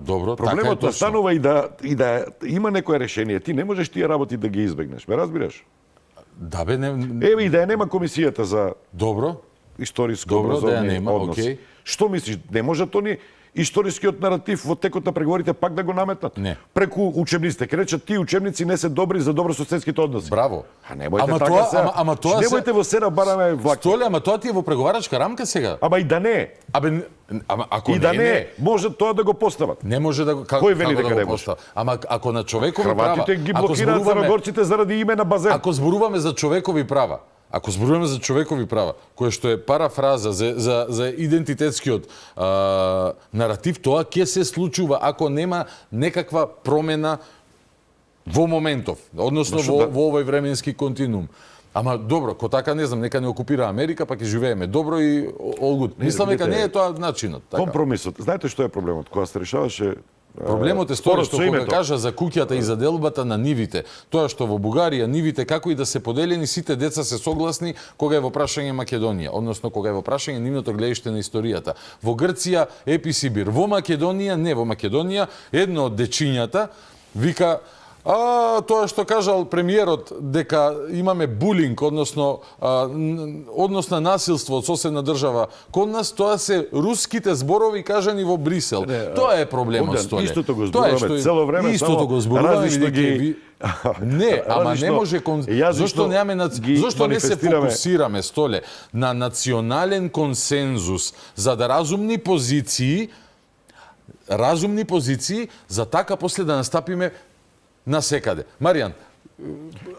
добро, проблемот така е настанува и да има некое решение. Ти не можеш тие работи да ги избегнеш, ме разбираш? Да бе, не... Еве и да ја нема комисијата за добро историско образование однос. Okay. Што мислиш, не можат они историскиот наратив во текот на преговорите пак да го наметнат? Не. Преку учебниците, ке речат тие учебници не се добри за добрососедските односи. Браво. А немојте така сега. Ама тоа немојте во се бараме влаки. Столе, ама тоа ти е во преговарачка рамка сега. Ама и да не. Ама ако и да не, може тоа да го постават. Не може да го Кој вели дека да не го може? постават? Ама ако на човекови права, Хрватите ги блокираат црногорците заради име на базен. Ако зборуваме за човекови права, кој што е парафраза за идентитетскиот наратив, тоа ќе се случува ако нема некаква промена во моментов, односно во овој временски континуум. Ама добро, ко така не знам, нека не окупира Америка, па ќе живееме добро и all good. Мислам дека не е тоа начинот. Така. Компромисот. Знаете што е проблемот? Кога се решаваше проблемот е тоа што кога кажа за куќата и за делбата на нивите, тоа што во Бугарија нивите како и да се поделени, сите деца се согласни кога е во прашање Македонија, односно кога е во прашање нивното гледиште на историјата. Во Грција епи Сибир, во Македонија не, во Македонија едно од дечињата вика тоа што кажал премиерот дека имаме булинг, односно однос на насилство од соседна држава кон нас, тоа се руските зборови кажани во Брисел. Тоа е проблемот, Столе. Истото го зборуваме цело време, истото го зборуваме ги не, ама не може зошто не се фокусираме, Столе, на национален консензус за да разумни позиции за така после да настапиме на секаде. Маријан,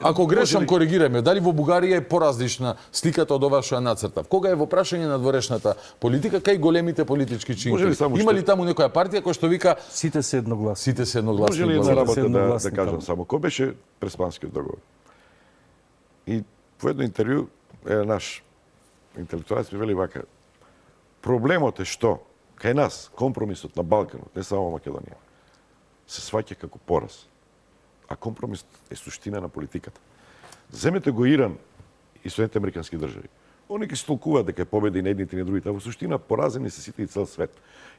ако грешам, коригираме. Дали во Бугарија е поразлична сликата од ова што ја нацртав? Кога е во прашање на дворешната политика, кај големите политички чинки? Има ли таму некоја партија која што вика сите се едногласни? Може ли една работа да кажам само? Кој беше Преспанскиот договор? И во едно интервју наш интелектуалец ми вели вака: проблемот е што кај нас компромисот на Балканот, не само Македонија, се сваќа како пораз. А компромис е суштина на политиката. Земете го Иран и Соединените американски држави. Они ќе се толкуваат дека е победа и на едните и на другите, а во суштина поразени се сите и цел свет.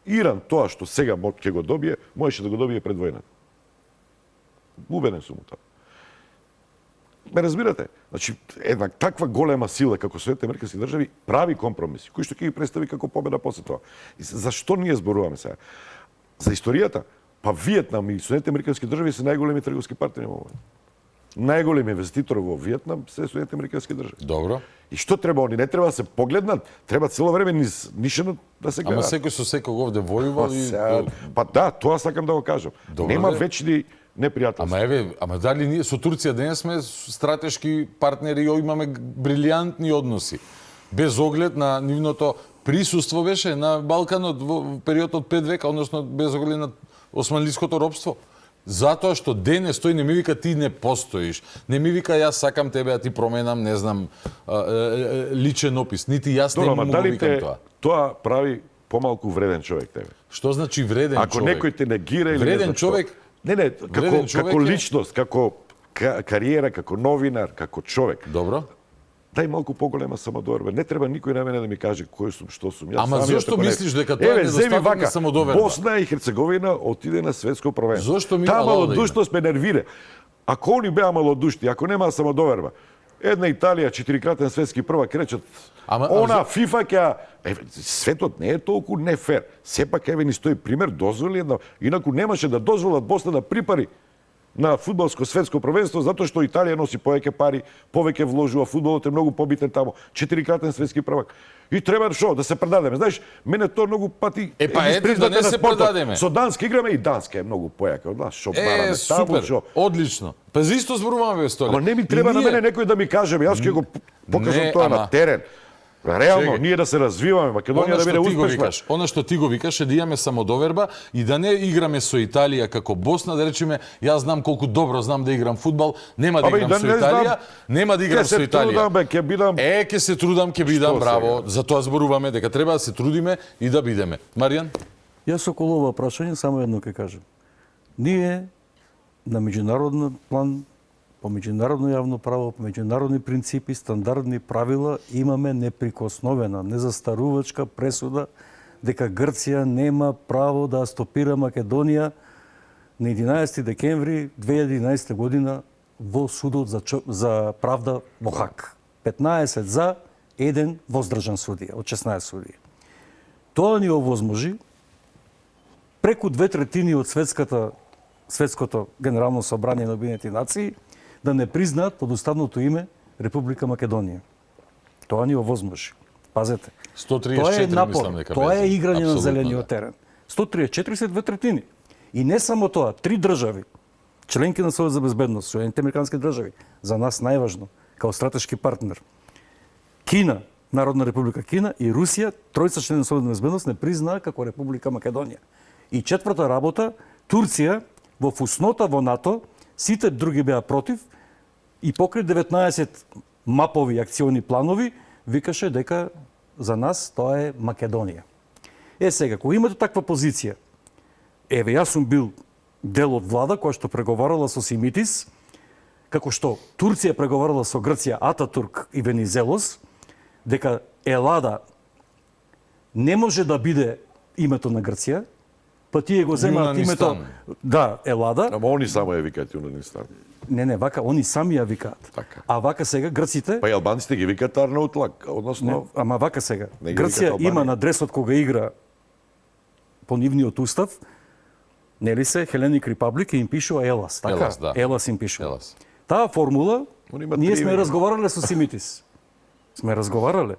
Иран тоа што сега ќе го добие, можеше да го добие пред војната. Убеден сум у тоа. Ме разбирате? Значи, една таква голема сила како Соединетите американски држави прави компромиси, кои што ќе ги представи како победа после тоа. И зашто ние зборуваме сега? За историјата, па Виетнам и Соединетите американски држави се најголеми трговски партнери во момент. Најголеми инвеститор во Виетнам се Соединетите американски држави. Добро. И што треба они? Не треба да се погледнат, треба цело време нишено да се гледа. Ама секој со секој овде војувал и Па да, тоа сакам да го кажам. Добро, Нема де. вечни непријателства. Ама еве, дали ние со Турција денес сме стратешки партнери и имаме брилијантни односи. Без оглед на нивното присуство беше на Балканот во период од 5 века, односно без оглед на османлиското робство. Затоа што денес тој не ми вика ти не постоиш. Не ми вика јас сакам тебе да ти променам, не знам, личен опис. Нити јас не му го викам тоа. Тоа прави помалку вреден човек тебе. Што значи вреден Ако човек? некој те негира или вреден не знам човек, што. Не, како личност, како кариера, како новинар, како човек. Добро. Дај малку поголема самодоверба. Не треба никој на мене да ми каже кој сум, што сум. Јас Ама самиот зошто ако не- мислиш дека тоа е Еве, недостаток земи вака, на самодоверба? Босна и Херцеговина отиде на светско првенство. Зошто ми Таа ала да малодушност ме нервира. Ако они беа малодушни, ако нема самодоверба, една Италија, 4-кратен светски првак, речат, она ФИФА ќе... Светот не е толку нефер. Сепак, еве, ни стои пример, дозволи една... Инаку немаше да дозволат Босна да припари на фудбалско светско првенство, затоа што Италија носи повеќе пари, повеќе вложува, фудбалот е многу побитен таму, 4-кратен светски првак. И треба шо, да се предадеме. Знаеш, мене тоа многу пати... па ете да не се предадеме. Со Данска играме и Данска е многу појака од нас. Шо бараме таму, супер, шо... одлично. Па за исто зборуваме бе Столе. Ама не ми треба на мене некој да ми каже, јас ќе го покажам тоа на терен. Реално, ние да се развиваме, Македонија да биде успешна. Она што ти го викаш е да имаме самодоверба и да не играме со Италија како Босна, да речеме, јас знам колку добро знам да играм фудбал, нема да играм со Италија, нема да играм со Италија. Ќе се трудам, ќе бидам, браво. За тоа зборуваме дека треба да се трудиме и да бидеме. Маријан? Јас околу ова прашање само едно ќе кажам. Ние на меѓународен план, по меѓународно јавно право, по меѓународни принципи, стандардни правила, имаме неприкосновена, незастарувачка пресуда дека Грција нема право да стопира Македонија на 11 декември 2011 година во судот за правда во Хаг. 15 за, 1 воздржан судија од 16 судија. Тоа ни овозможи преку 2/3 од светското генерално собрание на Обединетите нации да не признаат под уставното име Република Македонија. Тоа ни овозможи. Пазете. 134 тоа е напор, мислам дека тоа е беше. играње на Апсолутно, зелениот да. терен. 134 се 2/3. И не само тоа, 3 држави, членки на Советот за безбедност, Соединетите американски држави, за нас најважно, као стратешки партнер. Кина, Народна република Кина и Русија, тројца члени на Советот за безбедност не признаа како Република Македонија. И четврта работа, Турција во фуснота во НАТО, сите други беа против и покрај 19 мапови акциони планови викаше дека за нас тоа е Македонија. Сега, кога имате таква позиција, еве јас сум бил дел од влада која што преговарала со Симитис, како што Турција преговарала со Грција, Ататурк и Венизелос, дека Елада не може да биде името на Грција, па тие го земаат името... Да, Елада. Ама они само ја викаат Юнанистан. Не, вака, они сами ја викаат. Така. А вака сега грците... Па и албанците ги викаат Арнаутлак, односно... Не, ама вака сега. Не ги Грција викаат има Албанија. на дресот кога игра по нивниот устав, нели се, Хеленик Репаблик и им пишува Елас, така? Елас, да. Елас им пишува. Елас. Таа формула, Они имаат ние три сме имена. разговарале со Симитис. Сме разговарале.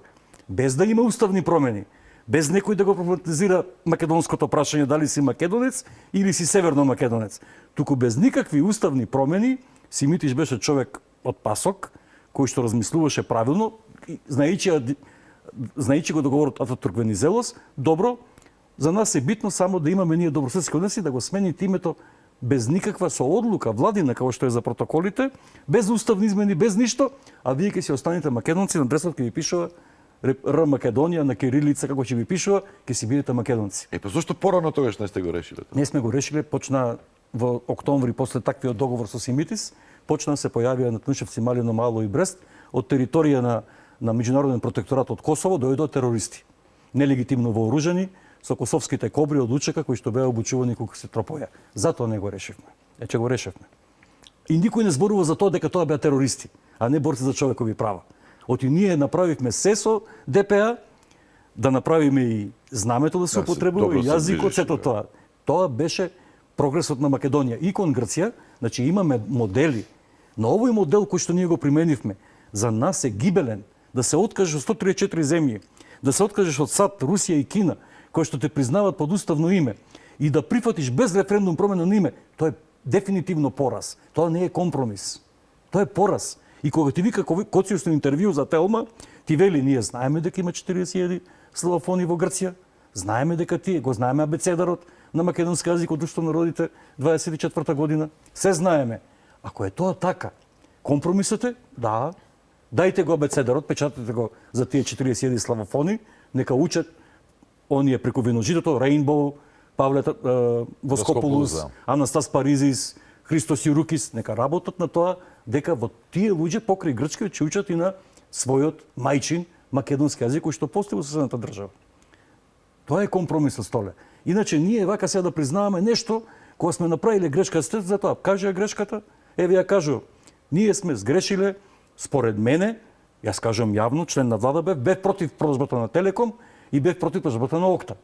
Без да има уставни промени. Без некој да го проблематизира македонското прашање дали си македонец или си северно македонец. Туку без никакви уставни промени, Симитис беше човек од Пасок, кој што размислуваше правилно, знаејќи го договорот Ататурк Венизелос, добро, за нас е битно само да имаме ние добрососедски односи, да го смените името без никаква со одлука владина, како што е за протоколите, без уставни измени, без ништо, а вие ќе си останете македонци, на дресот ќе ви пишува Р Македонија на кирилица, како ќе ви пишува, ќе си бидете македонци. Па зошто порано тогаш не сте го решиле? Не сме го решиле, почна во октомври после таквиот договор со Симитис, почна се појавија на Тнушевци, Малино, Мало и Брест од територија на на меѓународен протекторат од Косово дојдоа терористи, нелегитимно вооружени со косовските кобри од УЧК кои што беа обучувани кога се тропоја. Затоа не го решивме. Че го решивме. И никој не зборува за тоа дека тоа беа терористи, а не борци за човекови права. Оти ние направивме се со ДПА, да направиме и знамето да се употребува, и јазикот, сето тоа. Тоа беше прогресот на Македонија и кон Грција, значи имаме модели. Но овој модел кој што ние го применивме, за нас е гибелен. Да се откажеш од 134 земји, да се откажеш од САД, Русија и Кина, кои што те признават под уставно име, и да прифатиш без референдум промена на име, тоа е дефинитивно пораз. Тоа не е компромис. Тоа е пораз. И кога ти вика Коциус на интервју за Телма, ти вели, ние знаеме дека има 40.000 славофони во Грција, знаеме дека тие, го знаеме абецедарот на македонски јазик од ушто народите 24 година, се знаеме. Ако е тоа така, компромисот е, да, дајте го абецедарот, печатате го за тие 40.000 славофони, нека учат оние преку виножитото, Рейнбоу, Павле Воскопулус, Анастас Паризис, Христос Јурукис, нека работат на тоа дека во тие луѓе покрај грчкиот ќе учат и на својот мајчин македонски јазик кој што постои во соседната држава. Тоа е компромисот, Столе. Иначе ние вака сега да признаваме нешто кога сме направиле грешка, сте за тоа. Кажа грешката, еве ја кажу. Ние сме сгрешиле, според мене, јас кажам јавно, член на влада бев против продажбата на Телеком и бев против продажбата на Окта.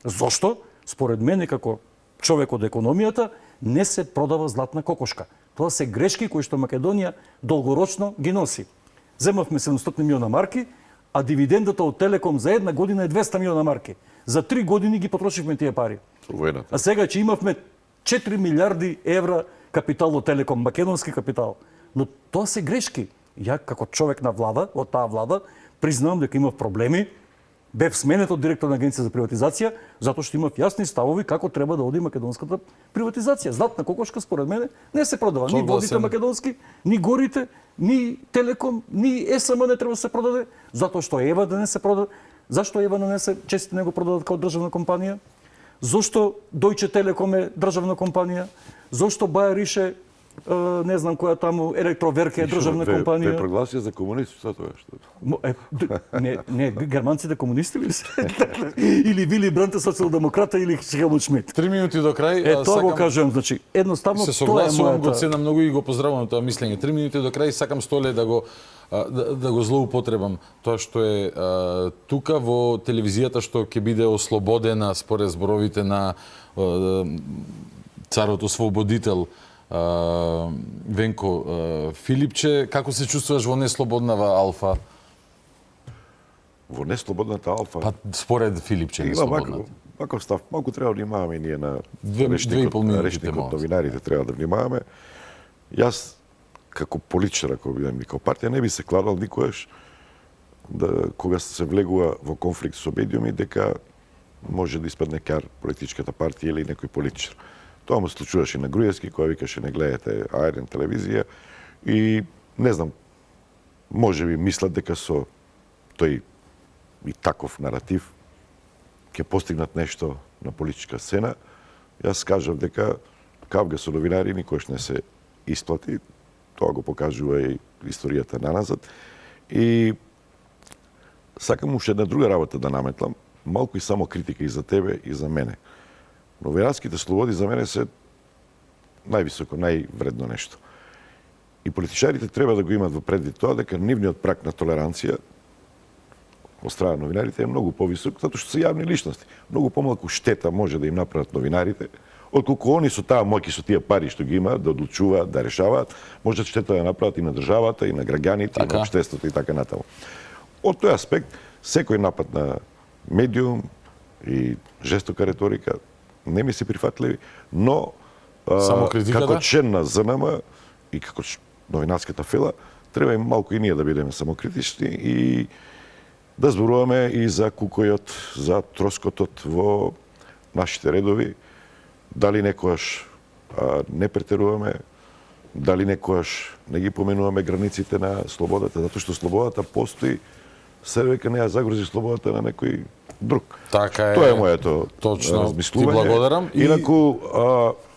Зошто? Според мене, како човек од економијата, не се продава златна кокошка. Тоа се грешки кои што Македонија долгорочно ги носи. Земавме 700 милиона марки, а дивидендата од Телеком за една година е 200 милиона марки. За 3 години ги потрошивме тие пари. А сега че имавме 4 милиарди евра капитал од Телеком, македонски капитал. Но тоа се грешки. Ја како човек на влада, од таа влада, признавам дека имав проблеми. Бев сменет од директор на Агенција за приватизација, затоа што имав јасни ставови како треба да оди македонската приватизација. Златна кокошка, според мене, не се продава. Ни водите македонски, ни горите, ни Телеком, ни СМ не треба да се продаде, затоа што Ева да не се продаде. Зашто Ева не се често не го продадат како државна компанија? Зошто Дојче Телеком е државна компанија? Зошто Бајарише, не знам која таму Електроверке е државна компанија? Ве прогласија за комунисти, тоа е што? Не, германците комунисти ли се? Или Вили Бранте социјалдемократа или Хелмут Шмидт? 3 минути до крај. Тоа го кажувам, значи, едноставно се тоа е согласувам, мојата... го ценам многу и го поздравувам тоа мислење. 3 минути до крај, сакам Столе да го злоупотребам тоа што е тука во телевизијата што ќе биде ослободена според зборовите на царот ослободител Венко Филипче. Како се чувствуваш во неслободнава Алфа? Во неслободната Алфа? Па според Филипче неслободната. Ваков став, малку треба да внимаваме ние на речникот новинарите треба да внимаваме. Јас како политичар, ако бидам и како партија, не би се кладал никогаш да кога се влегува во конфликт со медиуми дека може да испадне кар политичката партија или некој политичар. Тоа му случуваше на Груевски, која викаше не гледате А1 телевизија и не знам, може би мислат дека со тој и таков наратив ќе постигнат нешто на политичка сцена. Јас кажав дека кавга со новинари никош не се исплати. Тоа го покажува и историјата наназад. И сакам уште една друга работа да наметлам, малку и само критика и за тебе и за мене. Новинарските слободи за мене се највисоко, највредно нешто. И политичарите треба да го имат во предвид тоа дека нивниот праг на толеранција од страна новинарите е многу повисок, затоа што се јавни личности. Многу помалку штета може да им направат новинарите, отколку они со таа моќ и со тие пари што ги имаат да одлучуваат, да решаваат, можат штета да направат и на државата, и на граѓаните, и на општеството и така натаму. Од тој аспект, секој напад на медиум и жестока реторика не ми се прифатливи, но како член на ЗНМ и како новинарската фела, треба и малку и ние да бидеме самокритични и да зборуваме и за кукојот, за троскотот во нашите редови, дали некојаш не претеруваме, дали некојаш не ги поменуваме границите на слободата, затоа што слободата постои, се века не ја загрози слободата на некој друг. Така е. Тоа е моето размислување. Ти благодарам. Инаку,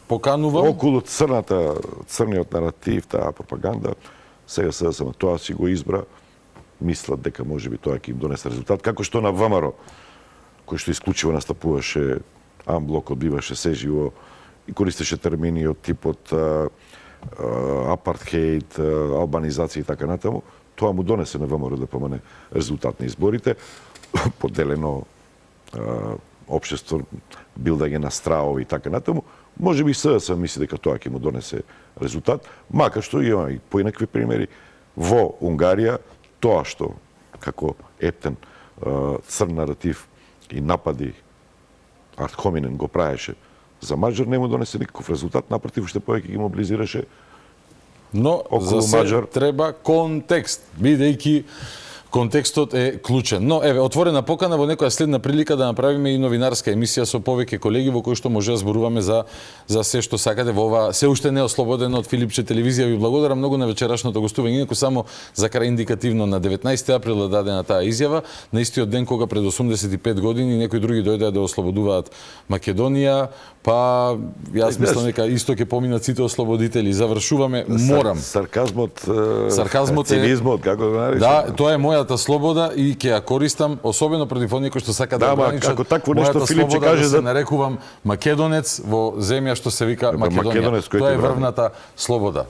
поканувам околу црниот наратив, таа пропаганда, сега се да тоа си го избра, мислат дека можеби тоа ќе им донесе резултат, како што на ВМРО, кој што исклучиво настапуваше амблок, одбиваше се живо и користеше термини од типот апартхейд, албанизација и така натаму, тоа му донесе на ВМРО ДПМН резултат на изборите, поделено општество, билдање на страови и така натаму. Може би СДС мисли дека тоа ќе му донесе резултат, макар што има и поинакви примери. Во Унгарија, тоа што како ептен црн наратив и напади Арт Хоминен го правеше за Маđар, не му донесе никаков резултат, напротив, уште повеќе ги мобилизираше. Но за се Маđар треба контекст, бидејќи контекстот е клучен. Но, еве, отворена покана во некоја следна прилика да направиме и новинарска емисија со повеќе колеги во кој што може да зборуваме за се што сакате во ова се уште не ослободено од Филипче телевизија. Ви благодарам многу на вечерашното гостување. Инаку само за крај индикативно на 19 април е дадена таа изјава, на истиот ден кога пред 85 години некои други дојдоа да ослободуваат Македонија, па јас мислам дека исто ќе поминат сите ослободители. Завршуваме, морам. Сарказмот е цинизмот, како го нарече. Да, тоа е мојата слобода и ќе ја користам, особено против оние кои што сака да ограничат. Ако такво нешто Филип ќе да каже се за нарекувам македонец во земја што се вика Македонија. Тоа е врвната слобода.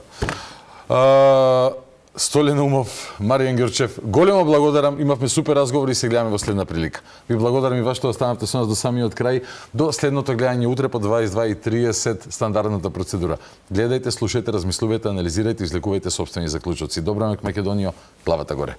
Столе Наумов, Маријан Ѓурчев, големо благодарам, имавме супер разговори и се гледаме во следна прилика. Ви благодарам и вас што останавте со нас до самиот крај, до следното гледање утре по 22:30 стандардната процедура. Гледајте, слушајте, размислувајте, анализирајте, излекувајте сопствени заклучоци. Добра ноќ Македонија, главата горе.